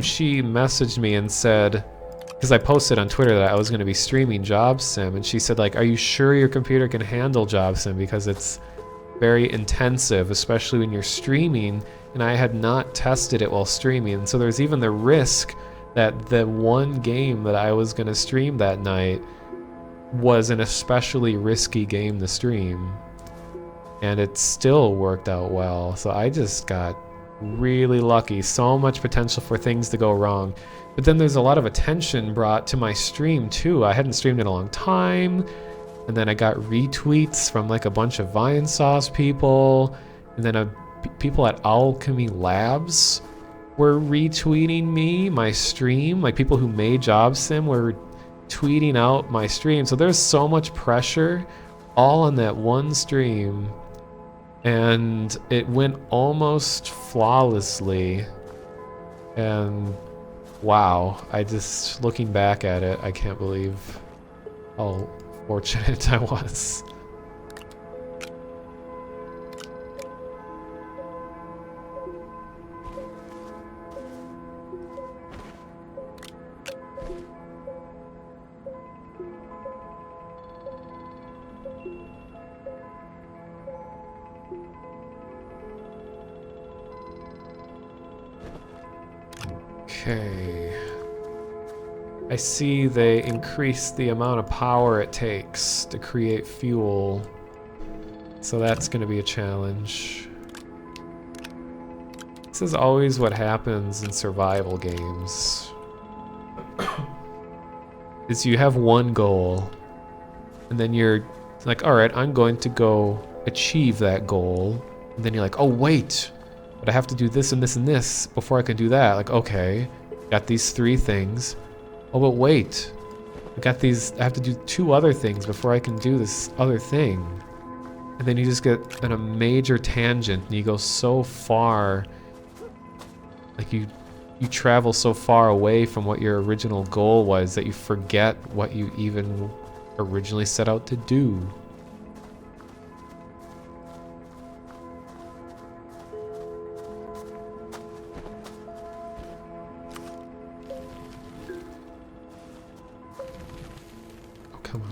she messaged me and said, because I posted on Twitter that I was going to be streaming Job Sim, and she said, like, are you sure your computer can handle Job Sim, because it's very intensive, especially when you're streaming, and I had not tested it while streaming, so there's even the risk that the one game that I was going to stream that night was an especially risky game to stream, and it still worked out well. So I just got really lucky. So much potential for things to go wrong. But then there's a lot of attention brought to my stream too. I hadn't streamed in a long time, and then I got retweets from like a bunch of Vine Sauce people, and then people at Alchemy Labs were retweeting me, my stream. Like people who made Job Sim were tweeting out my stream. So there's so much pressure all on that one stream, and it went almost flawlessly. And wow, looking back at it, I can't believe how fortunate I was. Okay. I see they increased the amount of power it takes to create fuel, so that's going to be a challenge. This is always what happens in survival games. Is you have one goal, and then you're like, alright, I'm going to go achieve that goal, and then you're like, oh wait, but I have to do this and this and this before I can do that. Like, okay, got these 3 things. Oh, but wait, I have to do 2 other things before I can do this other thing. And then you just get on a major tangent, and you go so far, like you travel so far away from what your original goal was that you forget what you even originally set out to do. Come on.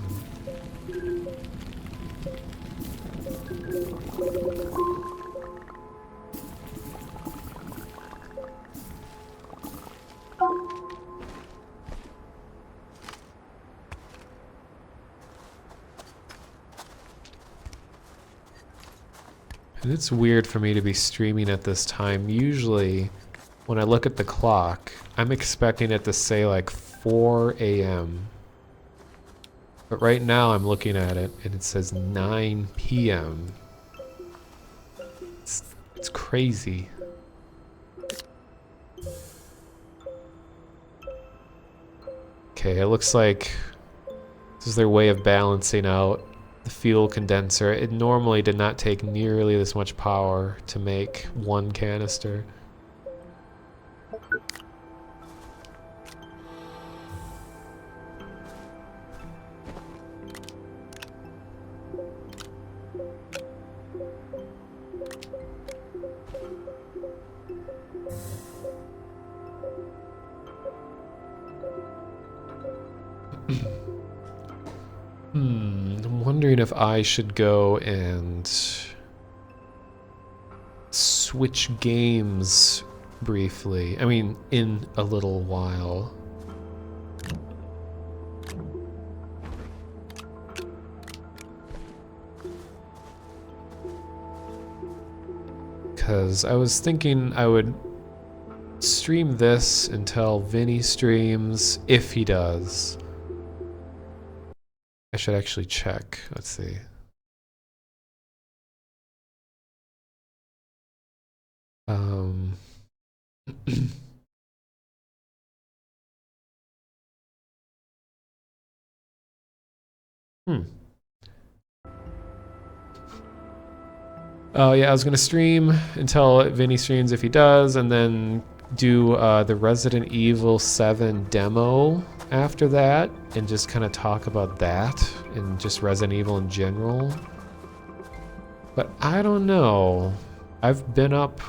And it's weird for me to be streaming at this time. Usually, when I look at the clock, I'm expecting it to say like 4 a.m. But right now I'm looking at it and it says 9 p.m. It's crazy. Okay, it looks like this is their way of balancing out the fuel condenser. It normally did not take nearly this much power to make 1 canister. I'm wondering if I should go and switch games briefly. I mean, in a little while. Because I was thinking I would stream this until Vinny streams, if he does. I should actually check. Let's see. Oh yeah, I was gonna stream until Vinny streams if he does, and then do the Resident Evil 7 demo after that, and just kind of talk about that and just Resident Evil in general. But I don't know. I've been up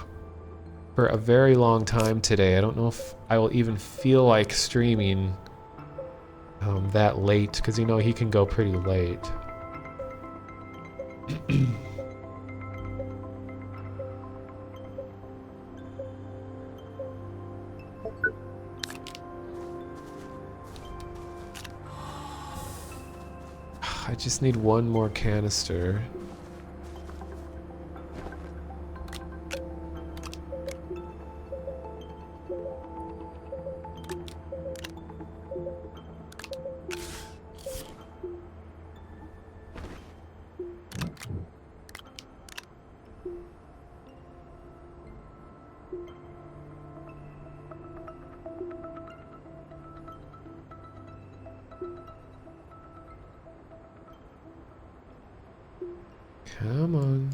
for a very long time today. I don't know if I will even feel like streaming that late, because you know he can go pretty late. I just need one more canister. Come on.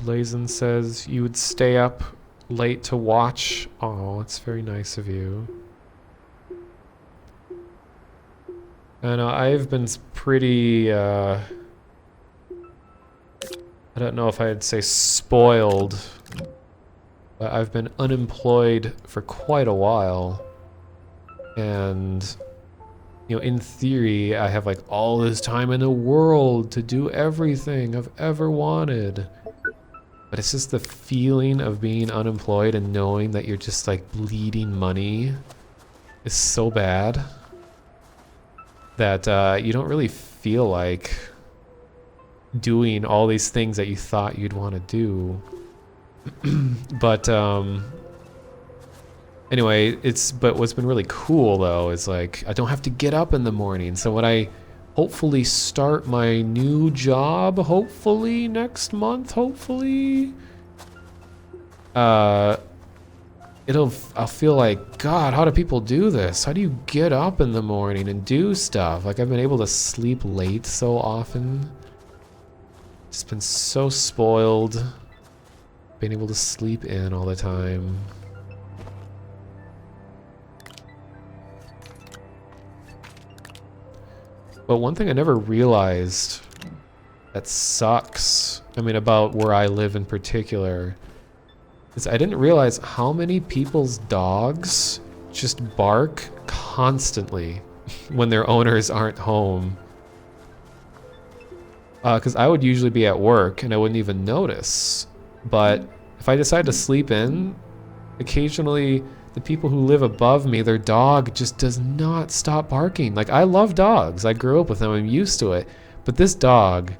Blazin says you would stay up late to watch. Oh, it's very nice of you. I know I've been pretty, I don't know if I'd say spoiled, but I've been unemployed for quite a while. And, you know, in theory, I have like all this time in the world to do everything I've ever wanted. But it's just the feeling of being unemployed and knowing that you're just like bleeding money is so bad that you don't really feel like doing all these things that you thought you'd want to do. But anyway, but what's been really cool though is like I don't have to get up in the morning. So when I hopefully start my new job, hopefully next month, hopefully, I'll feel like, God, how do people do this? How do you get up in the morning and do stuff? Like I've been able to sleep late so often. Just been so spoiled. Being able to sleep in all the time. But one thing I never realized that sucks, I mean about where I live in particular, is I didn't realize how many people's dogs just bark constantly when their owners aren't home. Because I would usually be at work and I wouldn't even notice. But if I decide to sleep in, occasionally the people who live above me, their dog just does not stop barking. Like, I love dogs. I grew up with them. I'm used to it. But this dog,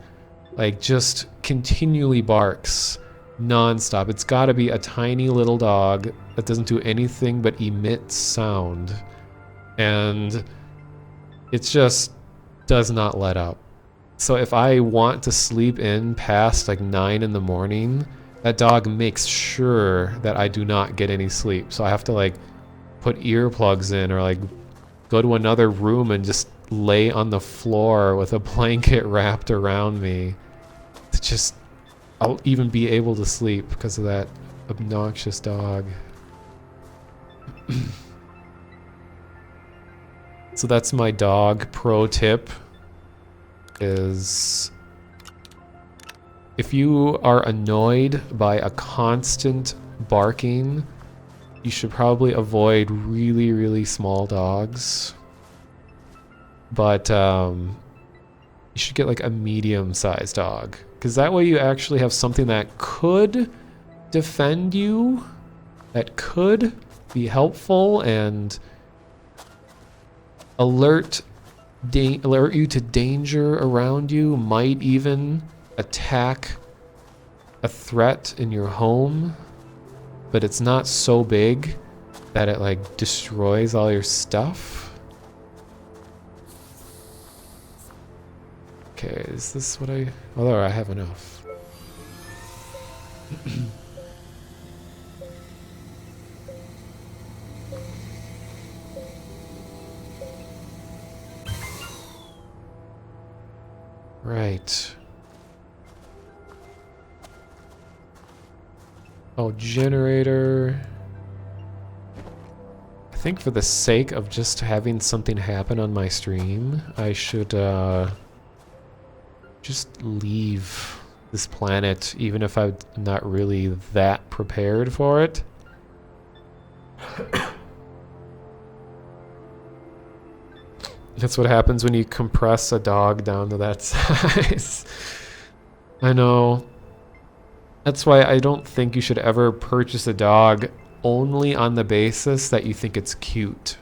like, just continually barks nonstop. It's got to be a tiny little dog that doesn't do anything but emit sound. And it just does not let up. So if I want to sleep in past like 9 in the morning, that dog makes sure that I do not get any sleep. So I have to like put earplugs in or like go to another room and just lay on the floor with a blanket wrapped around me to just, I'll even be able to sleep because of that obnoxious dog. So that's my dog pro tip, is if you are annoyed by a constant barking, you should probably avoid really, really small dogs. But you should get like a medium-sized dog, because that way you actually have something that could defend you, that could be helpful and alert you to danger around you, might even attack a threat in your home, but it's not so big that it like destroys all your stuff. Okay, is this what I... Although I have enough. Right. Oh, generator. I think for the sake of just having something happen on my stream, I should just leave this planet, even if I'm not really that prepared for it. That's what happens when you compress a dog down to that size. I know. That's why I don't think you should ever purchase a dog only on the basis that you think it's cute.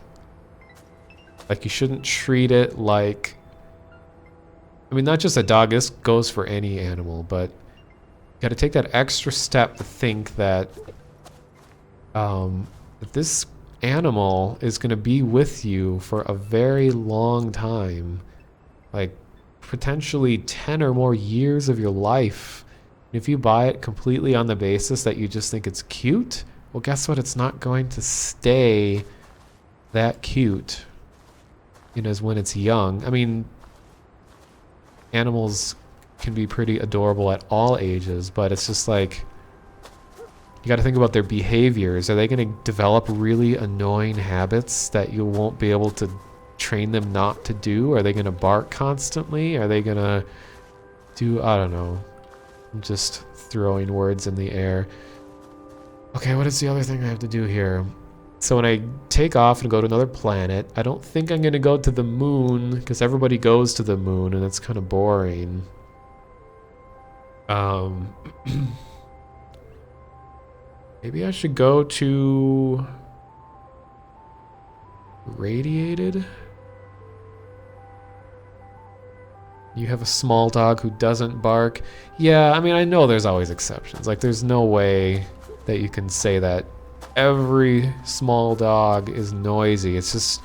Like, you shouldn't treat it like... I mean, not just a dog, this goes for any animal, but you gotta take that extra step to think that, that this animal is gonna be with you for a very long time. Like, potentially 10 or more years of your life. If you buy it completely on the basis that you just think it's cute, well, guess what? It's not going to stay that cute, you know, as when it's young. I mean, animals can be pretty adorable at all ages, but it's just like, you got to think about their behaviors. Are they going to develop really annoying habits that you won't be able to train them not to do? Are they going to bark constantly? Are they going to do, I don't know. I'm just throwing words in the air. Okay, what is the other thing I have to do here? So when I take off and go to another planet, I don't think I'm going to go to the moon, because everybody goes to the moon and it's kind of boring. Maybe I should go to... Radiated? You have a small dog who doesn't bark. Yeah, I mean, I know there's always exceptions. Like, there's no way that you can say that every small dog is noisy. It's just,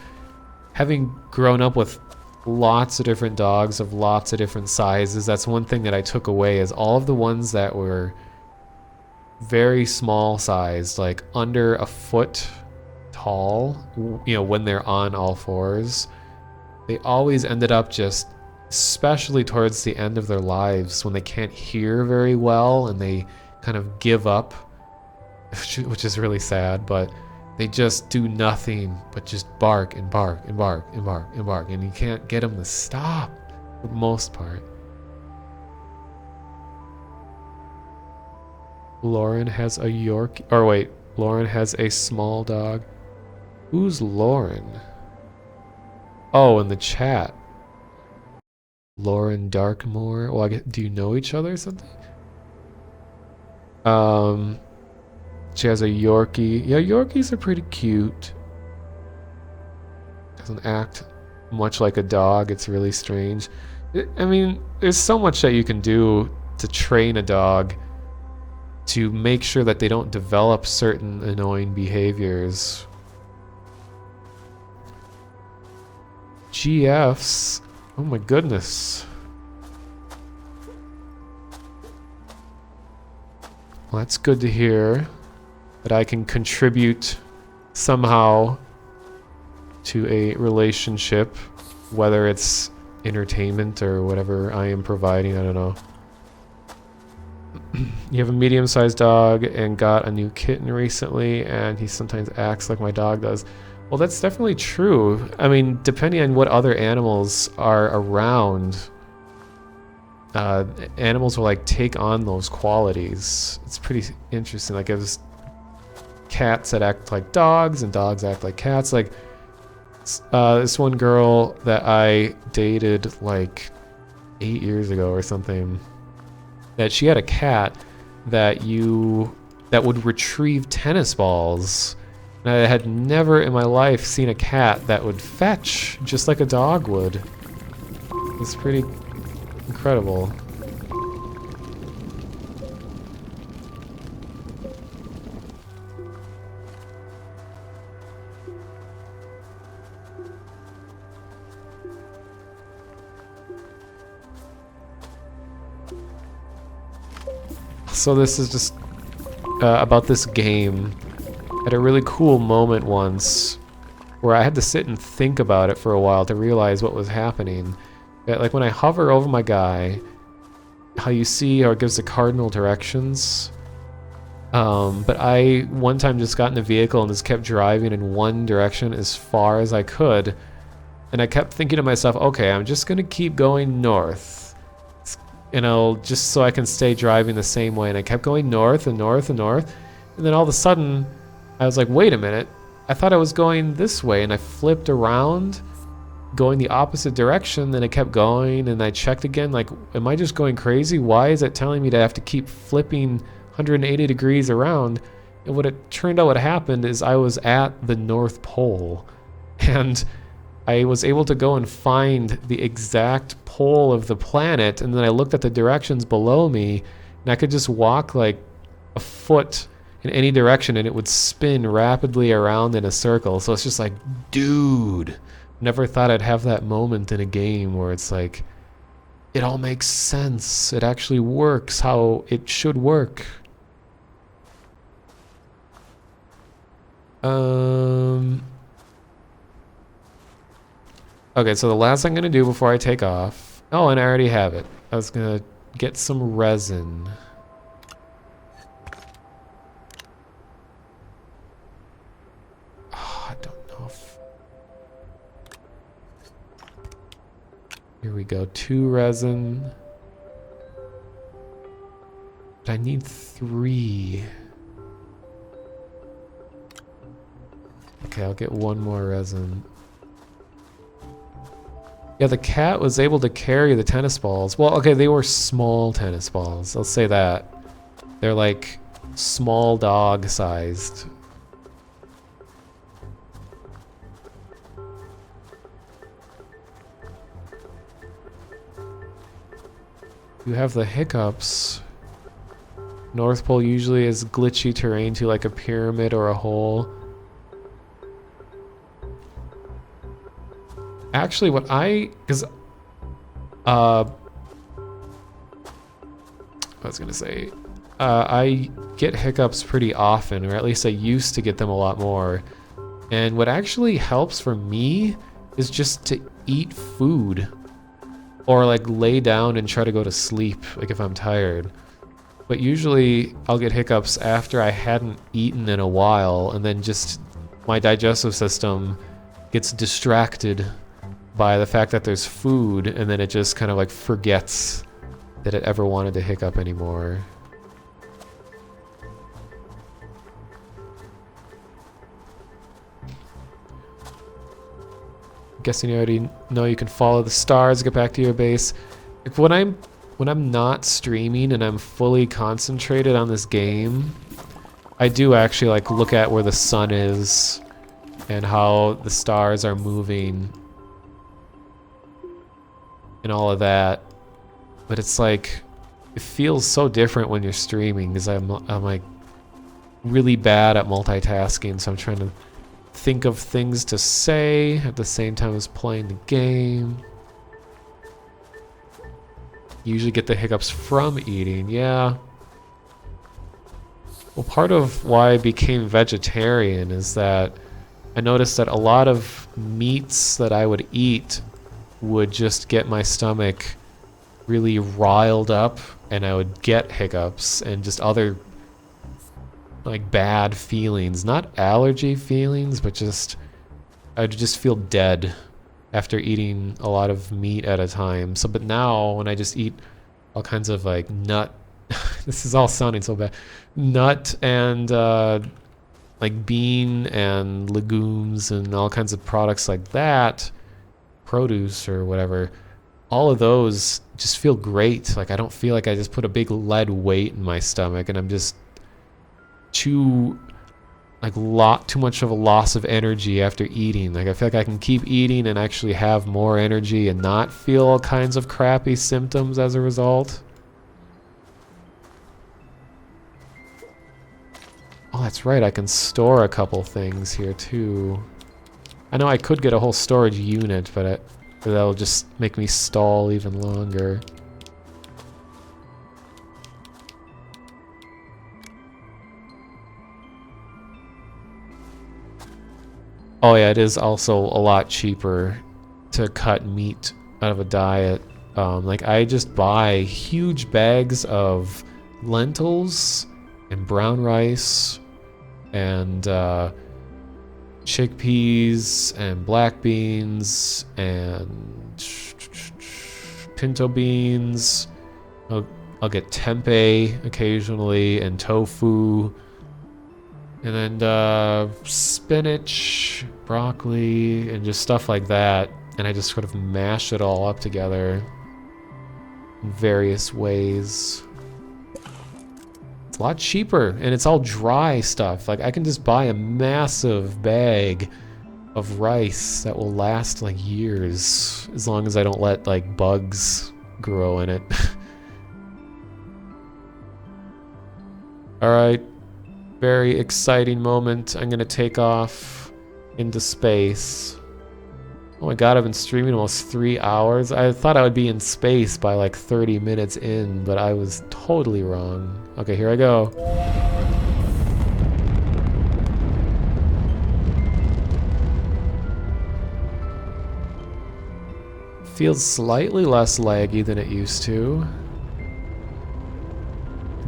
having grown up with lots of different dogs of lots of different sizes, that's one thing that I took away, is all of the ones that were very small sized, like under a foot tall, you know, when they're on all fours, they always ended up just, especially towards the end of their lives, when they can't hear very well and they kind of give up, which is really sad, but they just do nothing but just bark and bark and bark and bark and bark, and you can't get them to stop for the most part. Lauren has a York, or wait, Lauren has a small dog. Who's Lauren? Oh, in the chat. Lauren Darkmore. Well, do you know each other or something? She has a Yorkie. Yeah, Yorkies are pretty cute. Doesn't act much like a dog. It's really strange. I mean, there's so much that you can do to train a dog to make sure that they don't develop certain annoying behaviors. GFs. Oh my goodness. Well, that's good to hear, that I can contribute somehow to a relationship, whether it's entertainment or whatever I am providing, I don't know. You have a medium-sized dog and got a new kitten recently, and he sometimes acts like my dog does. Well, that's definitely true. I mean, depending on what other animals are around, animals will like take on those qualities. It's pretty interesting. Like there's cats that act like dogs and dogs act like cats. Like this one girl that I dated like 8 years ago or something, that she had a cat that would retrieve tennis balls. And I had never in my life seen a cat that would fetch just like a dog would. It's pretty incredible. So this is just about this game. I had a really cool moment once where I had to sit and think about it for a while to realize what was happening. Like when I hover over my guy, how you see how it gives the cardinal directions. But I one time just got in the vehicle and just kept driving in one direction as far as I could. And I kept thinking to myself, okay, I'm just gonna keep going north. You know, just so I can stay driving the same way. And I kept going north and north and north. And then all of a sudden, I was like, wait a minute. I thought I was going this way. And I flipped around, going the opposite direction. Then I kept going and I checked again. Like, am I just going crazy? Why is it telling me to have to keep flipping 180 degrees around? And what it turned out what happened is I was at the North Pole. And I was able to go and find the exact pole of the planet, and then I looked at the directions below me, and I could just walk like a foot in any direction, and it would spin rapidly around in a circle. So it's just like, dude, never thought I'd have that moment in a game where it's like, it all makes sense. It actually works how it should work. Okay, so the last thing I'm gonna do before I take off. Oh, and I already have it. I was gonna get some resin. Oh, I don't know if... Here we go, 2 resin. But I need 3. Okay, I'll get 1 more resin. Yeah, the cat was able to carry the tennis balls. Well, okay, they were small tennis balls. I'll say that. They're like small dog sized. You have the hiccups. North Pole usually is glitchy terrain to like a pyramid or a hole. Actually, what I was gonna say, I get hiccups pretty often, or at least I used to get them a lot more. And what actually helps for me is just to eat food, or like lay down and try to go to sleep, like if I'm tired. But usually I'll get hiccups after I hadn't eaten in a while, and then just my digestive system gets distracted by the fact that there's food, and then it just kind of like forgets that it ever wanted to hiccup anymore. I'm guessing you already know you can follow the stars, get back to your base. Like when I'm not streaming and I'm fully concentrated on this game, I do actually like look at where the sun is and how the stars are moving and all of that. But it's like, it feels so different when you're streaming, because I'm like really bad at multitasking, so I'm trying to think of things to say at the same time as playing the game. Usually get the hiccups from eating, yeah. Well, part of why I became vegetarian is that I noticed that a lot of meats that I would eat would just get my stomach really riled up, and I would get hiccups and just other like bad feelings. Not allergy feelings, but just I'd just feel dead after eating a lot of meat at a time. So, but now when I just eat all kinds of like nut, this is all sounding so bad, nut and like bean and legumes and all kinds of products like that, produce or whatever, all of those just feel great. Like I don't feel like I just put a big lead weight in my stomach and I'm just too much of a loss of energy after eating. Like I feel like I can keep eating and actually have more energy and not feel all kinds of crappy symptoms as a result. Oh, that's right, I can store a couple things here too. I know I could get a whole storage unit, but that'll just make me stall even longer. Oh yeah, it is also a lot cheaper to cut meat out of a diet. Like I just buy huge bags of lentils and brown rice and chickpeas and black beans and pinto beans. I'll get tempeh occasionally and tofu. And then spinach, broccoli, and just stuff like that. And I just sort of mash it all up together in various ways. It's a lot cheaper, and it's all dry stuff. Like I can just buy a massive bag of rice that will last like years, as long as I don't let like bugs grow in it. All right. Very exciting moment. I'm gonna take off into space. Oh my god, I've been streaming almost 3 hours. I thought I would be in space by like 30 minutes in, but I was totally wrong. Okay, here I go. Feels slightly less laggy than it used to.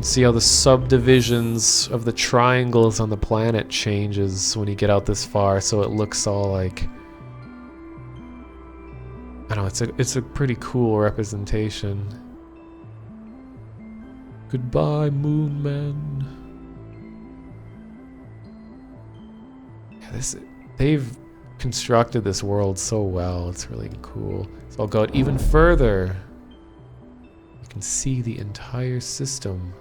See how the subdivisions of the triangles on the planet changes when you get out this far, so it looks all like, I don't know, it's a pretty cool representation. Goodbye, Moon Man. Yeah, they've constructed this world so well. It's really cool. So I'll go out even further. You can see the entire system.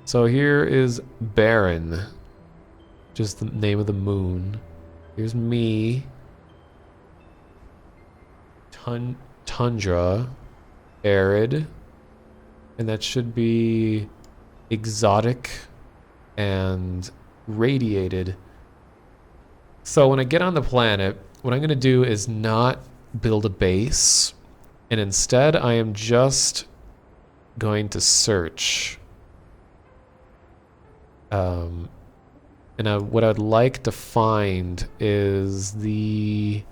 So here is Barren, just the name of the moon. Here's me. Tundra, arid, and that should be exotic and radiated. So when I get on the planet, what I'm going to do is not build a base, and instead I am just going to search. And what I'd like to find is the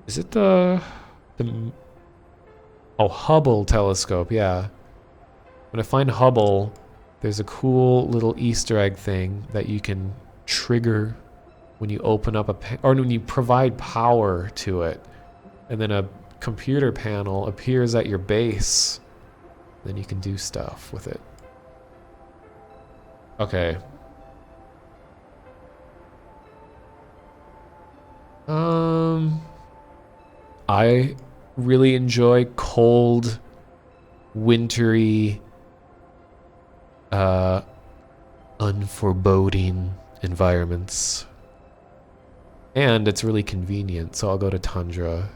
is it the Hubble telescope? Yeah. When I find Hubble, there's a cool little Easter egg thing that you can trigger when you open up or when you provide power to it, and then a computer panel appears at your base. Then you can do stuff with it. Okay. I really enjoy cold, wintry, unforeboding environments. And it's really convenient, so I'll go to Tundra.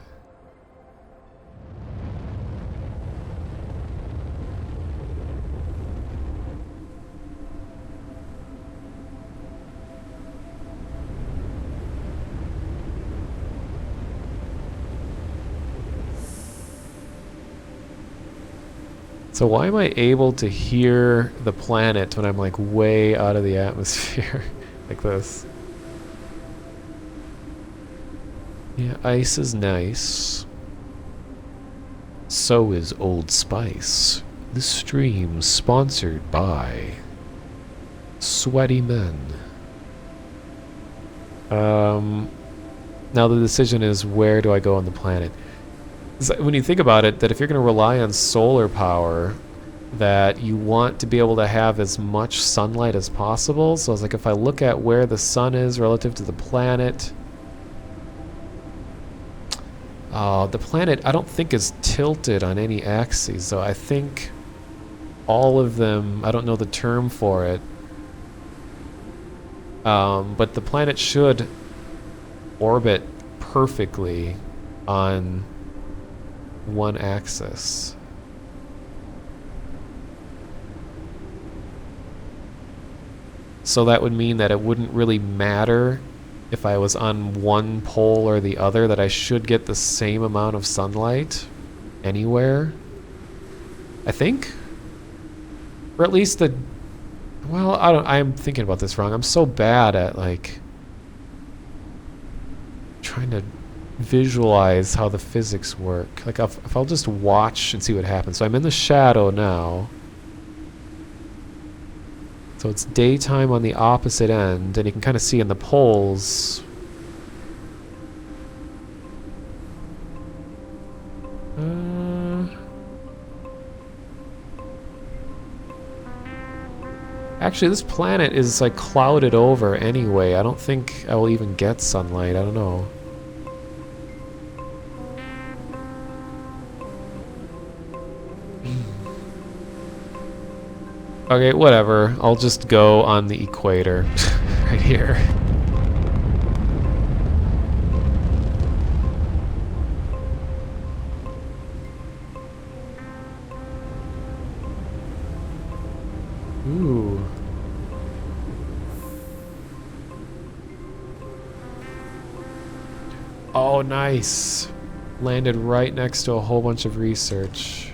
So why am I able to hear the planet when I'm like way out of the atmosphere like this? Yeah, ice is nice. So is Old Spice. This stream sponsored by Sweaty Men. Now the decision is, where do I go on the planet? When you think about it, that if you're going to rely on solar power, that you want to be able to have as much sunlight as possible. So it's like, if I look at where the sun is relative to the planet, the planet I don't think is tilted on any axes, so I think all of them, I don't know the term for it, but the planet should orbit perfectly on one axis. So that would mean that it wouldn't really matter if I was on one pole or the other, that I should get the same amount of sunlight anywhere, I think. Or at least the, well, I'm thinking about this wrong. I'm so bad at, like, trying to visualize how the physics work. Like, if I'll just watch and see what happens. So I'm in the shadow now. So it's daytime on the opposite end, and you can kind of see in the poles. Actually, this planet is like clouded over anyway. I don't think I will even get sunlight. I don't know. Okay, whatever. I'll just go on the equator right here. Ooh. Oh, nice. Landed right next to a whole bunch of research.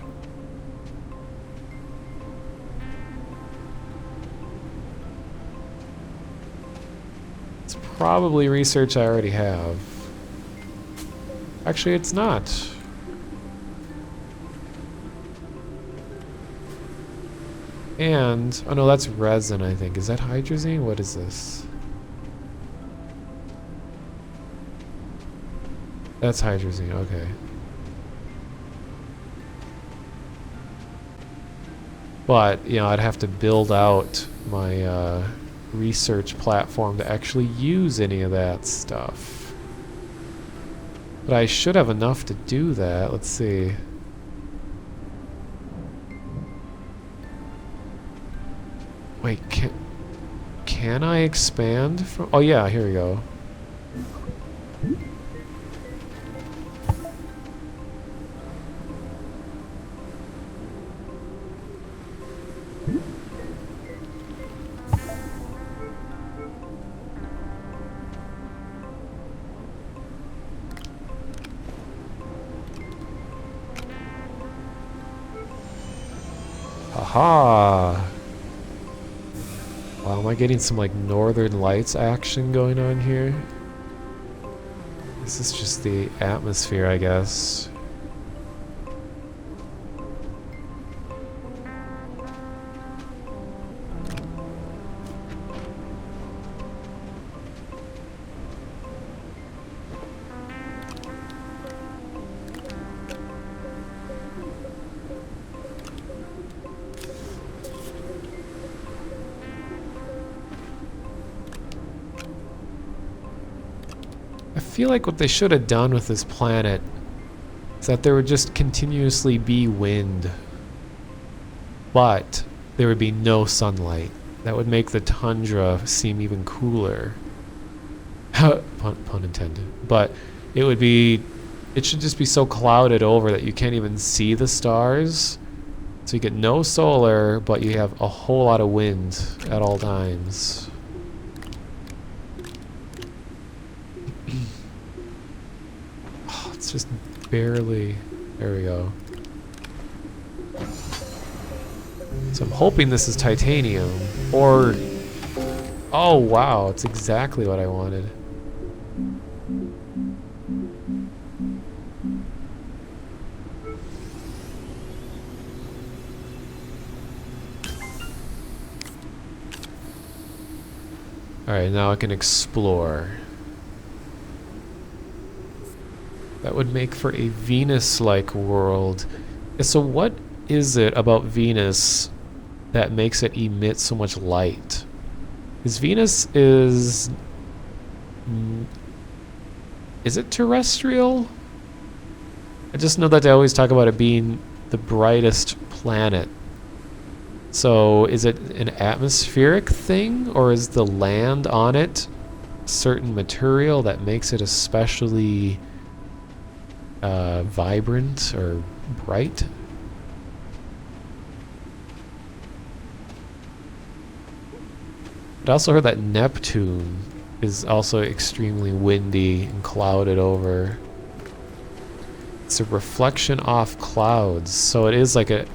Probably research I already have. Actually, it's not. And, oh no, that's resin, I think. Is that hydrazine? What is this? That's hydrazine, okay. But, you know, I'd have to build out my, research platform to actually use any of that stuff. But I should have enough to do that. Let's see. Wait, can I expand from? Oh yeah, here we go. Aha! Wow, am I getting some like Northern Lights action going on here? This is just the atmosphere, I guess. I feel like what they should have done with this planet is that there would just continuously be wind, but there would be no sunlight. That would make the tundra seem even cooler. Pun intended. But it would be, it should just be so clouded over that you can't even see the stars. So you get no solar, but you have a whole lot of wind at all times. It's just barely, there we go. So I'm hoping this is titanium, or, oh wow, it's exactly what I wanted. Alright, now I can explore. That would make for a Venus-like world. So what is it about Venus that makes it emit so much light? Because Venus is... Is it terrestrial? I just know that they always talk about it being the brightest planet. So is it an atmospheric thing, or is the land on it a certain material that makes it especially vibrant or bright? I also heard that Neptune is also extremely windy and clouded over. It's a reflection off clouds, so it is like a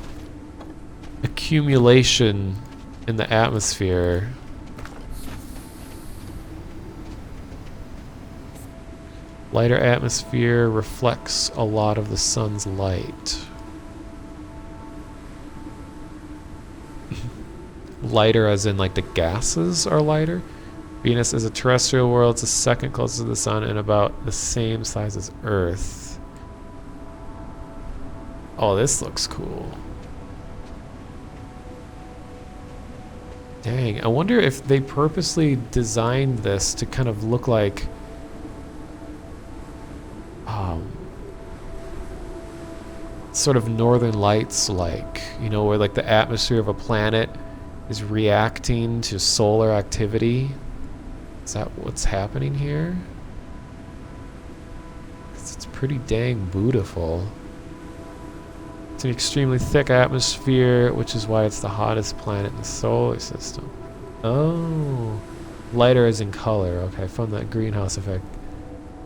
accumulation in the atmosphere. Lighter atmosphere reflects a lot of the sun's light. Lighter as in like the gases are lighter. Venus is a terrestrial world. It's the second closest to the sun and about the same size as Earth. Oh, this looks cool. Dang, I wonder if they purposely designed this to kind of look like sort of Northern Lights like, you know, where like the atmosphere of a planet is reacting to solar activity. Is that what's happening here? 'Cause it's pretty dang beautiful. It's an extremely thick atmosphere, which is why it's the hottest planet in the solar system. Oh, lighter as in color. Okay, from that greenhouse effect.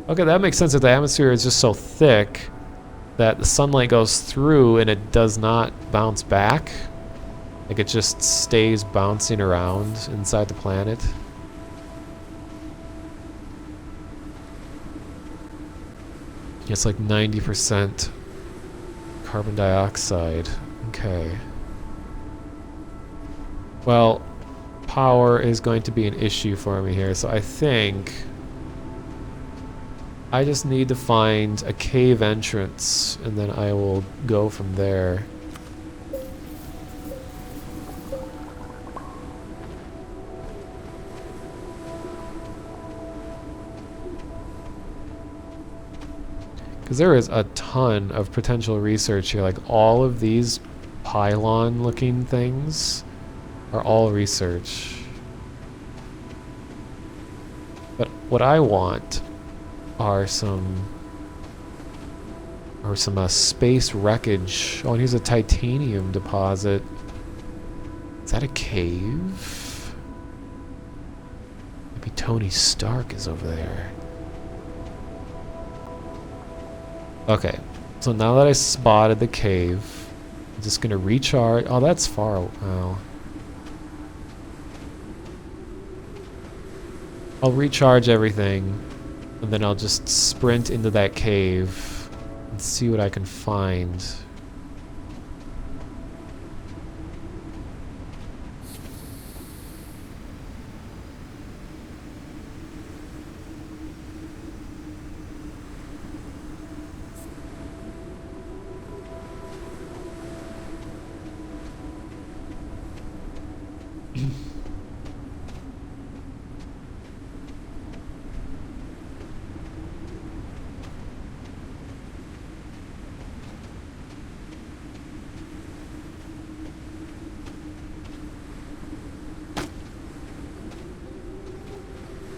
Okay, that makes sense if the atmosphere is just so thick that the sunlight goes through and it does not bounce back. Like it just stays bouncing around inside the planet. It's like 90% carbon dioxide. Okay. Well, power is going to be an issue for me here, so I think I just need to find a cave entrance, and then I will go from there. Because there is a ton of potential research here. Like all of these pylon-looking things are all research. But what I want are some space wreckage. Oh, and here's a titanium deposit. Is that a cave? Maybe Tony Stark is over there. Okay, so now that I spotted the cave, I'm just gonna recharge. Oh, that's far. Oh. I'll recharge everything, and then I'll just sprint into that cave and see what I can find.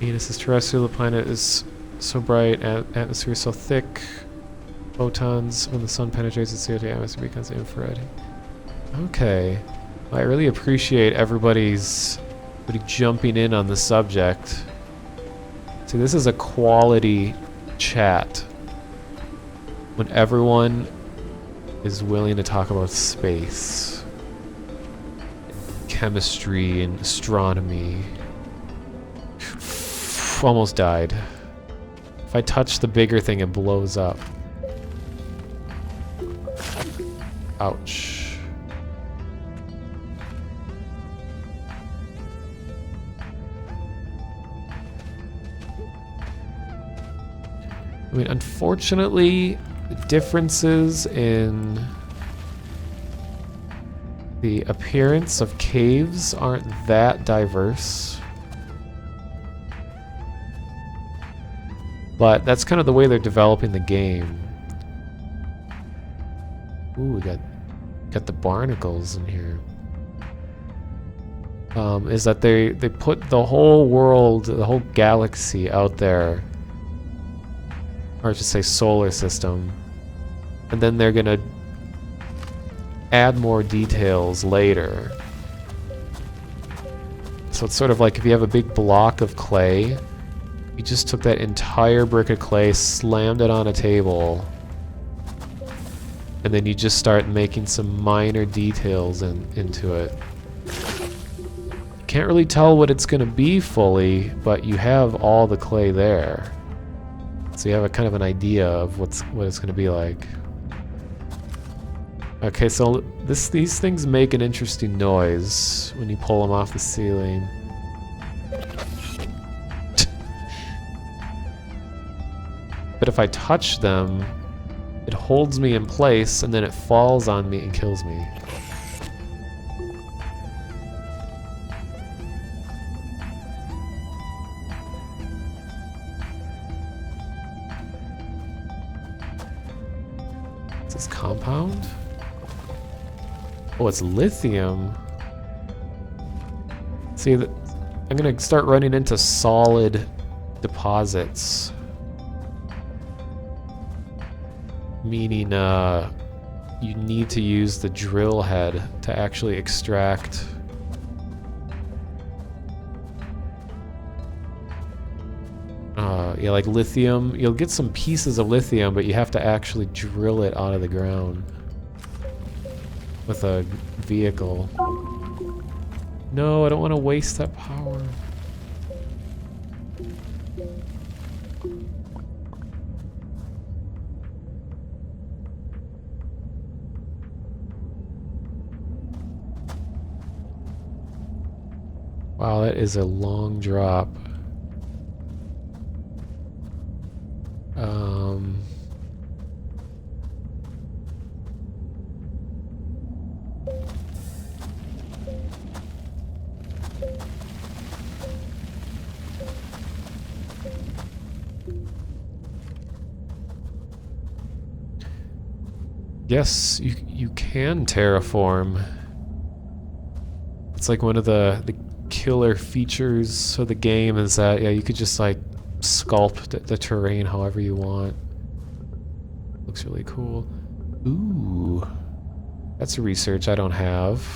Venus is terrestrial, the planet is so bright, atmosphere is so thick. Photons, when the sun penetrates the CO2 atmosphere, becomes infrared. Okay. Well, I really appreciate everybody jumping in on the subject. See, this is a quality chat. When everyone is willing to talk about space, chemistry, and astronomy. Almost died. If I touch the bigger thing, it blows up. Ouch. I mean, unfortunately, the differences in the appearance of caves aren't that diverse. But that's kind of the way they're developing the game. Ooh, we got the barnacles in here. Is that they put the whole world, the whole galaxy out there, or I should say solar system, and then they're gonna add more details later. So it's sort of like if you have a big block of clay, you just took that entire brick of clay, slammed it on a table, and then you just start making some minor details into it. You can't really tell what it's going to be fully, but you have all the clay there. So you have a kind of an idea of what it's going to be like. Okay, so these things make an interesting noise when you pull them off the ceiling. But if I touch them, it holds me in place and then it falls on me and kills me. Is this compound? Oh, it's lithium. See, I'm gonna start running into solid deposits. Meaning, you need to use the drill head to actually extract. Yeah, like lithium. You'll get some pieces of lithium, but you have to actually drill it out of the ground with a vehicle. No, I don't want to waste that power. Wow, that is a long drop. Yes, you can terraform. It's like one of the killer features of the game is that, yeah, you could just like sculpt the terrain however you want. Looks really cool. Ooh, that's research I don't have.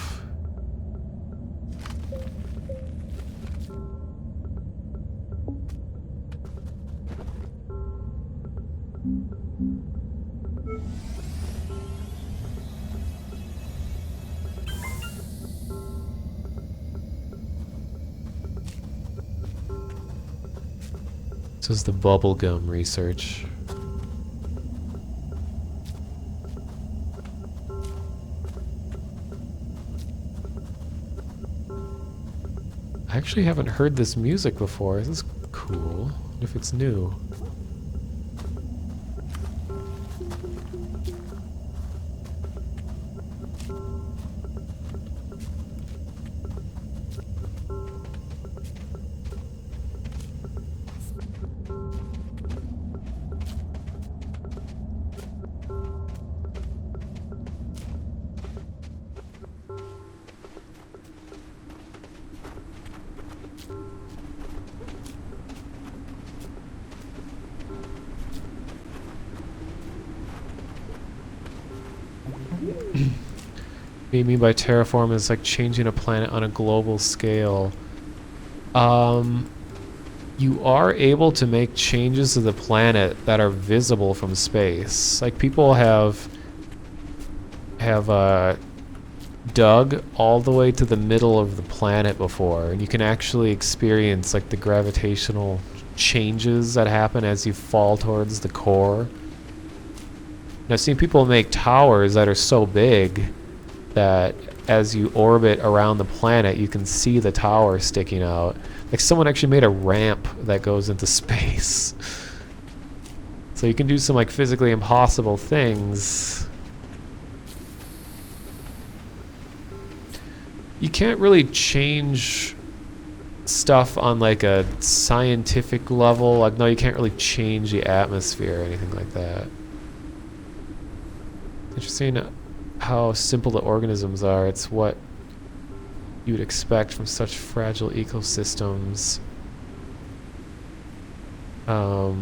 This is the bubblegum research. I actually haven't heard this music before. This is cool. I wonder if it's new. What you mean by terraform is like changing a planet on a global scale. You are able to make changes to the planet that are visible from space. Like people have dug all the way to the middle of the planet before, and you can actually experience like the gravitational changes that happen as you fall towards the core. And I've seen people make towers that are so big that as you orbit around the planet, you can see the tower sticking out. Like someone actually made a ramp that goes into space. So you can do some like physically impossible things. You can't really change stuff on like a scientific level. Like, no, you can't really change the atmosphere or anything like that. Interesting how simple the organisms are. It's what you would expect from such fragile ecosystems. Well,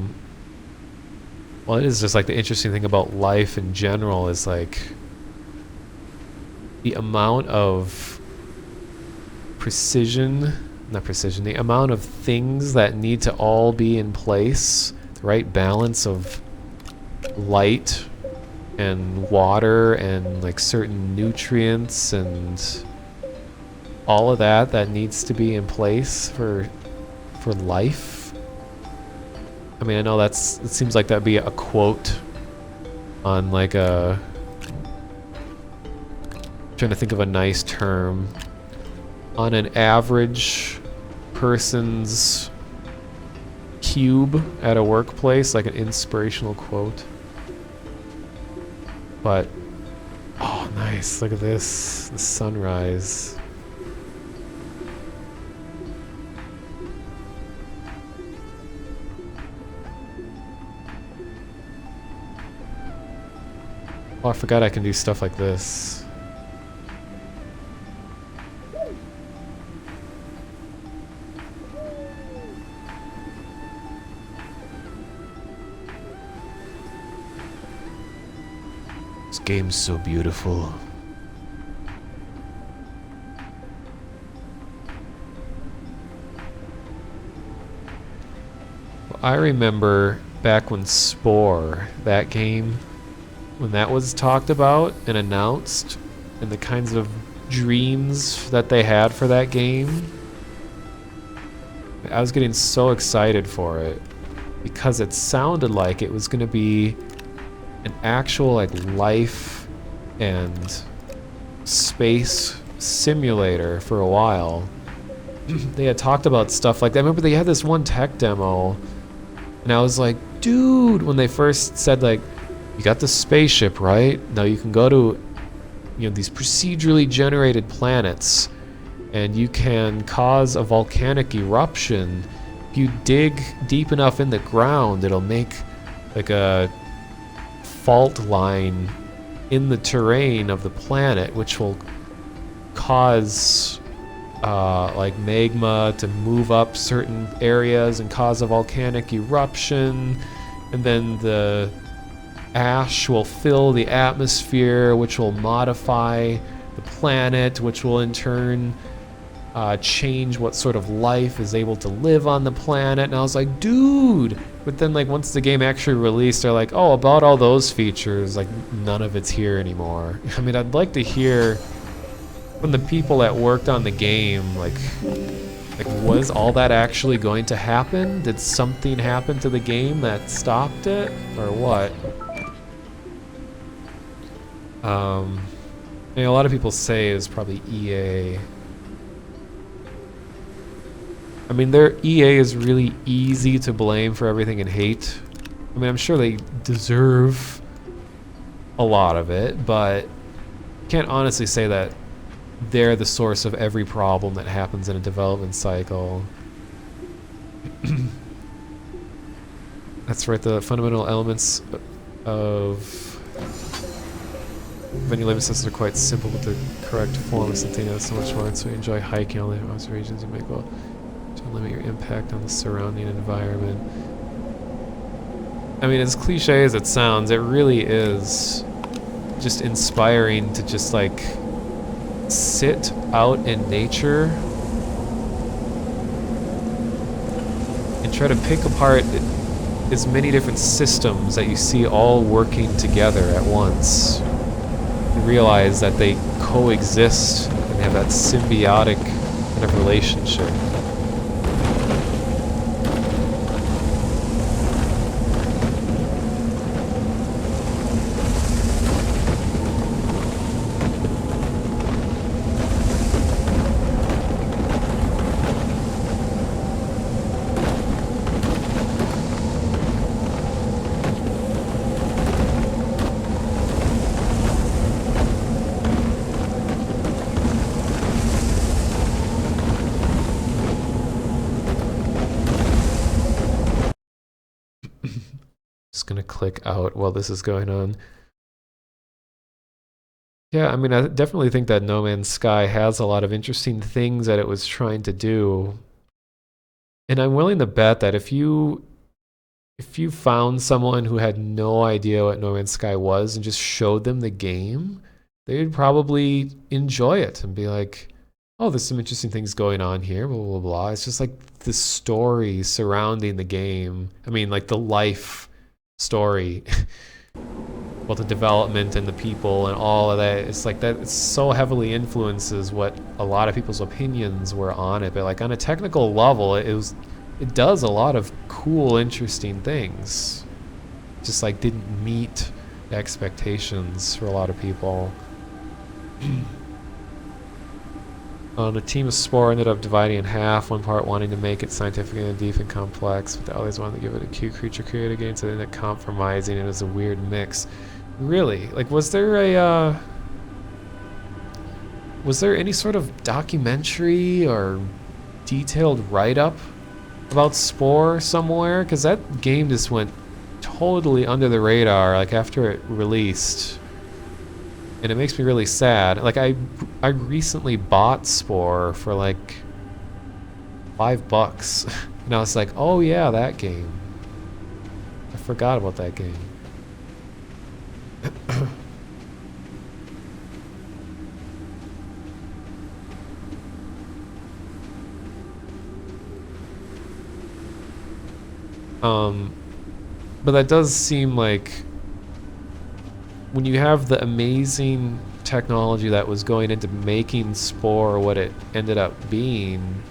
it is just like the interesting thing about life in general is like the amount of the amount of things that need to all be in place, the right balance of light and water and like certain nutrients and all of that needs to be in place for life. I mean, I know it seems like that'd be a quote on like a, trying to think of a nice term, on an average person's cube at a workplace, like an inspirational quote. But, oh nice, look at this, the sunrise. Oh, I forgot I can do stuff like this. This game's so beautiful. Well, I remember back when Spore, that game, when that was talked about and announced, and the kinds of dreams that they had for that game, I was getting so excited for it because it sounded like it was going to be an actual like life and space simulator for a while. They had talked about stuff like that. I remember they had this one tech demo, and I was like, dude, when they first said like, you got the spaceship, right? Now you can go to, you know, these procedurally generated planets, and you can cause a volcanic eruption. If you dig deep enough in the ground, it'll make like a fault line in the terrain of the planet, which will cause like magma to move up certain areas and cause a volcanic eruption, and then the ash will fill the atmosphere, which will modify the planet, which will in turn change what sort of life is able to live on the planet. And I was like, dude, but then like once the game actually released, they're like, oh, about all those features, like none of it's here anymore. I mean, I'd like to hear from the people that worked on the game, like was all that actually going to happen? Did something happen to the game that stopped it, or what? You know, a lot of people say it was probably EA. I mean, their EA is really easy to blame for everything and hate. I mean, I'm sure they deserve a lot of it, but can't honestly say that they're the source of every problem that happens in a development cycle. That's right, the fundamental elements of venue living systems are quite simple with the correct form of something that's so much more, so you enjoy hiking all the observations you make well to limit your impact on the surrounding environment. I mean, as cliche as it sounds, it really is just inspiring to just like sit out in nature and try to pick apart as many different systems that you see all working together at once. Realize that they coexist and have that symbiotic kind of relationship. Just gonna click out while this is going on. Yeah, I mean, I definitely think that No Man's Sky has a lot of interesting things that it was trying to do. And I'm willing to bet that if you found someone who had no idea what No Man's Sky was and just showed them the game, they'd probably enjoy it and be like, oh, there's some interesting things going on here, blah, blah, blah. It's just like the story surrounding the game. I mean, like the life story. Well, the development and the people and all of that. It's like that. It so heavily influences what a lot of people's opinions were on it. But like on a technical level, it does a lot of cool, interesting things. Just like didn't meet the expectations for a lot of people. The team of Spore ended up dividing in half, one part wanting to make it scientific and deep and complex, but the others wanted to give it a cute creature created game, so they ended up compromising. It was a weird mix. Really? Like, was there any sort of documentary or detailed write-up about Spore somewhere? Because that game just went totally under the radar, like, after it released. And it makes me really sad. Like, I recently bought Spore for like $5. And I was like, oh yeah, that game. I forgot about that game. But that does seem like when you have the amazing technology that was going into making Spore what it ended up being,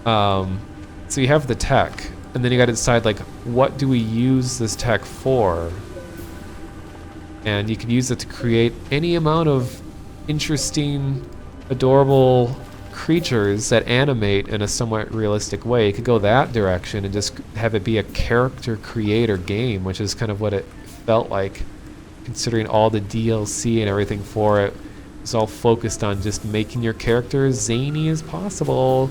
so you have the tech, and then you got to decide, like, what do we use this tech for? And you can use it to create any amount of interesting, adorable creatures that animate in a somewhat realistic way. You could go that direction and just have it be a character creator game, which is kind of what it felt like, considering all the DLC and everything for it. It's all focused on just making your character as zany as possible.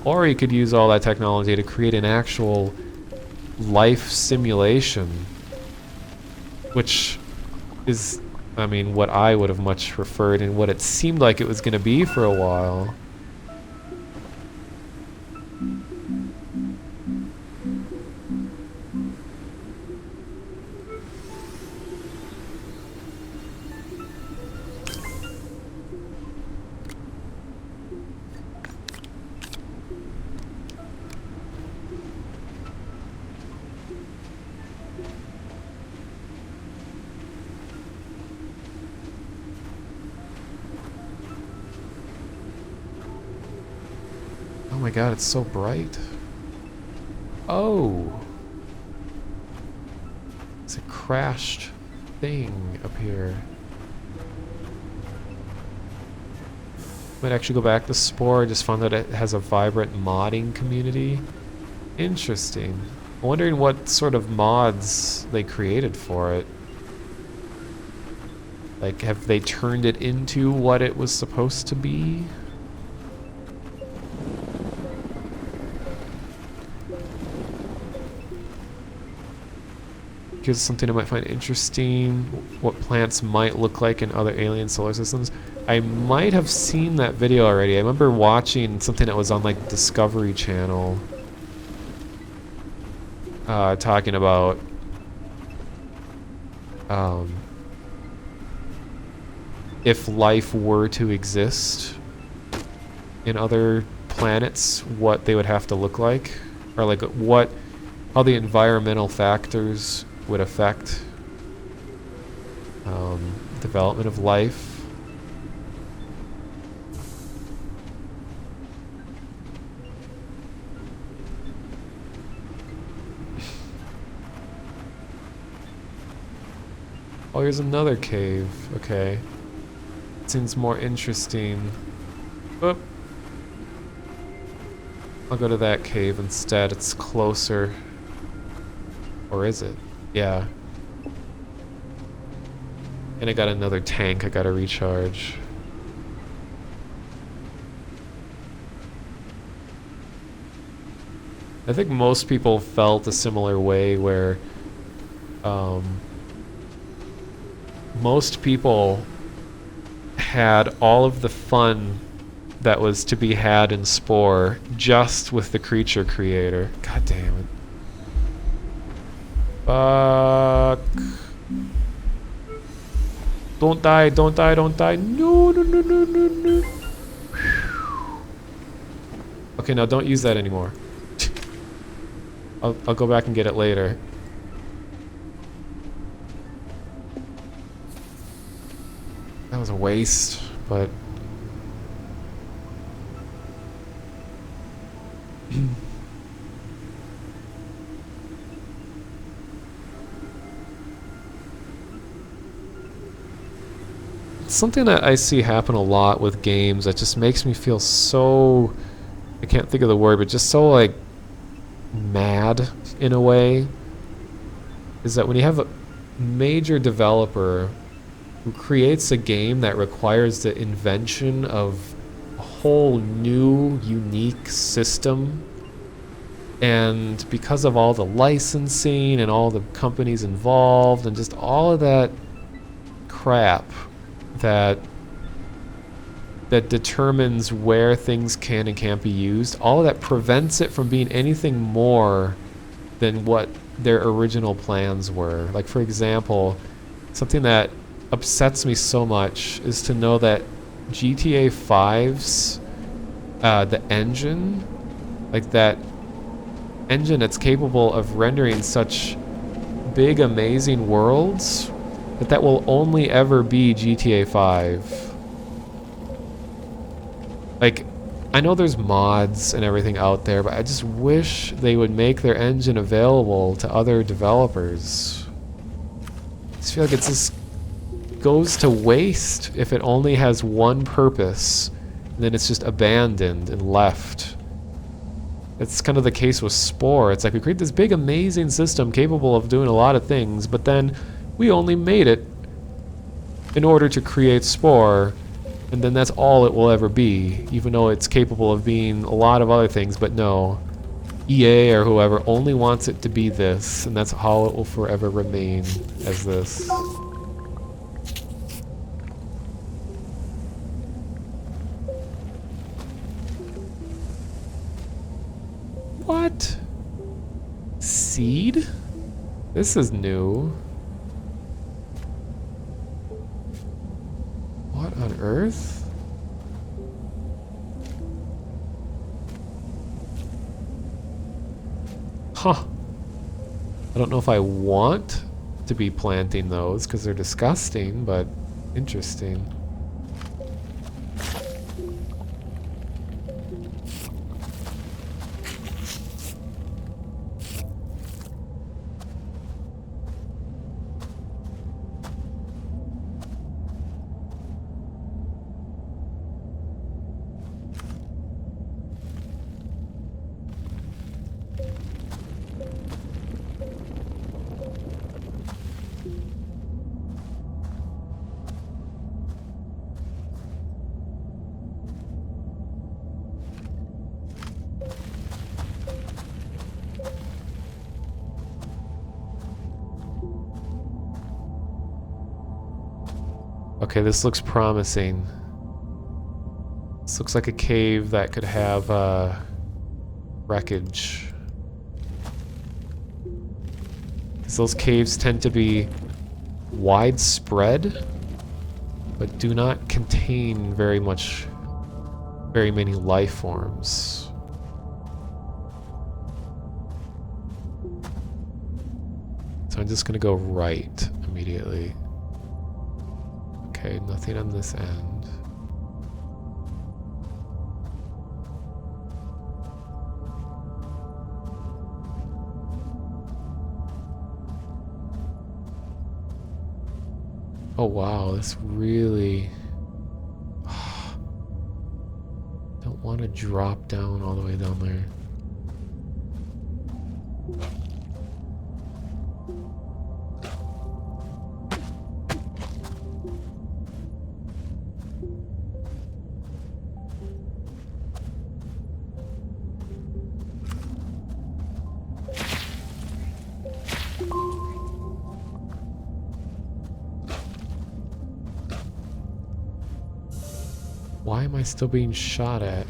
Or you could use all that technology to create an actual life simulation, which is, I mean, what I would have much preferred and what it seemed like it was going to be for a while. Oh my god, it's so bright. Oh! It's a crashed thing up here. Might actually go back to Spore. I just found that it has a vibrant modding community. Interesting. I'm wondering what sort of mods they created for it. Like, have they turned it into what it was supposed to be? Here's something I might find interesting. What plants might look like in other alien solar systems. I might have seen that video already. I remember watching something that was on like Discovery Channel. Talking about if life were to exist in other planets, what they would have to look like, or like how the environmental factors would affect development of life. Oh, here's another cave. Okay. Seems more interesting. Oop. I'll go to that cave instead. It's closer. Or is it? Yeah. And I got another tank I gotta recharge. I think most people felt a similar way where most people had all of the fun that was to be had in Spore just with the creature creator. God damn it. Fuck. Don't die, don't die, don't die. No, no, no, no, no, no. Okay, now don't use that anymore. I'll go back and get it later. That was a waste, but... It's something that I see happen a lot with games that just makes me feel so... I can't think of the word, but just so, like, mad in a way. Is that when you have a major developer who creates a game that requires the invention of a whole new, unique system, and because of all the licensing and all the companies involved and just all of that crap that determines where things can and can't be used, all of that prevents it from being anything more than what their original plans were. Like, for example, something that upsets me so much is to know that GTA 5's the engine, like that engine that's capable of rendering such big, amazing worlds, that will only ever be GTA 5. Like, I know there's mods and everything out there, but I just wish they would make their engine available to other developers. I just feel like it just goes to waste if it only has one purpose, and then it's just abandoned and left. It's kind of the case with Spore. It's like we create this big, amazing system capable of doing a lot of things, but then we only made it in order to create Spore, and then that's all it will ever be, even though it's capable of being a lot of other things. But no, EA or whoever only wants it to be this, and that's how it will forever remain as this. What? Seed? This is new. What on earth? Huh. I don't know if I want to be planting those because they're disgusting, but interesting. Okay, this looks promising. This looks like a cave that could have wreckage. Because those caves tend to be widespread, but do not contain very many life forms. So I'm just gonna go right immediately. Okay, nothing on this end. Oh wow, this really... Don't want to drop down all the way down there. Why am I still being shot at?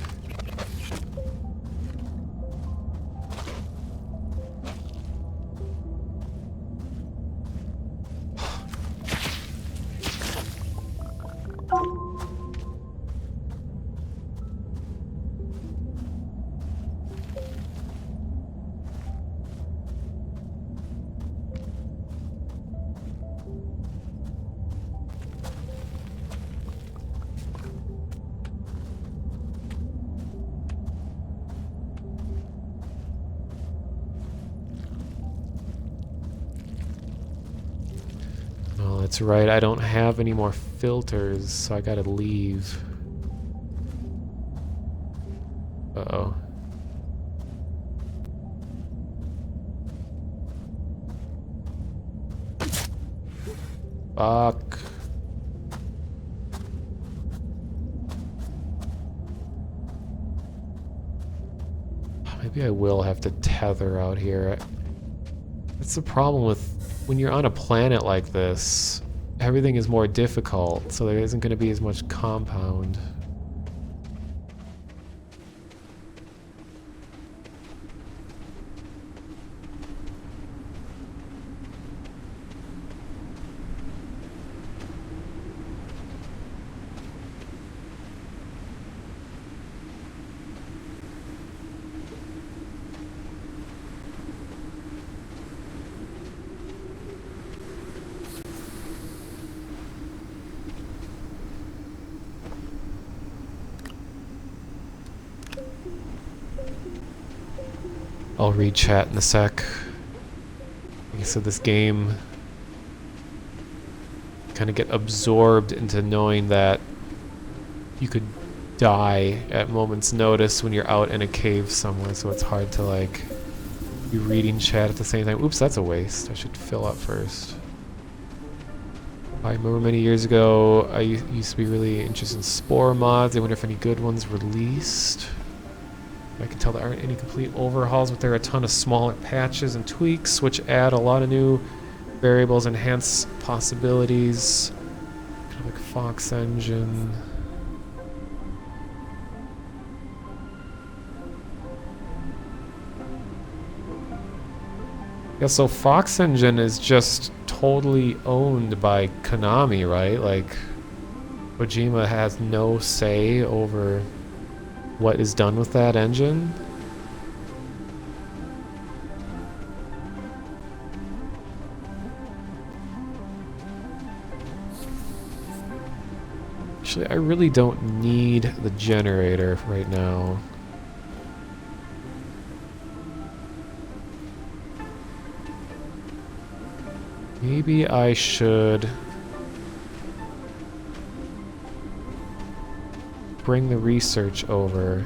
Oh, that's right. I don't have any more filters, so I gotta leave. Uh-oh. Fuck. Maybe I will have to tether out here. That's the problem with when you're on a planet like this. Everything is more difficult, so there isn't going to be as much compound. I'll read chat in a sec. Like I said, this game kind of get absorbed into knowing that you could die at moment's notice when you're out in a cave somewhere, so it's hard to like be reading chat at the same time. Oops, that's a waste. I should fill up first. I remember many years ago I used to be really interested in spore mods. I wonder if any good ones released. I can tell there aren't any complete overhauls, but there are a ton of smaller patches and tweaks which add a lot of new variables, enhance possibilities. Kind of like Fox Engine. Yeah, so Fox Engine is just totally owned by Konami, right? Like, Kojima has no say over what is done with that engine. Actually, I really don't need the generator right now. Maybe I should bring the research over.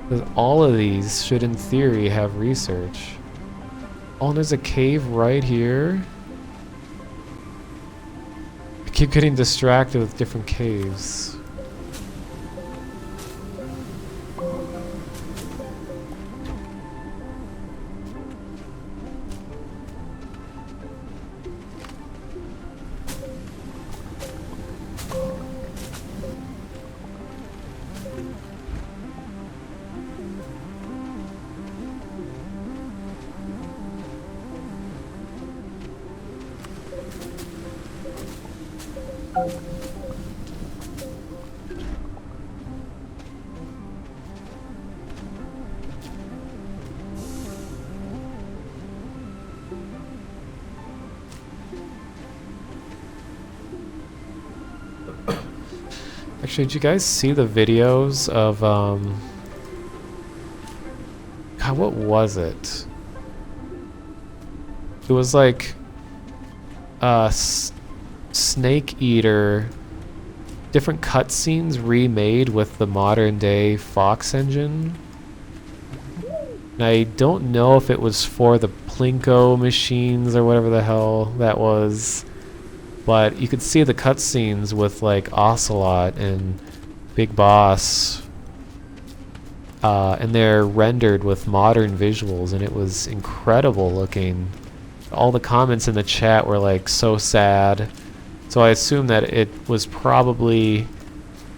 Because all of these should, in theory, have research. Oh, and there's a cave right here. I keep getting distracted with different caves. Actually, did you guys see the videos of, God, what was it was like, Snake Eater, different cutscenes remade with the modern day Fox engine. And I don't know if it was for the Plinko machines or whatever the hell that was. But you could see the cutscenes with like Ocelot and Big Boss, and they're rendered with modern visuals, and it was incredible looking. All the comments in the chat were like so sad So I assume that it was probably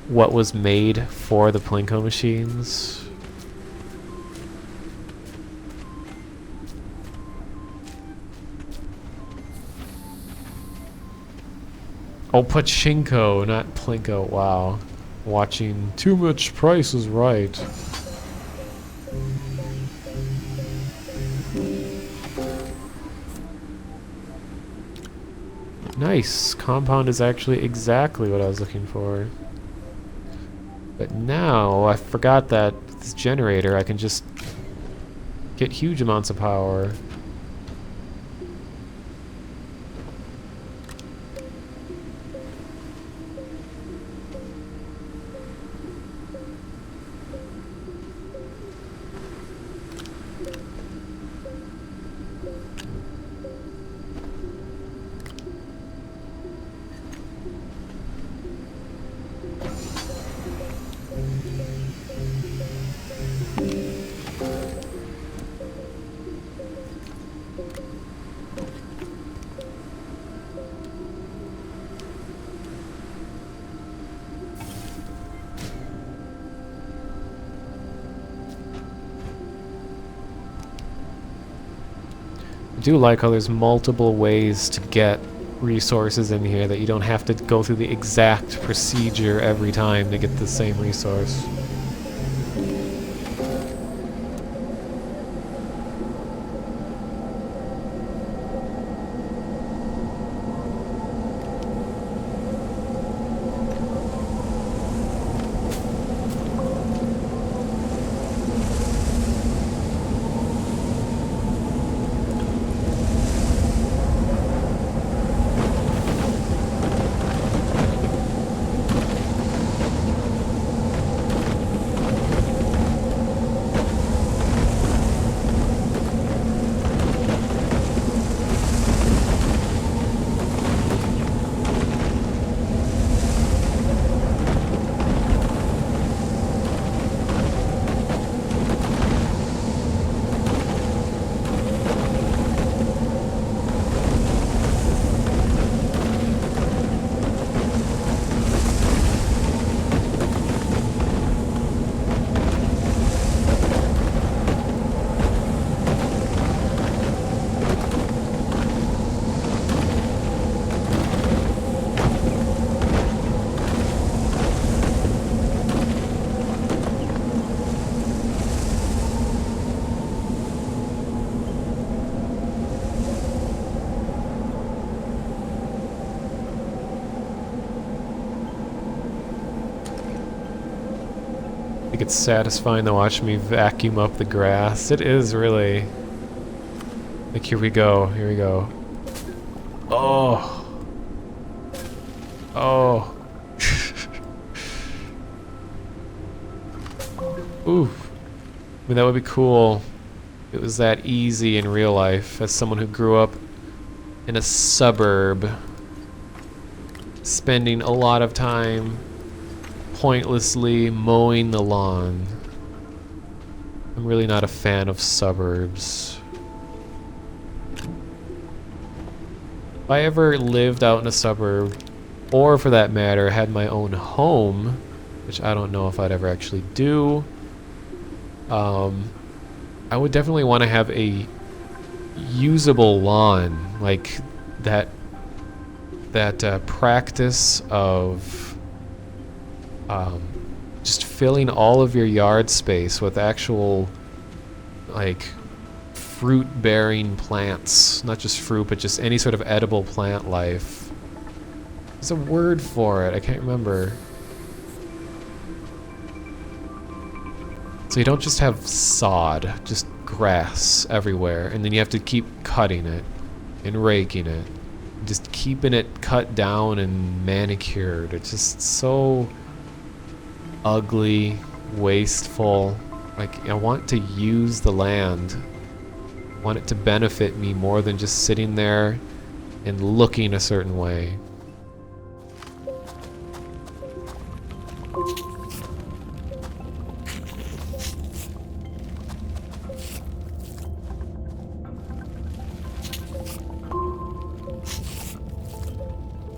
what was made for the Plinko machines. Oh, Pachinko, not Plinko. Wow. Watching Too Much Price is Right. Nice. Compound is actually exactly what I was looking for. But now, I forgot that with this generator, I can just get huge amounts of power. I do like how there's multiple ways to get resources in here, that you don't have to go through the exact procedure every time to get the same resource. I think it's satisfying to watch me vacuum up the grass. It is really. Like, here we go, here we go. Oh. Oh. Ooh. I mean, that would be cool. It was that easy in real life, as someone who grew up in a suburb, spending a lot of time pointlessly mowing the lawn. I'm really not a fan of suburbs. If I ever lived out in a suburb, or for that matter, had my own home, which I don't know if I'd ever actually do, I would definitely want to have a usable lawn, like that practice of just filling all of your yard space with actual, like, fruit-bearing plants. Not just fruit, but just any sort of edible plant life. There's a word for it, I can't remember. So you don't just have sod, just grass everywhere, and then you have to keep cutting it and raking it. Just keeping it cut down and manicured. It's just so ugly, wasteful. Like, I want to use the land. I want it to benefit me more than just sitting there and looking a certain way.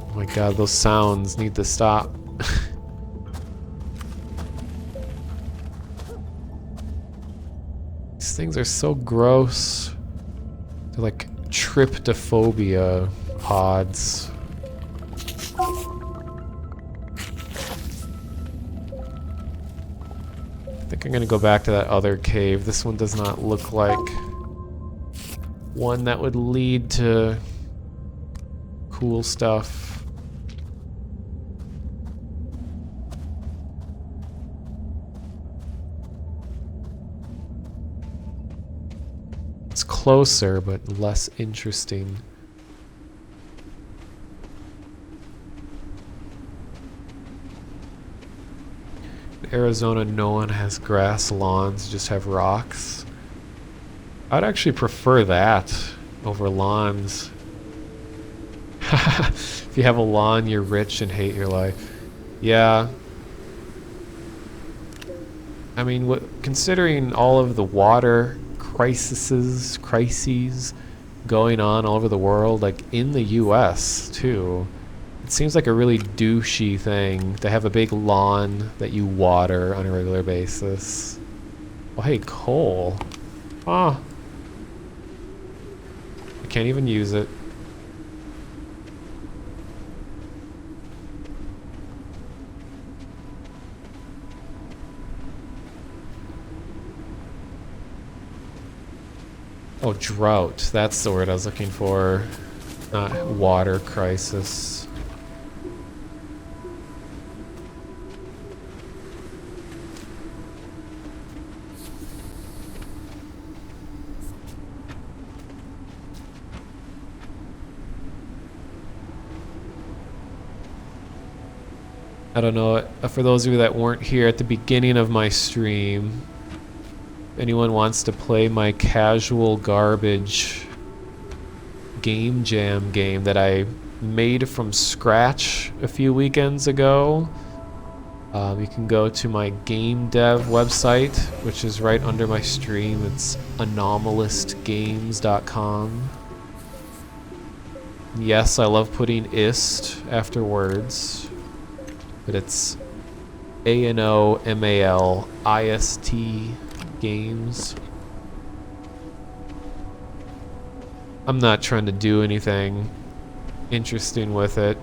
Oh my god, those sounds need to stop. These things are so gross. They're like tryptophobia pods. I think I'm gonna go back to that other cave. This one does not look like one that would lead to cool stuff. It's closer, but less interesting. In Arizona, no one has grass lawns, just have rocks. I'd actually prefer that over lawns. If you have a lawn, you're rich and hate your life. Yeah. I mean, considering all of the water crises going on all over the world, like in the US too, it seems like a really douchey thing to have a big lawn that you water on a regular basis. Oh, hey, coal. Ah. I can't even use it. Oh, drought. That's the word I was looking for. Not water crisis. I don't know, for those of you that weren't here at the beginning of my stream, if anyone wants to play my casual garbage game jam game that I made from scratch a few weekends ago, you can go to my game dev website, which is right under my stream. It's anomalistgames.com. Yes, I love putting ist after words. But it's ANOMALIST games. I'm not trying to do anything interesting with it.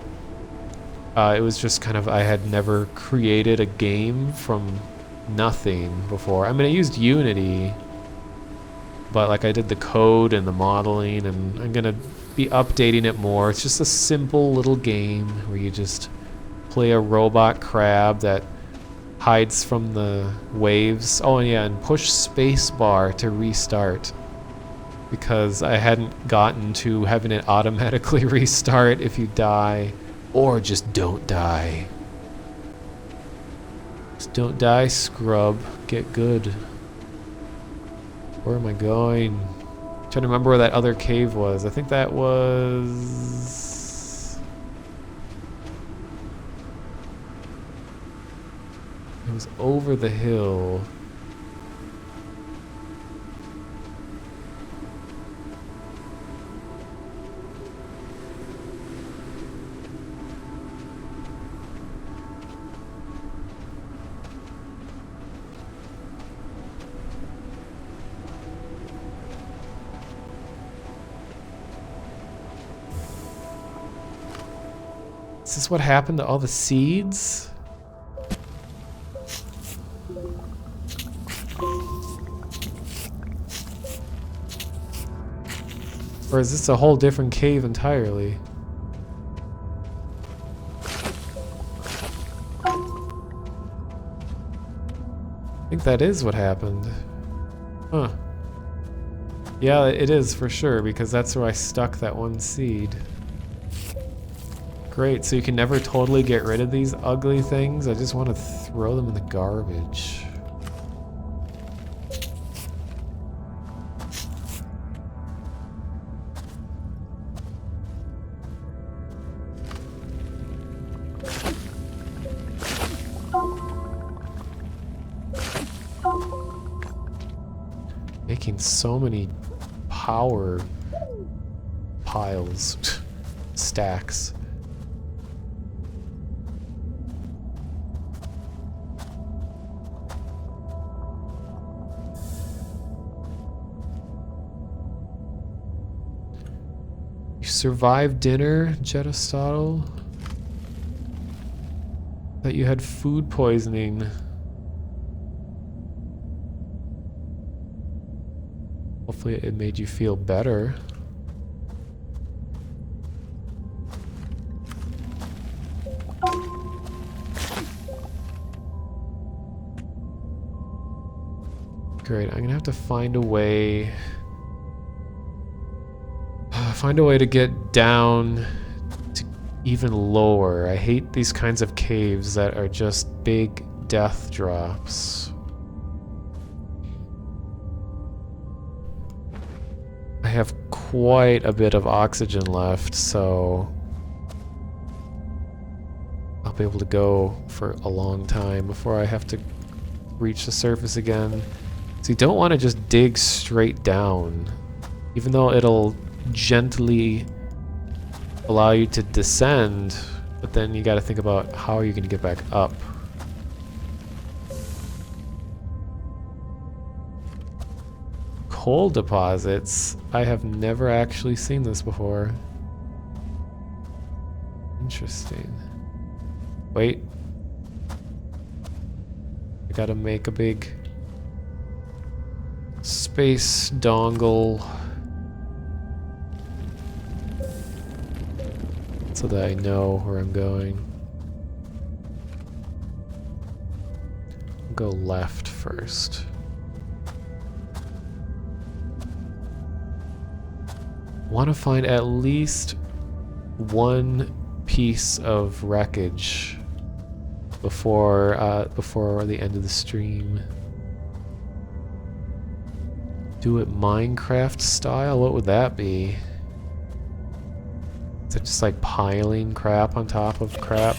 It was just kind of, I had never created a game from nothing before. I mean, I used Unity, but like I did the code and the modeling, and I'm gonna be updating it more. It's just a simple little game where you just play a robot crab that hides from the waves. Oh yeah, and push spacebar to restart, because I hadn't gotten to having it automatically restart if you die, or just don't die. Just don't die, scrub. Get good. Where am I going? I'm trying to remember where that other cave was. I think that was... It was over the hill. Is this what happened to all the seeds? Or is this a whole different cave entirely? I think that is what happened. Huh. Yeah, it is for sure, because that's where I stuck that one seed. Great, so you can never totally get rid of these ugly things? I just want to throw them in the garbage. Making so many power piles, stacks. survive dinner, Jetastotle? That you had food poisoning. Hopefully it made you feel better. Great, I'm gonna have to find a way to get down to even lower. I hate these kinds of caves that are just big death drops. I have quite a bit of oxygen left, so I'll be able to go for a long time before I have to reach the surface again. So you don't want to just dig straight down, even though it'll gently allow you to descend, but then you got to think about how are you going to get back up. Coal deposits? I have never actually seen this before. Interesting. Wait. I gotta make a big space dongle so that I know where I'm going. I'll go left first. Want to find at least one piece of wreckage before the end of the stream. Do it Minecraft style? What would that be? Is it just like piling crap on top of crap?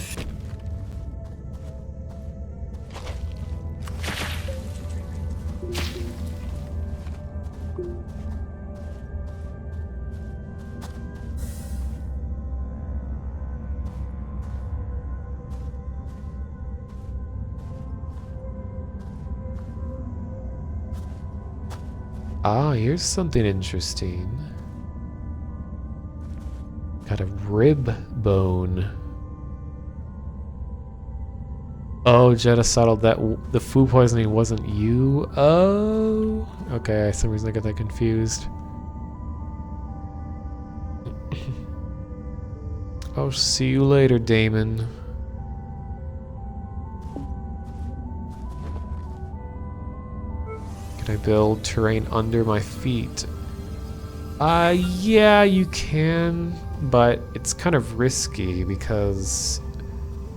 Ah, here's something interesting. Got a rib bone. Oh, Jetastotle, that the food poisoning wasn't you? Oh, okay. For some reason I got that confused. I'll see you later, Damon. Can I build terrain under my feet? Yeah, you can, but it's kind of risky because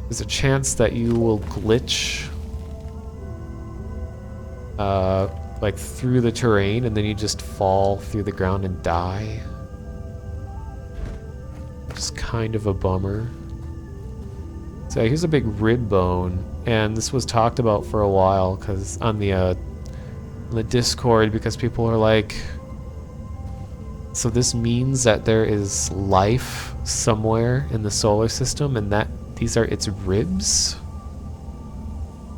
there's a chance that you will glitch like through the terrain and then you just fall through the ground and die. Just kind of a bummer. So here's a big rib bone, and this was talked about for a while because on the Discord, because people are like, so this means that there is life somewhere in the solar system and that these are its ribs?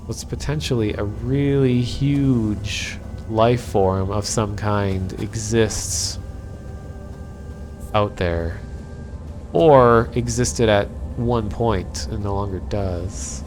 What's potentially a really huge life form of some kind exists out there, or existed at one point and no longer does.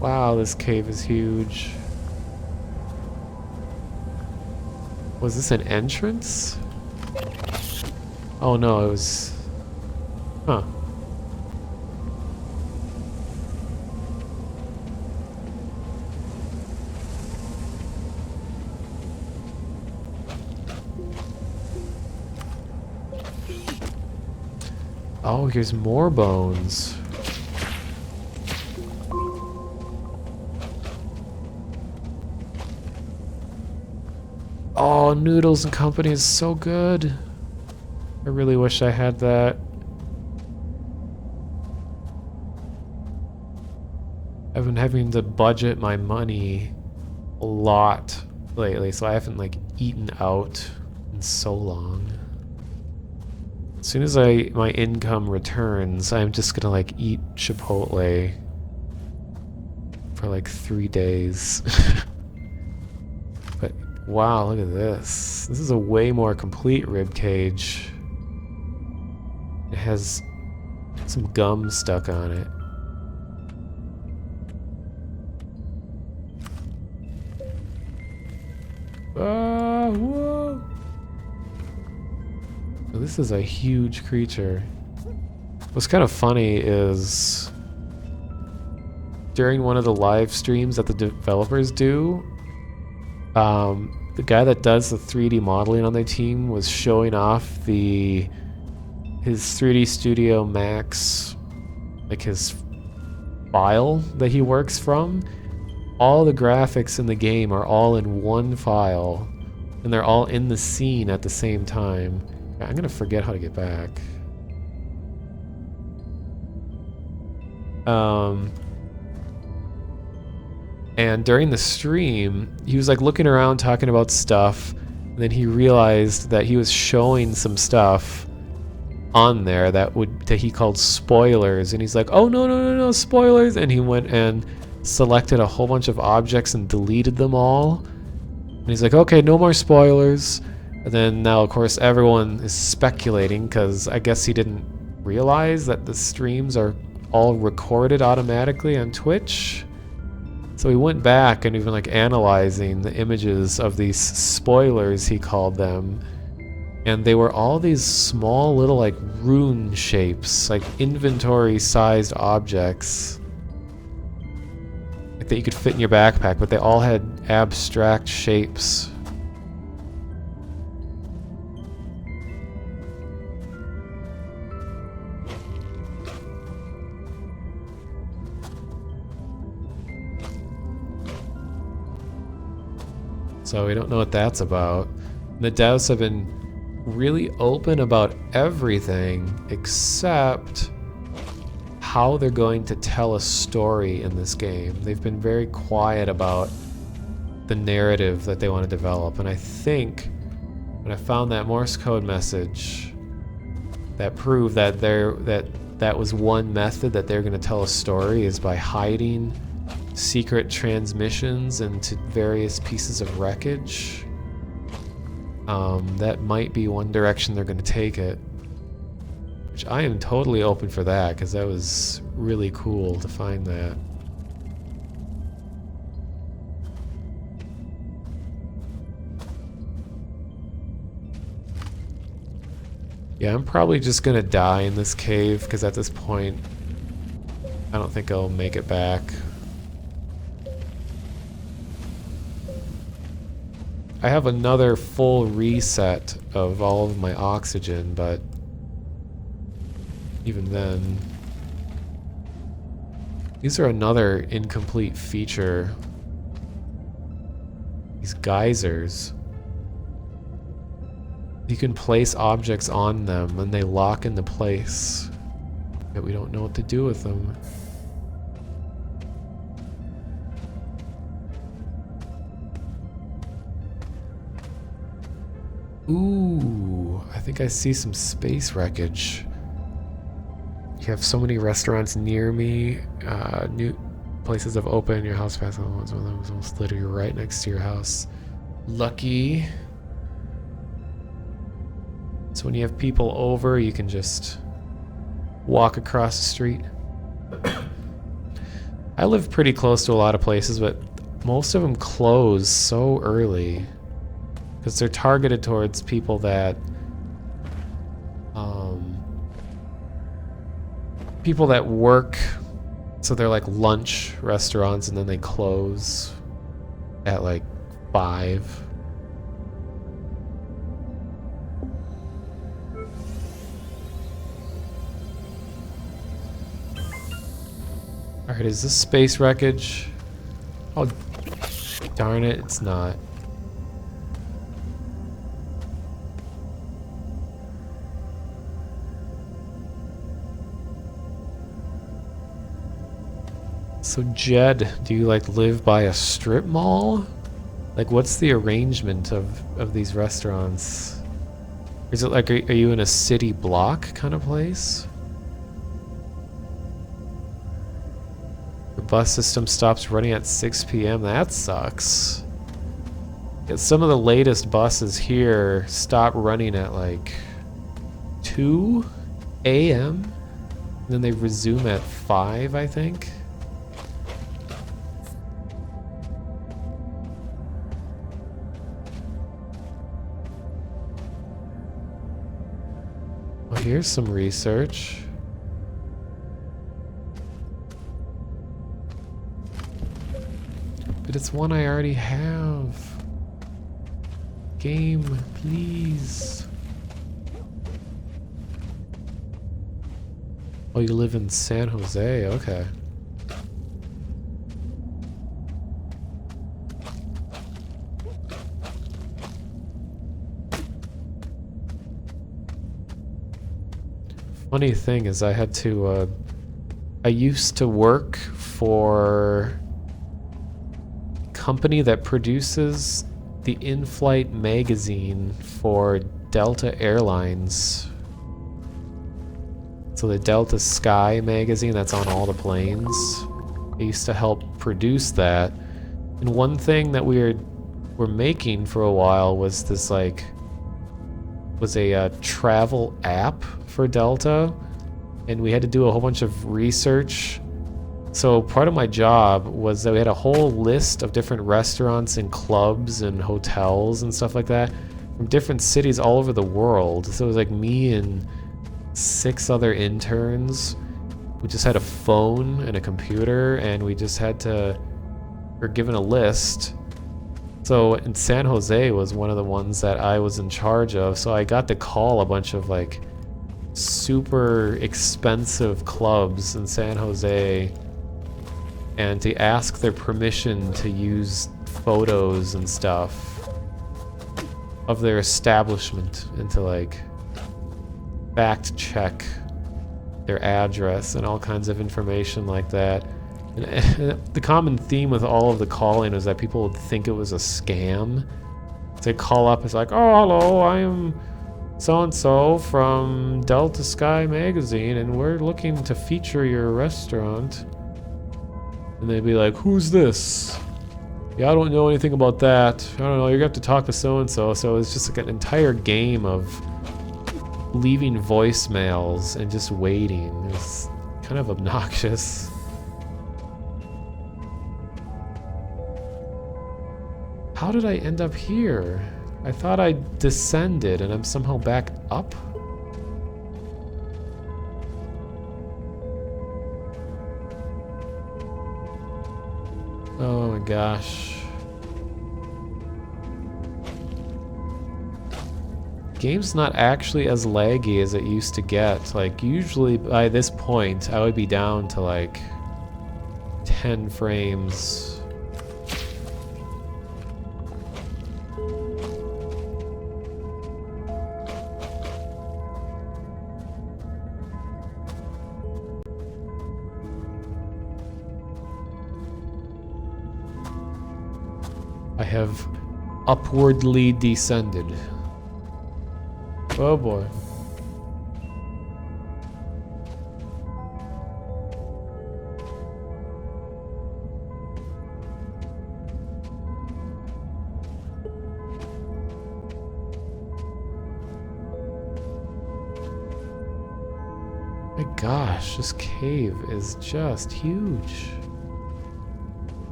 Wow, this cave is huge. Was this an entrance? Oh no, it was... Huh. Oh, here's more bones. Oh, Noodles and Company is so good. I really wish I had that. been having to budget my money a lot lately, so I haven't like eaten out in so long. As soon as my income returns, I'm just gonna like eat Chipotle for like 3 days. But wow, look at this. This is a way more complete rib cage. It has some gum stuck on it. Whoa! So this is a huge creature. What's kind of funny is during one of the live streams that the developers do, the guy that does the 3D modeling on their team was showing off his 3D Studio Max, like his file that he works from. All the graphics in the game are all in one file, and they're all in the scene at the same time. I'm gonna forget how to get back. And during the stream, he was like looking around talking about stuff, and then he realized that he was showing some stuff on there that he called spoilers, and he's like, oh no, spoilers, and he went and selected a whole bunch of objects and deleted them all. And he's like, okay, no more spoilers. And then now, of course, everyone is speculating because I guess he didn't realize that the streams are all recorded automatically on Twitch. So he went back and even like analyzing the images of these spoilers, he called them. And they were all these small little like rune shapes, like inventory-sized objects that you could fit in your backpack, but they all had abstract shapes. So we don't know what that's about. The devs have been really open about everything except how they're going to tell a story in this game. They've been very quiet about the narrative that they want to develop, and I think when I found that Morse code message that proved that that was one method that they're going to tell a story is by hiding secret transmissions into various pieces of wreckage. That might be one direction they're going to take it. Which I am totally open for that, because that was really cool to find that. Yeah, I'm probably just gonna die in this cave, because at this point, I don't think I'll make it back. I have another full reset of all of my oxygen, but even then, these are another incomplete feature. These geysers. You can place objects on them and they lock into place, yet we don't know what to do with them. Ooh, I think I see some space wreckage. You have so many restaurants near me. New places have opened. Your house passed on one of them was almost literally right next to your house. Lucky. So when you have people over, you can just walk across the street. I live pretty close to a lot of places, but most of them close so early because they're targeted towards people that work, so they're like lunch restaurants, and then they close at like 5. Alright, is this space wreckage? Oh, darn it, it's not. So Jed, do you like live by a strip mall? Like what's the arrangement of these restaurants? Is it like, are you in a city block kind of place? The bus system stops running at 6 p.m. That sucks. Yeah, some of the latest buses here stop running at like 2 a.m. and then they resume at 5, I think. Well, here's some research. But it's one I already have. Game, please. Oh, you live in San Jose, okay. Funny thing is I had to, I used to work for a company that produces the in-flight magazine for Delta Airlines. So the Delta Sky magazine that's on all the planes. I used to help produce that. And one thing that we were making for a while was this like, was a travel app for Delta. And we had to do a whole bunch of research. So part of my job was that we had a whole list of different restaurants and clubs and hotels and stuff like that from different cities all over the world. So it was like me and 6 other interns. We just had a phone and a computer and we just had to, we're given a list. So in San Jose was one of the ones that I was in charge of. So I got to call a bunch of like super expensive clubs in San Jose and to ask their permission to use photos and stuff of their establishment and to like fact check their address and all kinds of information like that. And the common theme with all of the calling was that people would think it was a scam. They call up, it's like, oh, hello, I am so-and-so from Delta Sky magazine and we're looking to feature your restaurant. And they'd be like, who's this? Yeah, I don't know anything about that. I don't know, you're gonna have to talk to so-and-so. So it's just like an entire game of leaving voicemails and just waiting. It's kind of obnoxious. How did I end up here? I thought I descended and I'm somehow back up? Oh my gosh. Game's not actually as laggy as it used to get. Like usually by this point I would be down to like 10 frames. I have upwardly descended. Oh boy. My gosh, this cave is just huge.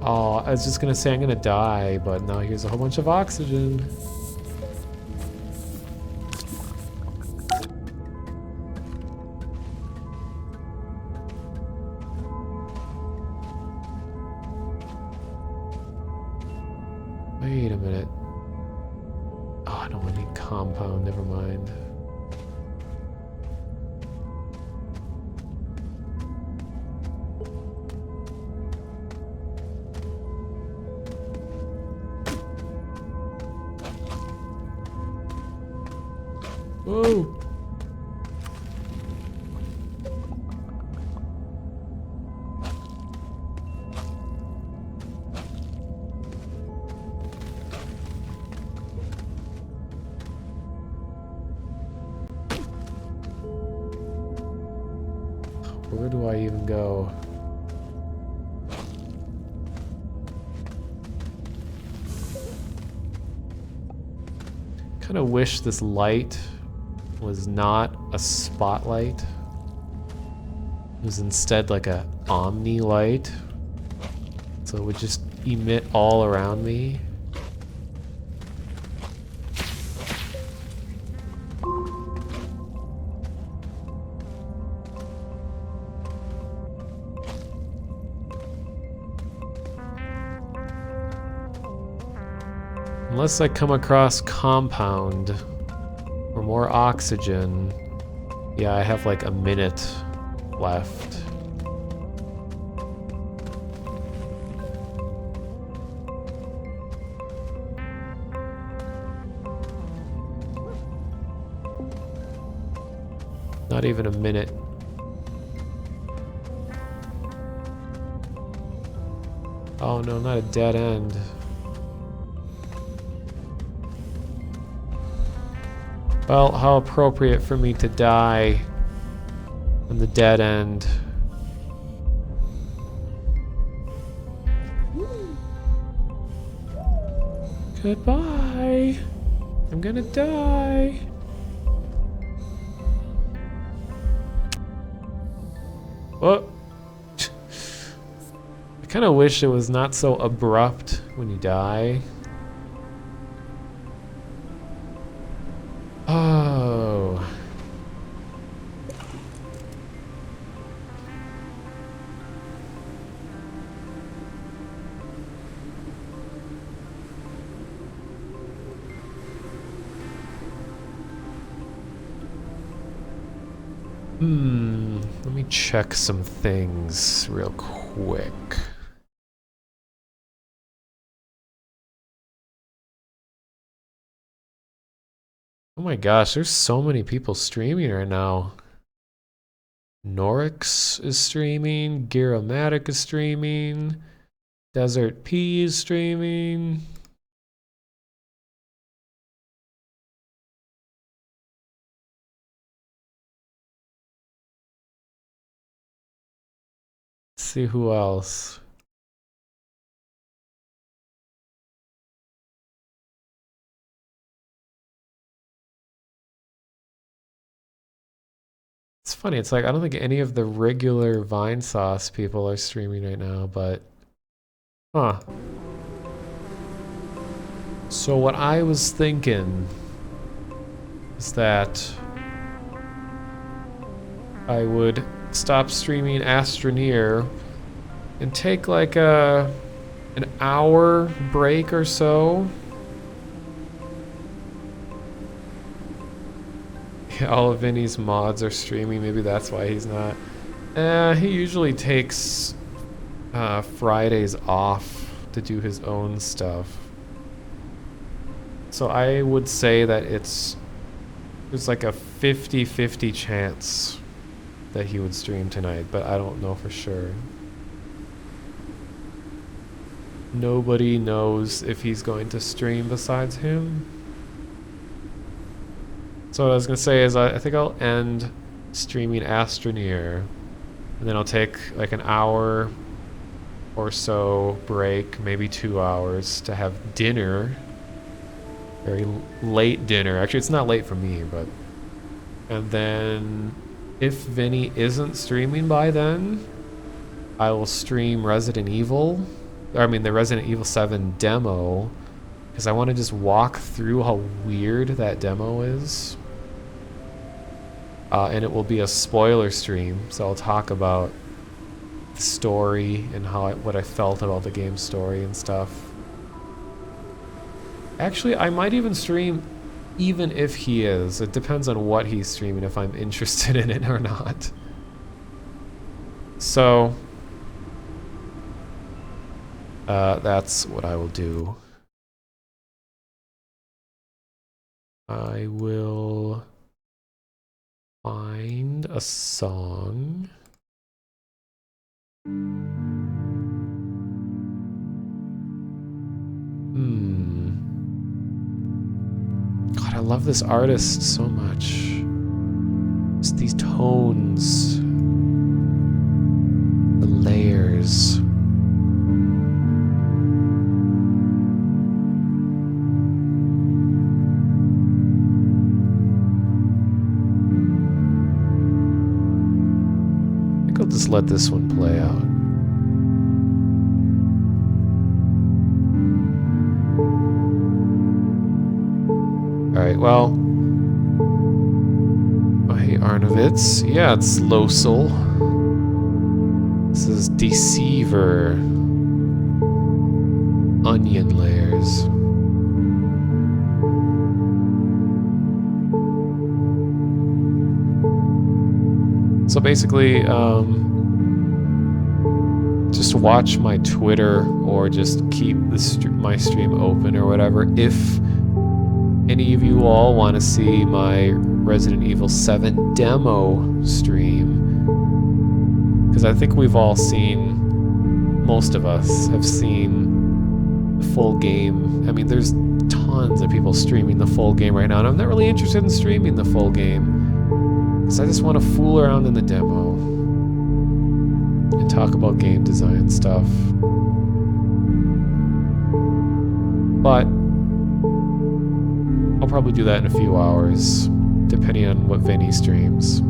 Oh, I was just gonna say I'm gonna die, but now here's a whole bunch of oxygen. Wait a minute. Oh, no, I need compound, never mind. Whoa! Where do I even go? Kind of wish this light was not a spotlight. It was instead like a omni light. So it would just emit all around me. Unless I come across compound or more oxygen. Yeah, I have like a minute left. Not even a minute. Oh no, not a dead end. Well, how appropriate for me to die on the dead end. Goodbye. I'm gonna die. Oh. I kind of wish it was not so abrupt when you die. Oh. Let me check some things real quick. Oh my gosh, there's so many people streaming right now. Norix is streaming, Geromatic is streaming, Desert P is streaming. Let's see who else. It's funny, it's like I don't think any of the regular Vine Sauce people are streaming right now, but huh. So what I was thinking is that I would stop streaming Astroneer and take like an hour break or so. Yeah, all of Vinny's mods are streaming, maybe that's why he's not. He usually takes Fridays off to do his own stuff. So I would say that there's like a 50-50 chance that he would stream tonight, but I don't know for sure. Nobody knows if he's going to stream besides him. So what I was gonna say is I think I'll end streaming Astroneer, and then I'll take like an hour or so break, maybe 2 hours, to have dinner. Very late dinner. Actually, it's not late for me, but... And then, if Vinny isn't streaming by then, I will stream Resident Evil. I mean, the Resident Evil 7 demo, because I want to just walk through how weird that demo is. And it will be a spoiler stream, so I'll talk about the story and what I felt about the game's story and stuff. Actually, I might even stream even if he is. It depends on what he's streaming, if I'm interested in it or not. So, that's what I will do. I will Find a song. God, I love this artist so much. Just these tones, the layers. I think I'll just let this one play out. Alright, well. Oh, hey, Arnovitz. Yeah, it's Losel. This is Deceiver. Onion layers. So basically, just watch my Twitter or just keep my stream open or whatever. If any of you all want to see my Resident Evil 7 demo stream, because I think we've all seen, most of us have seen the full game. I mean, there's tons of people streaming the full game right now, and I'm not really interested in streaming the full game, because I just want to fool around in the demo and talk about game design stuff. But I'll probably do that in a few hours, depending on what Vinny streams.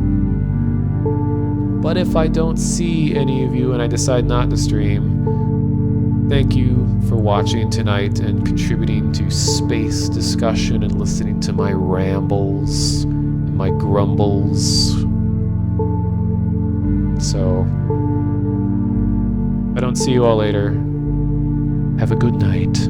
But if I don't see any of you and I decide not to stream, thank you for watching tonight and contributing to space discussion and listening to my rambles and my grumbles. So, if I don't see you all later, have a good night.